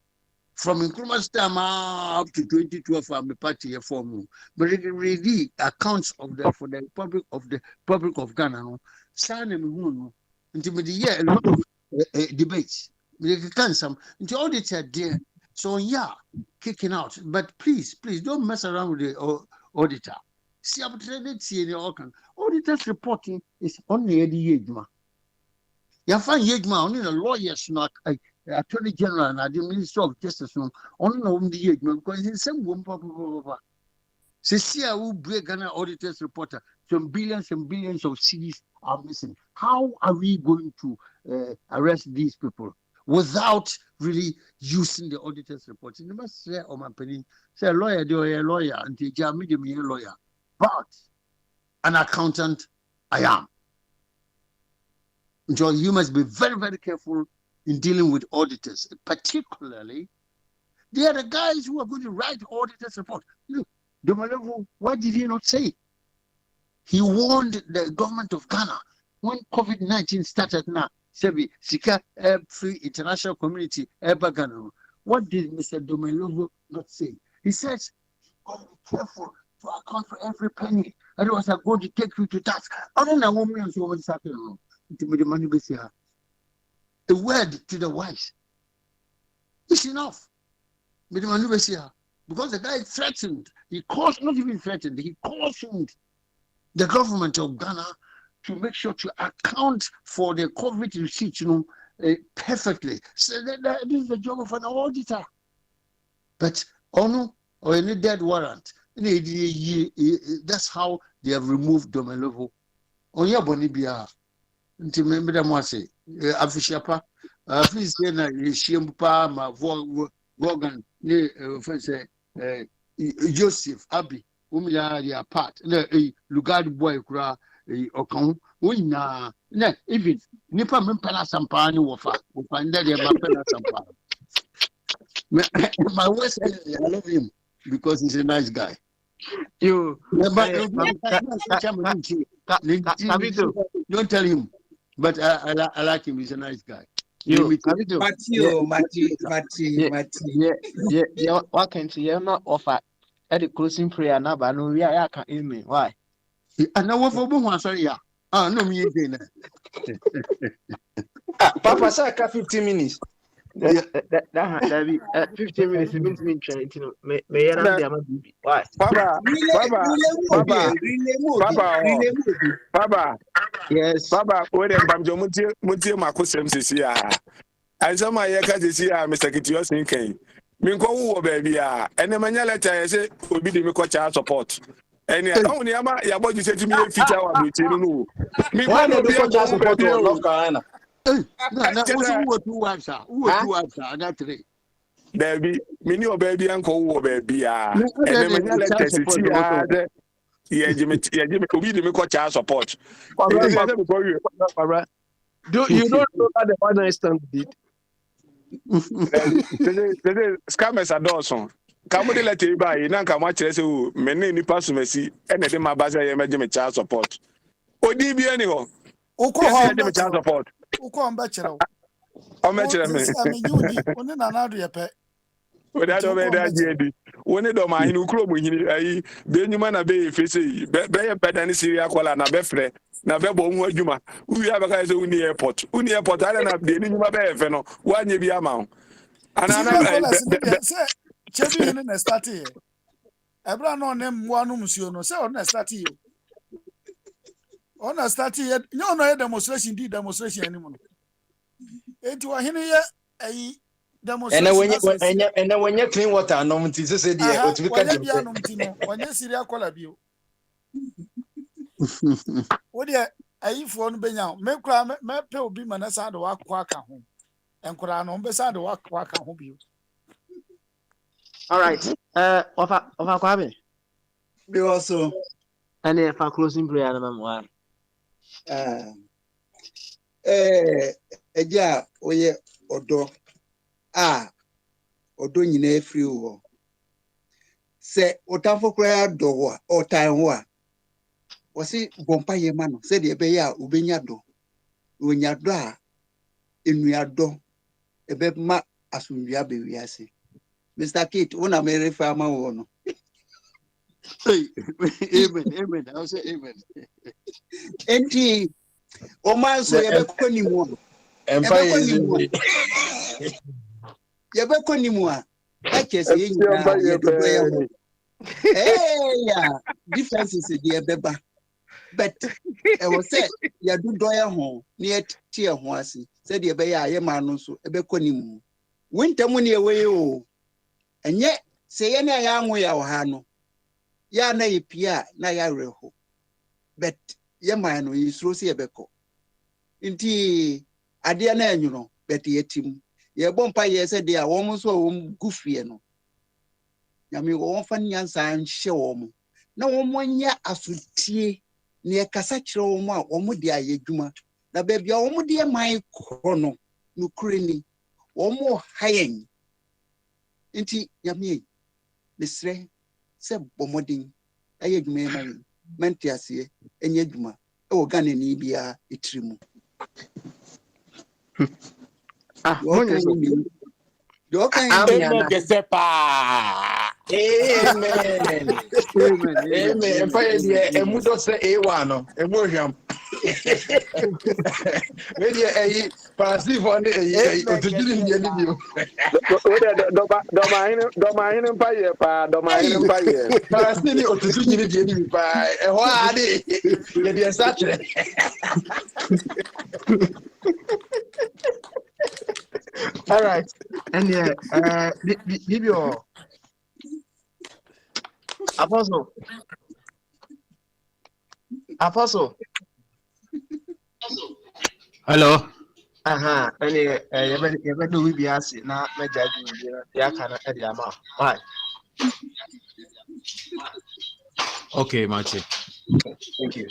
from Nkrumah's time up to 2012. I'm a party form, but really accounts of for the Republic of Ghana. Until the year a lot of debates. They can some until all it's there. So kicking out. But please don't mess around with the auditor. See, I'm trying to see the organ. Auditors reporting is only the Yejma. You find Yejma only the lawyers, not Attorney General and the Minister of Justice. Only the Yejma because it's some woman. See, who break Ghana auditors reporter. Some billions and billions of cedis are missing. How are we going to arrest these people without really using the auditors report? You must say, oh my penny, say a lawyer, do a lawyer, and the medium lawyer. But an accountant, I am. So you must be very, very careful in dealing with auditors. Particularly, they are the guys who are going to write auditors' report. Look, Domalevo, what did he not say? He warned the government of Ghana when COVID-19 started now. Sebi, Sika, free international community, Ghana. What did Mr. Domalevo not say? He says, oh, be careful to account for every penny. Otherwise, I'm going to take you to task. I don't know what means what's happening. A word to the wise. It's enough. Because the guy threatened, not even threatened, he cautioned the government of Ghana to make sure to account for the COVID receipts, perfectly. So that is the job of an auditor. But or any dead warrant. That's how they have removed Domelevo. On your bonibia. Until remember them was say, Afishapa, please say na Shimpa, ma Vogan, Joseph, Abi, Umila, the apart, a Lugard boy, cra, Okon, Wina, even Nipa Mimpana Sampani Wafa, who find that they are my worst enemy, I love him because he's a nice guy. You don't tell him, but I like him. He's a nice guy. Matthew. Yeah. What can you not offer at the closing prayer now? But no, I can't amen. Why? And now, what for one? Sorry, yeah. No, me again. Papa, say 15 minutes. That be 15 minutes. Why? Papa. Yes. Papa, where the Bamjo Mutia Makusem Sia. And some I can see Mr. Kitios thinking. Minko, baby, and the manila say will be the Miko child support. And only about you said to me a feature of you. Why not the child support to North Carolina? Who two wives are? Not three. Baby, mini or baby uncle, baby, and then the yeah, Jimmy, could be the Miko child support. Do you don't know that the one I stand did? Scammers are Dawson. Come with the letter by Nanka Matches, who many nipa sumesi, and the Mabasa Yamajim child support. O DB anyhow. Uko Yes, ho you have child mbechero. support. Uko mbechero. How O much of me? sisi amenyudi, oni nanadu yepe. Without Nti over uko that, mbechero. JD. When it don't mind, who crow when you Benjamin Abbey, Fissy, better than Syria, Kola, Nabefre, Nabebo, Juma. We have a guy who near airport. Uni airport, I don't have the Nima Feno, 1 year amount. And Syria another, kola sini de se chedu hini na start here. Ebra no ne mwanu musio no se on na start here. On na start here. Nyo no ye demonstration anymore. Enti wa hini ye ayi demonstration asese. And when you clean water, no, it is said, yeah, Aha, what we can wanye do. bia no mtino, wanye Syria kola bio. Wo de ayi fo no benya, me kura me pe obi manasa de wakwa aka ho. Enkura no mbe sa de wakwa aka ho bio. All right. Ofa Kwabe. Be also Any for closing prayer number 1. Eja oye odo odo nyina efiri wo se otafo kra do ho otan ho a wosi bompa ye ma no se de ebe ya ubenya do onya do a enua do ebe ma asumdua be wiase Mr. Kate una me refer ma wo no Amen. I'll say amen. enti o man so ye be konimu Empire is ye be konimu a ka chese ye nyina ye do ye ho yeah differences dey beba but e was say ya do ye ho na ye tie ho ase say dey be ya ye ma no so e be konimu winter mu ne ye we o enye say ye na ya anwo ya ha no ya na ye pia na ya reho but ye man no yisro se ye beko nti ade na anyuno but ye tim ye bompa ye se de a wo mo so wo gufie no nyame wo fa nyansa nhye wo mo na wo mo nya asutie ne kasa kire wo mo a wo mo de ayedwuma na ba bia wo mo de man krono no kureni wo mo hayen nti nyame lesre se bomodin ayedwuma man mentiase enye dwuma e wo gane ni bia etirimu Monye so. Amen. Gesepa. Amen. Amen. Empire dear, a mudo say A1, a motion. Maybe a passive one, a to do in the Domain Empire, Domain Empire. Parasini or to do in the by a while. You're such a. All right. And yeah, Bibio Apostle. Hello. Aha. And yeah, you better do we be asking now. My judge, yeah, can I tell you why? Okay, Machi. Thank you.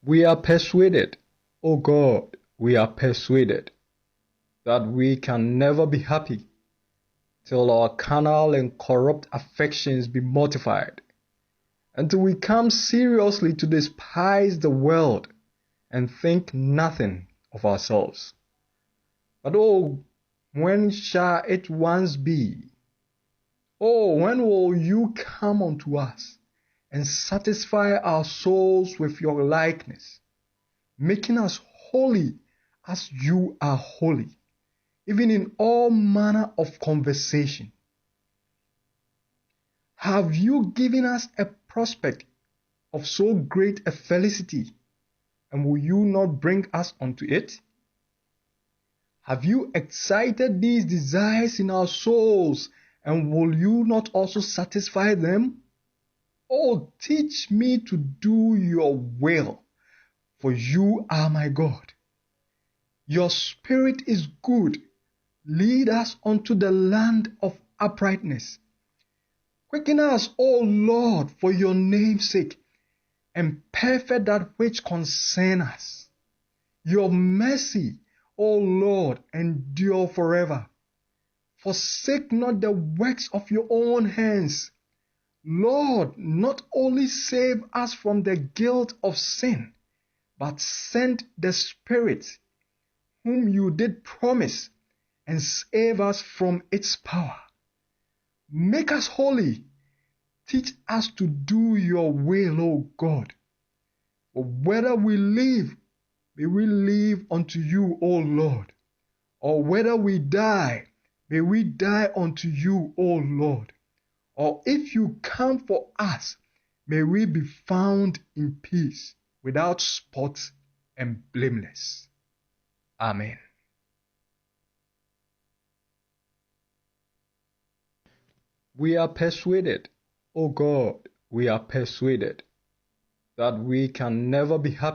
We are persuaded, O God, we are persuaded that we can never be happy till our carnal and corrupt affections be mortified, until we come seriously to despise the world and think nothing of ourselves. But oh, when shall it once be? Oh, when will you come unto us and satisfy our souls with your likeness, making us holy as you are holy, even in all manner of conversation? Have you given us a prospect of so great a felicity, and will you not bring us unto it? Have you excited these desires in our souls, and will you not also satisfy them? Oh, teach me to do your will, for you are my God. Your spirit is good. Lead us unto the land of uprightness. Quicken us, O Lord, for your name's sake, and perfect that which concern us. Your mercy, O Lord, endure forever. Forsake not the works of your own hands. Lord, not only save us from the guilt of sin, but send the Spirit, whom you did promise, and save us from its power. Make us holy. Teach us to do your will, O God. For whether we live, may we live unto you, O Lord. Or whether we die, may we die unto you, O Lord. Or if you come for us, may we be found in peace, without spot and blameless. Amen. We are persuaded, O God, we are persuaded that we can never be happy